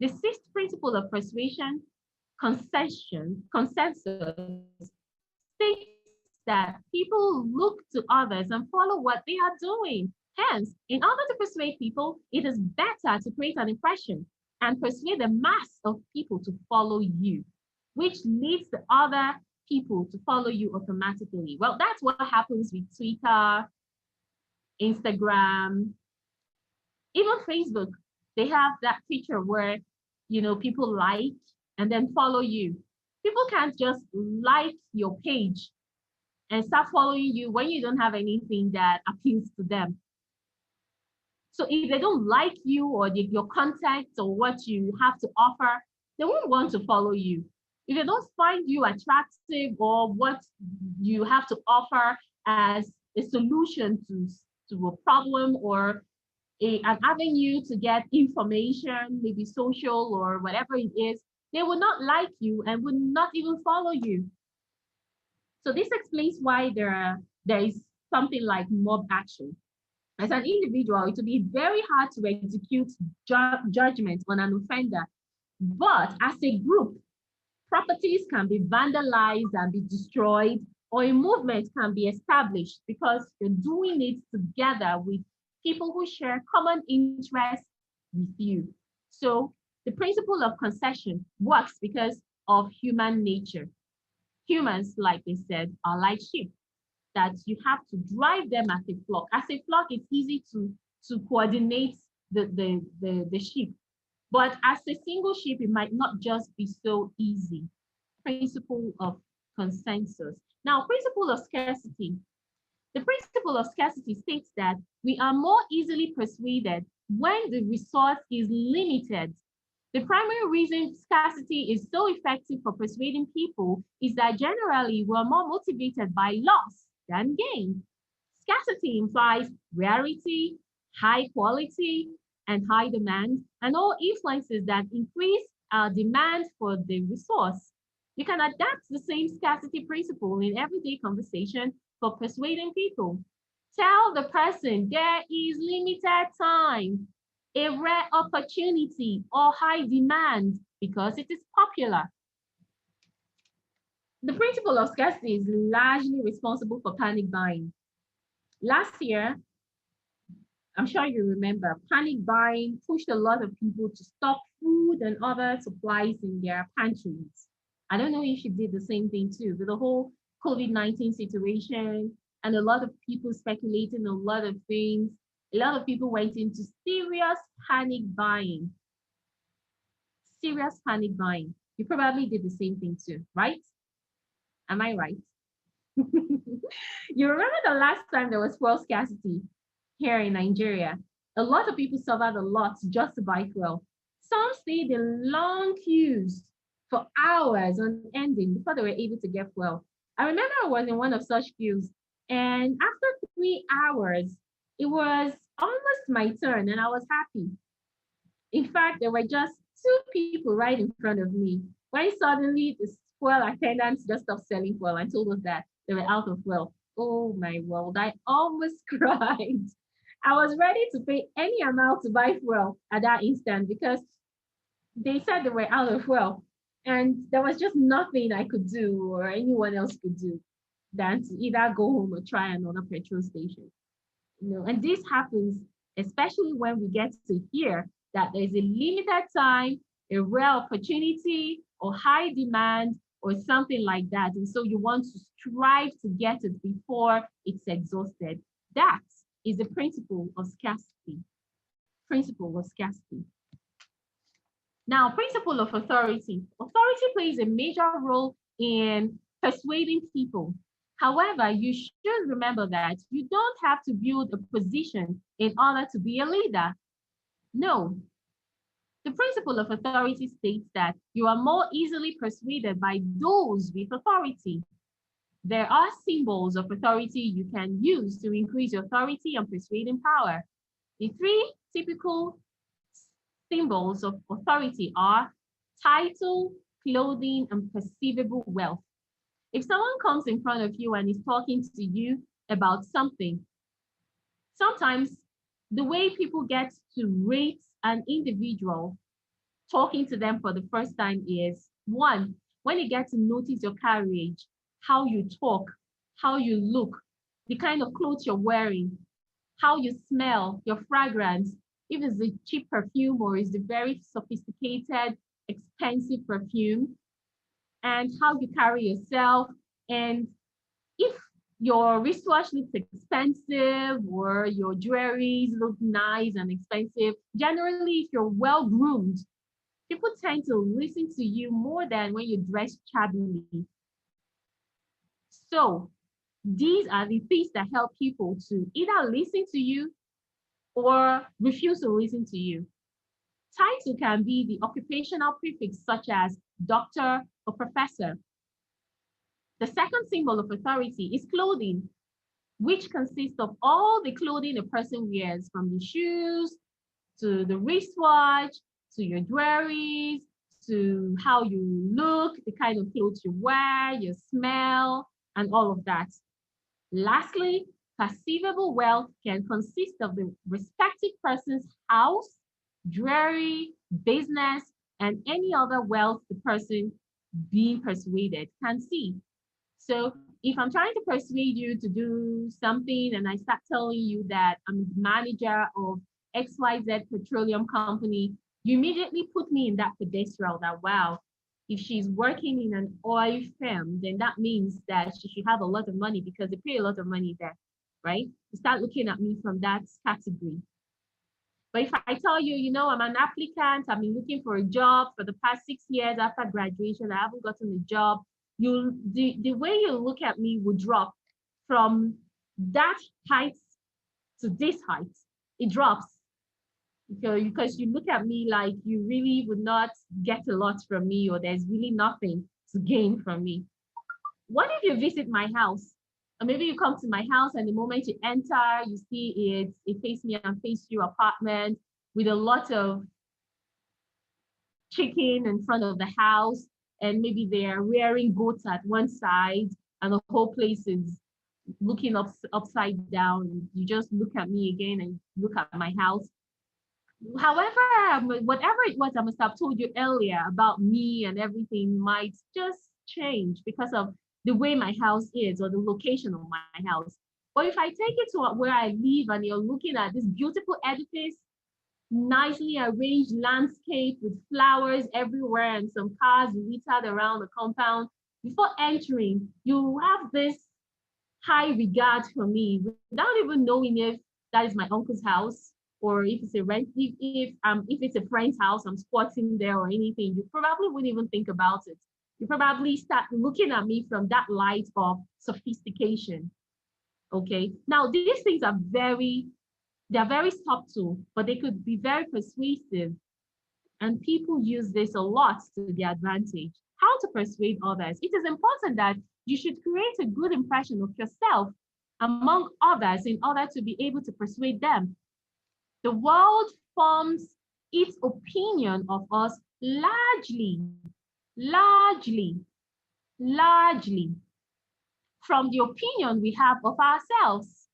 [SPEAKER 3] The sixth principle of persuasion, consensus, states that people look to others and follow what they are doing. Hence, in order to persuade people, it is better to create an impression and persuade the mass of people to follow you, which leads the other people to follow you automatically. Well, that's what happens with Twitter, Instagram, even Facebook. They have that feature where, people like and then follow you. People can't just like your page and start following you when you don't have anything that appeals to them. So if they don't like you or your content or what you have to offer, they won't want to follow you. If they don't find you attractive or what you have to offer as a solution to a problem or an avenue to get information, maybe social or whatever it is, they will not like you and will not even follow you. So this explains why there is something like mob action. As an individual, it will be very hard to execute judgment on an offender. But as a group, properties can be vandalized and be destroyed, or a movement can be established because you're doing it together with people who share common interests with you. So the principle of concession works because of human nature. Humans, like they said, are like sheep, that you have to drive them as a flock. As a flock, it's easy to coordinate the sheep. But as a single sheep, it might not just be so easy. Principle of consensus. Now, principle of scarcity. The principle of scarcity states that we are more easily persuaded when the resource is limited. The primary reason scarcity is so effective for persuading people is that generally we're more motivated by loss than gain. Scarcity implies rarity, high quality, and high demand, and all influences that increase our demand for the resource. You can adapt the same scarcity principle in everyday conversation for persuading people. Tell the person there is limited time, a rare opportunity, or high demand because it is popular. The principle of scarcity is largely responsible for panic buying. Last year, I'm sure you remember, panic buying pushed a lot of people to stock food and other supplies in their pantries. I don't know if you did the same thing too, with the whole COVID-19 situation and a lot of people speculating a lot of things. A lot of people went into serious panic buying. Serious panic buying. You probably did the same thing too, right? Am I right? You remember the last time there was fuel scarcity here in Nigeria? A lot of people suffered a lot just to buy fuel. Some stayed in long queues for hours on ending before they were able to get fuel. I remember I was in one of such queues, and after 3 hours, it was almost my turn and I was happy. In fact, there were just 2 people right in front of me when suddenly the fuel attendants just stopped selling fuel and told us that they were out of fuel. Oh my world, I almost cried. I was ready to pay any amount to buy fuel at that instant because they said they were out of fuel. And there was just nothing I could do or anyone else could do than to either go home or try another petrol station. And this happens especially when we get to hear that there's a limited time, a rare opportunity, or high demand, or something like that. And so you want to strive to get it before it's exhausted. That is the principle of scarcity. Principle of scarcity. Now, principle of authority. Authority plays a major role in persuading people. However, you should remember that you don't have to build a position in order to be a leader. No. The principle of authority states that you are more easily persuaded by those with authority. There are symbols of authority you can use to increase your authority and persuading power. The 3 typical symbols of authority are title, clothing, and perceivable wealth. If someone comes in front of you and is talking to you about something, sometimes the way people get to rate an individual talking to them for the first time is one, when you get to notice your carriage, how you talk, how you look, the kind of clothes you're wearing, how you smell, your fragrance, if it's a cheap perfume or is the very sophisticated, expensive perfume, and how you carry yourself. And if your wristwatch looks expensive or your jewelries look nice and expensive, generally, if you're well groomed, people tend to listen to you more than when you dress shabbily. So these are the things that help people to either listen to you or refuse to listen to you. Title can be the occupational prefix such as doctor or professor. The second symbol of authority is clothing, which consists of all the clothing a person wears, from the shoes to the wristwatch, to your jewelries, to how you look, the kind of clothes you wear, your smell, and all of that. Lastly, perceivable wealth can consist of the respective person's house, jewelry, business, and any other wealth the person being persuaded can see. So if I'm trying to persuade you to do something and I start telling you that I'm the manager of XYZ petroleum company, you immediately put me in that pedestal that, wow, if she's working in an oil firm, then that means that she should have a lot of money because they pay a lot of money there, right? You start looking at me from that category. But if I tell you, you know, I'm an applicant, I've been looking for a job for the past 6 years after graduation, I haven't gotten a job, the way you look at me will drop from that height to this height. It drops because you look at me like you really would not get a lot from me, or there's really nothing to gain from me. What if you visit my house? Or maybe you come to my house and the moment you enter, you see it face me and face you apartment with a lot of chicken in front of the house, and maybe they're rearing goats at one side and the whole place is looking upside down. You just look at me again and look at my house. However, whatever it was I must have told you earlier about me and everything might just change because of the way my house is or the location of my house. But if I take it to where I live and you're looking at this beautiful edifice, nicely arranged landscape with flowers everywhere and some cars littered around the compound, before entering, you have this high regard for me without even knowing if that is my uncle's house or if it's a rent, if it's a friend's house, I'm squatting there or anything. You probably wouldn't even think about it. You probably start looking at me from that light of sophistication. Okay. Now these things are they're very subtle, but they could be very persuasive. And people use this a lot to their advantage. How to persuade others? It is important that you should create a good impression of yourself among others in order to be able to persuade them. The world forms its opinion of us largely from the opinion we have of ourselves.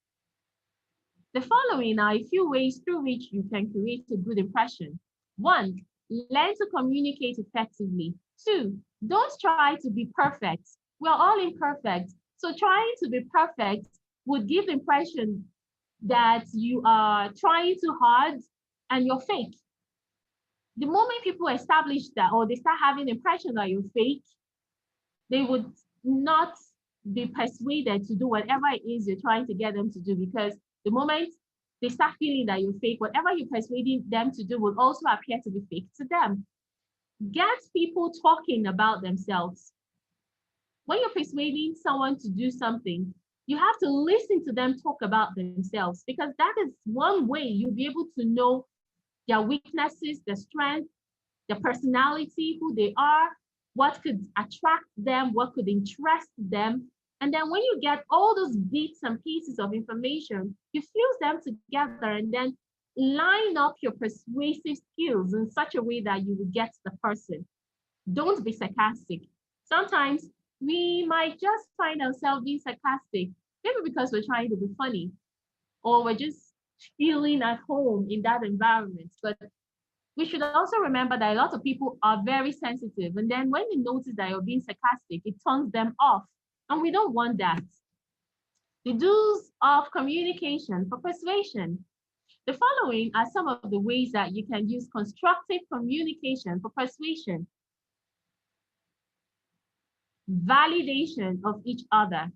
[SPEAKER 3] The following are a few ways through which you can create a good impression. 1, learn to communicate effectively. 2, don't try to be perfect. We're all imperfect. So trying to be perfect would give the impression that you are trying too hard and you're fake. The moment people establish that or they start having the impression that you're fake, they would not be persuaded to do whatever it is you're trying to get them to do, because the moment they start feeling that you're fake, whatever you're persuading them to do will also appear to be fake to them. Get people talking about themselves. When you're persuading someone to do something, you have to listen to them talk about themselves, because that is one way you'll be able to know their weaknesses, their strengths, their personality, who they are, what could attract them, what could interest them. And then when you get all those bits and pieces of information, you fuse them together and then line up your persuasive skills in such a way that you will get the person. Don't be sarcastic. Sometimes we might just find ourselves being sarcastic, maybe because we're trying to be funny, or we're just feeling at home in that environment. But we should also remember that a lot of people are very sensitive. And then when they notice that you're being sarcastic, it turns them off. And we don't want that. The do's of communication for persuasion. The following are some of the ways that you can use constructive communication for persuasion. Validation of each other,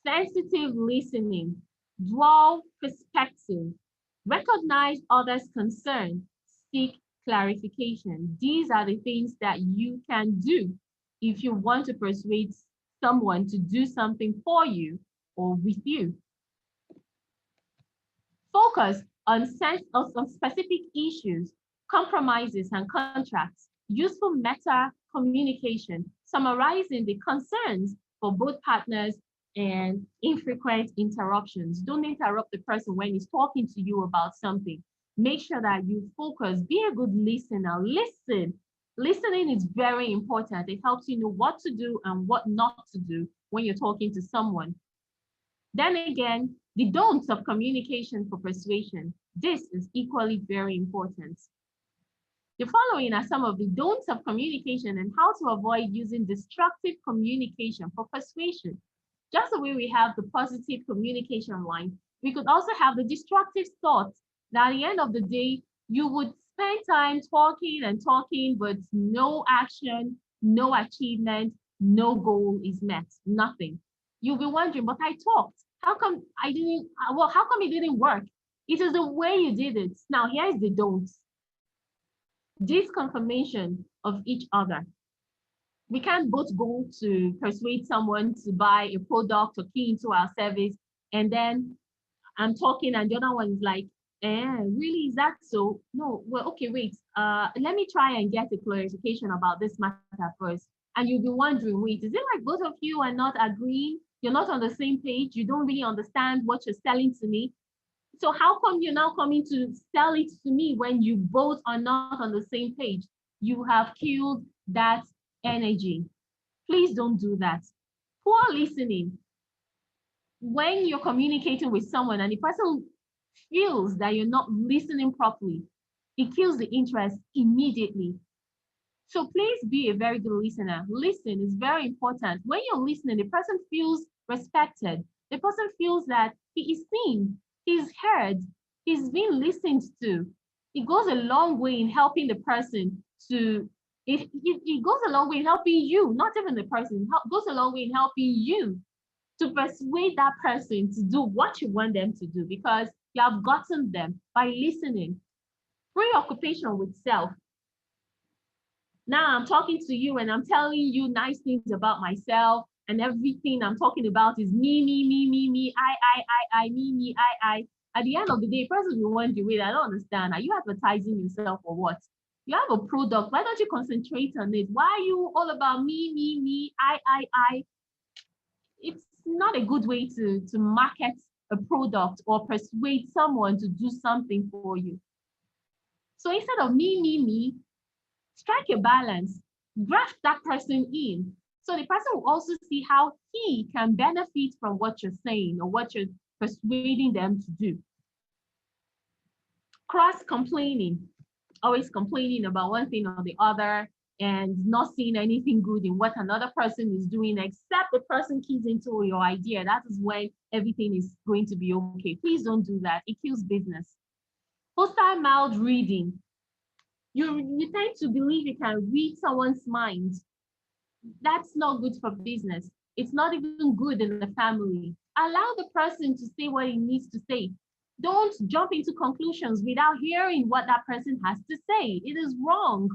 [SPEAKER 3] sensitive listening, dual perspective, recognize others' concern, seek clarification. These are the things that you can do if you want to persuade someone to do something for you or with you. Focus on specific issues, compromises, and contracts. Useful meta communication, summarizing the concerns for both partners and infrequent interruptions. Don't interrupt the person when he's talking to you about something. Make sure that you focus. Be a good listener. Listen. Listening is very important. It helps you know what to do and what not to do when you're talking to someone. Then again, the don'ts of communication for persuasion. This is equally very important. The following are some of the don'ts of communication and how to avoid using destructive communication for persuasion. Just the way we have the positive communication line, we could also have the destructive thoughts that at the end of the day, you would spend time talking and talking, but no action, no achievement, no goal is met, nothing. You'll be wondering, but I talked. How come I didn't, well, how come it didn't work? It is the way you did it. Now, here's the don'ts. Disconfirmation of each other. We can't both go to persuade someone to buy a product or key into our service, and then I'm talking and the other one is like, really, is that so? No, well, okay, wait, let me try and get a clarification about this matter first. And you'll be wondering, wait, is it like both of you are not agreeing? You're not on the same page. You don't really understand what you're selling to me. So how come you're now coming to sell it to me when you both are not on the same page? You have killed that energy. Please don't do that. Poor listening. When you're communicating with someone and the person feels that you're not listening properly, it kills the interest immediately. So please be a very good listener. Listen is very important. When you're listening, the person feels respected. The person feels that he is seen, he's heard, he's being listened to. It goes a long way in helping the person to, it goes a long way in helping you, not even the person, it goes a long way in helping you to persuade that person to do what you want them to do because you have gotten them by listening. Preoccupation with self. Now I'm talking to you and I'm telling you nice things about myself, and everything I'm talking about is me, I, me, I. At the end of the day, person will wonder, wait, I don't understand. Are you advertising yourself or what? You have a product. Why don't you concentrate on it? Why are you all about me, I? It's not a good way to market a product or persuade someone to do something for you. So instead of me, strike a balance, graft that person in. So the person will also see how he can benefit from what you're saying or what you're persuading them to do. Cross-complaining, always complaining about one thing or the other and not seeing anything good in what another person is doing, except the person keys into your idea. That is when everything is going to be okay. Please don't do that. It kills business. Hostile mouth reading. You tend to believe you can read someone's mind. That's not good for business. It's not even good in the family. Allow the person to say what he needs to say. Don't jump into conclusions without hearing what that person has to say. It is wrong.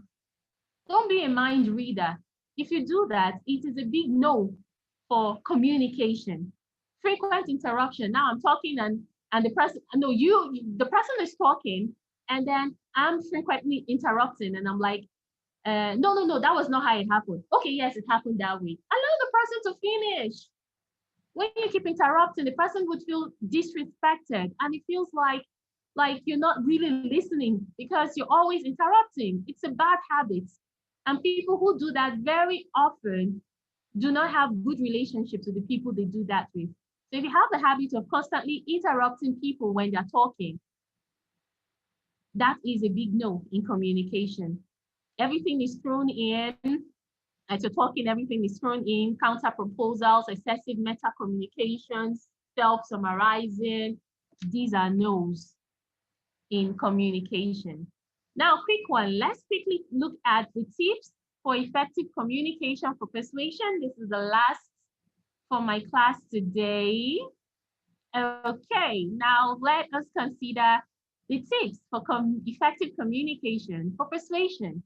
[SPEAKER 3] Don't be a mind reader. If you do that, it is a big no for communication. Frequent interruption. Now I'm talking and the person, no, the person is talking and then I'm frequently interrupting and I'm like, no, that was not how it happened. Okay, yes, it happened that way. Allow the person to finish. When you keep interrupting, the person would feel disrespected and it feels like you're not really listening because you're always interrupting. It's a bad habit. And people who do that very often do not have good relationships with the people they do that with. So if you have the habit of constantly interrupting people when they're talking, that is a big no in communication. Everything is thrown in. As you're talking, everything is thrown in, counter proposals, excessive meta communications, self-summarizing. These are no's in communication. Now, quick one. Let's quickly look at the tips for effective communication for persuasion. This is the last for my class today. Okay, now let us consider the tips for effective communication for persuasion.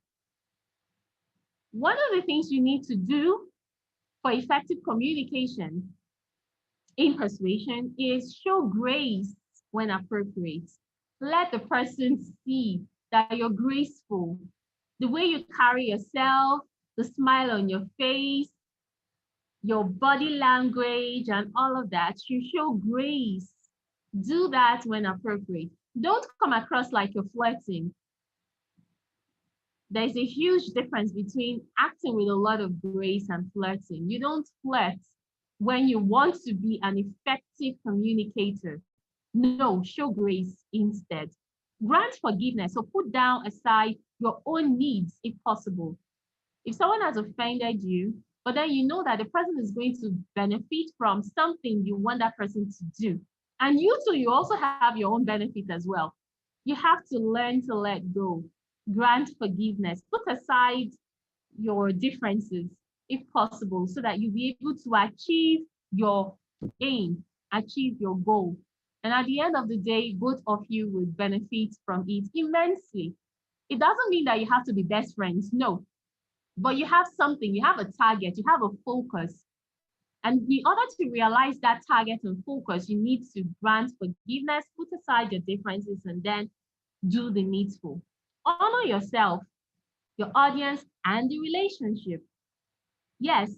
[SPEAKER 3] One of the things you need to do for effective communication in persuasion is show grace when appropriate. Let the person see that you're graceful. The way you carry yourself, the smile on your face, your body language, and all of that, you show grace. Do that when appropriate. Don't come across like you're flirting. There's a huge difference between acting with a lot of grace and flirting. You don't flirt when you want to be an effective communicator. No, show grace instead. Grant forgiveness, so put down aside your own needs if possible. If someone has offended you, but then you know that the person is going to benefit from something you want that person to do, and you too, you also have your own benefit as well. You have to learn to let go. Grant forgiveness. Put aside your differences if possible so that you'll be able to achieve your aim, achieve your goal. And at the end of the day, both of you will benefit from it immensely. It doesn't mean that you have to be best friends, no. But you have something, you have a target, you have a focus. And in order to realize that target and focus, you need to grant forgiveness, put aside your differences, and then do the needful. Honor yourself, your audience, and the relationship. Yes,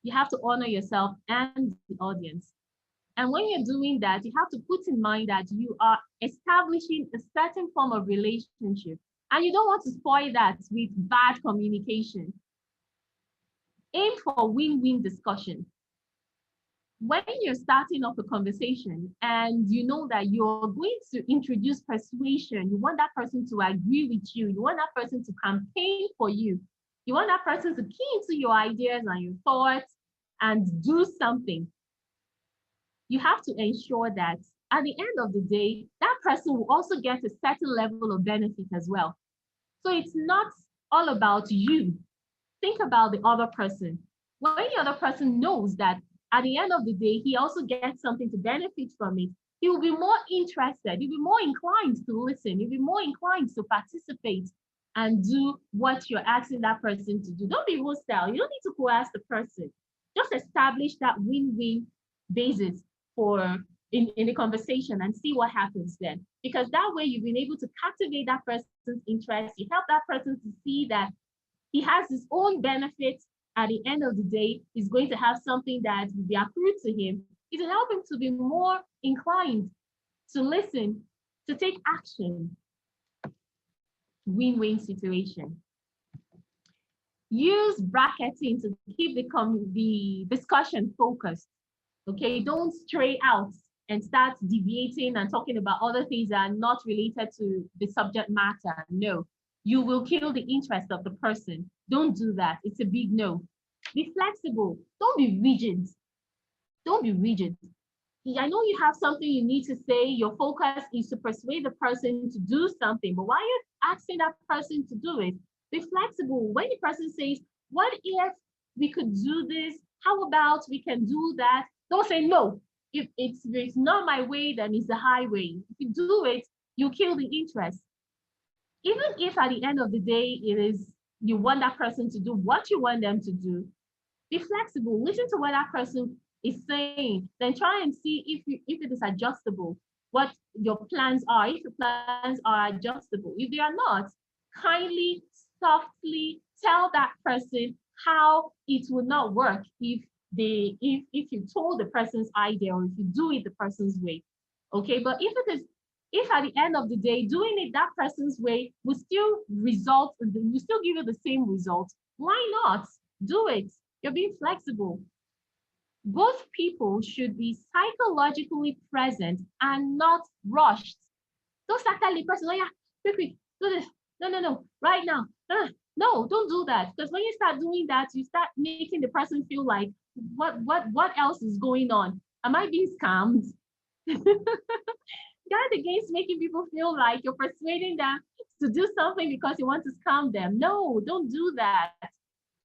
[SPEAKER 3] you have to honor yourself and the audience. And when you're doing that, you have to put in mind that you are establishing a certain form of relationship, and you don't want to spoil that with bad communication. Aim for win-win discussion. When you're starting off a conversation and you know that you're going to introduce persuasion, you want that person to agree with you, you want that person to campaign for you, you want that person to key into your ideas and your thoughts and do something. You have to ensure that at the end of the day, that person will also get a certain level of benefit as well. So it's not all about you. Think about the other person. When the other person knows that at the end of the day, he also gets something to benefit from it, he will be more interested, he'll be more inclined to listen, he'll be more inclined to participate and do what you're asking that person to do. Don't be hostile. You don't need to coerce the person. Just establish that win-win basis in the conversation and see what happens then. Because that way you've been able to captivate that person's interest. You help that person to see that he has his own benefits. At the end of the day, he's going to have something that will be accrued to him. It will help him to be more inclined to listen, to take action. Win-win situation. Use bracketing to keep the discussion focused. Okay, don't stray out and start deviating and talking about other things that are not related to the subject matter. No, you will kill the interest of the person. Don't do that. It's a big no. Be flexible. Don't be rigid. Don't be rigid. I know you have something you need to say. Your focus is to persuade the person to do something, but why are you asking that person to do it? Be flexible. When the person says, what if we could do this? How about we can do that? Don't say no. If it's not my way, then it's the highway. If you do it, you kill the interest. Even if at the end of the day, you want that person to do what you want them to do, be flexible. Listen to what that person is saying. Then try and see if it is adjustable, what your plans are. If your plans are adjustable. If they are not, kindly, softly tell that person how it will not work if you told the person's idea or if you do it the person's way. Okay, but if at the end of the day doing it that person's way will still give you the same result, why not do it? You're being flexible. Both people should be psychologically present and not rushed. Don't start telling the person, oh yeah, quick, quick, do this. No, no, no, right now. No, don't do that. Because when you start doing that, you start making the person feel like, what else is going on? Am I being scammed? Guard against making people feel like you're persuading them to do something because you want to scam them. No, don't do that.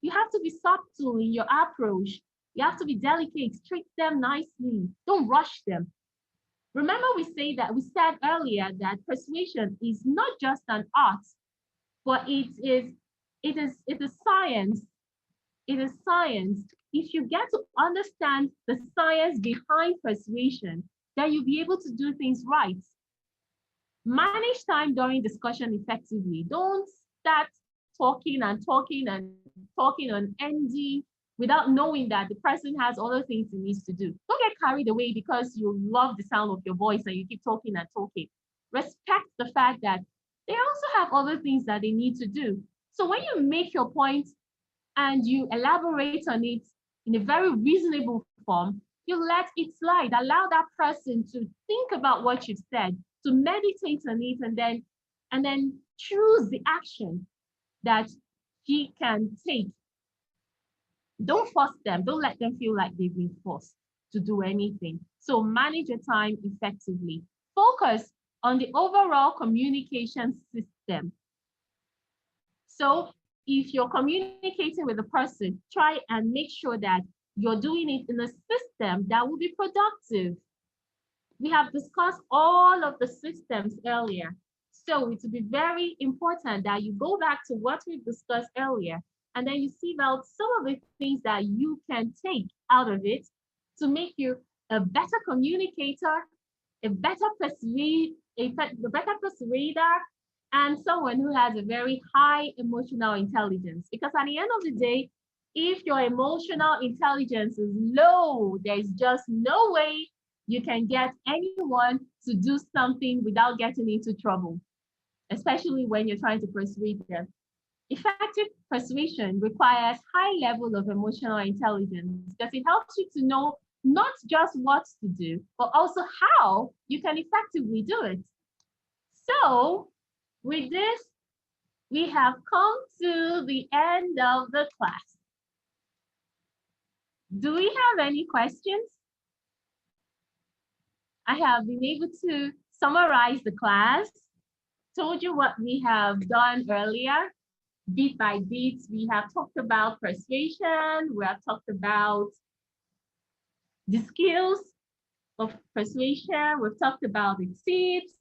[SPEAKER 3] You have to be subtle in your approach. You have to be delicate, treat them nicely. Don't rush them. Remember we said earlier that persuasion is not just an art, but it is science. It is science. If you get to understand the science behind persuasion, then you'll be able to do things right. Manage time during discussion effectively. Don't start talking and talking and talking on ending without knowing that the person has other things he needs to do. Don't get carried away because you love the sound of your voice and you keep talking and talking. Respect the fact that they also have other things that they need to do. So when you make your point and you elaborate on it in a very reasonable form, you let it slide. Allow that person to think about what you've said, to meditate on it, and then choose the action that she can take. Don't force them. Don't let them feel like they've been forced to do anything. So manage your time effectively. Focus on the overall communication system. So if you're communicating with a person, try and make sure that you're doing it in a system that will be productive. We have discussed all of the systems earlier. So it will be very important that you go back to what we've discussed earlier, and then you see about some of the things that you can take out of it to make you a better communicator, a better persuader, and someone who has a very high emotional intelligence. Because at the end of the day, if your emotional intelligence is low, there's just no way you can get anyone to do something without getting into trouble, especially when you're trying to persuade them. Effective persuasion requires high level of emotional intelligence because it helps you to know not just what to do, but also how you can effectively do it. So with this, we have come to the end of the class. Do we have any questions? I have been able to summarize the class, told you what we have done earlier. Bit by bit, we have talked about persuasion, we have talked about the skills of persuasion, we've talked about the tips,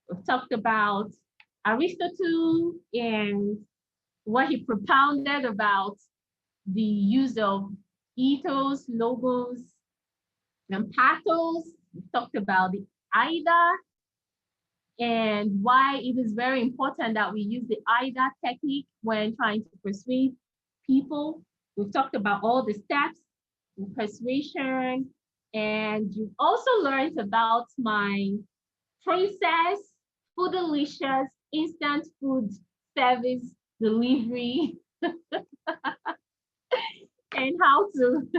[SPEAKER 3] we've talked about Aristotle and what he propounded about the use of ethos, logos, and pathos. We've talked about the AIDA and why it is very important that we use the AIDA technique when trying to persuade people. We've talked about all the steps in persuasion, and you've also learned about my Princess Foodalicious instant food service delivery and how to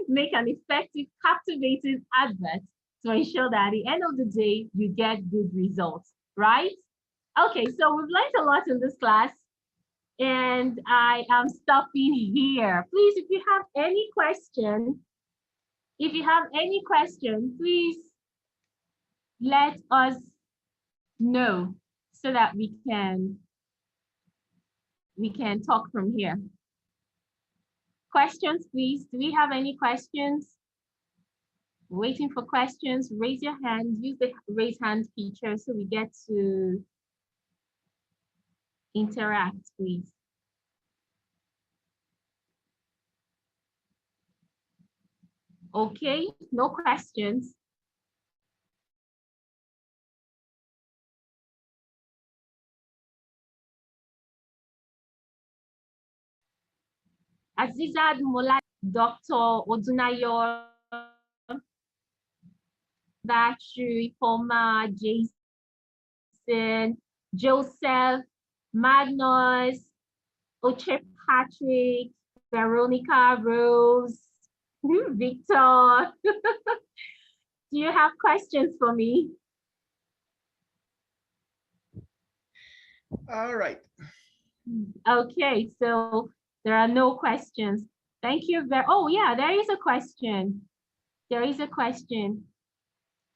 [SPEAKER 3] make an effective, captivating advert to ensure that at the end of the day, you get good results, right? Okay, so we've learned a lot in this class, and I am stopping here. Please, if you have any question, please let us know so that we can talk from here. Questions, please. Do we have any questions? Waiting for questions. Raise your hand. Use the raise hand feature so we get to interact, please. Okay, no questions. Aziza Dumola, Dr. Odunayo, Battery, Poma, Jason, Joseph, Magnus, Oche Patrick, Veronica, Rose, Victor, do you have questions for me?
[SPEAKER 2] All right.
[SPEAKER 3] Okay, so there are no questions. Thank you very, oh yeah, there is a question. There is a question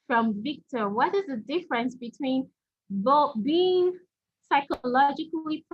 [SPEAKER 3] from Victor. What is the difference between both being psychologically present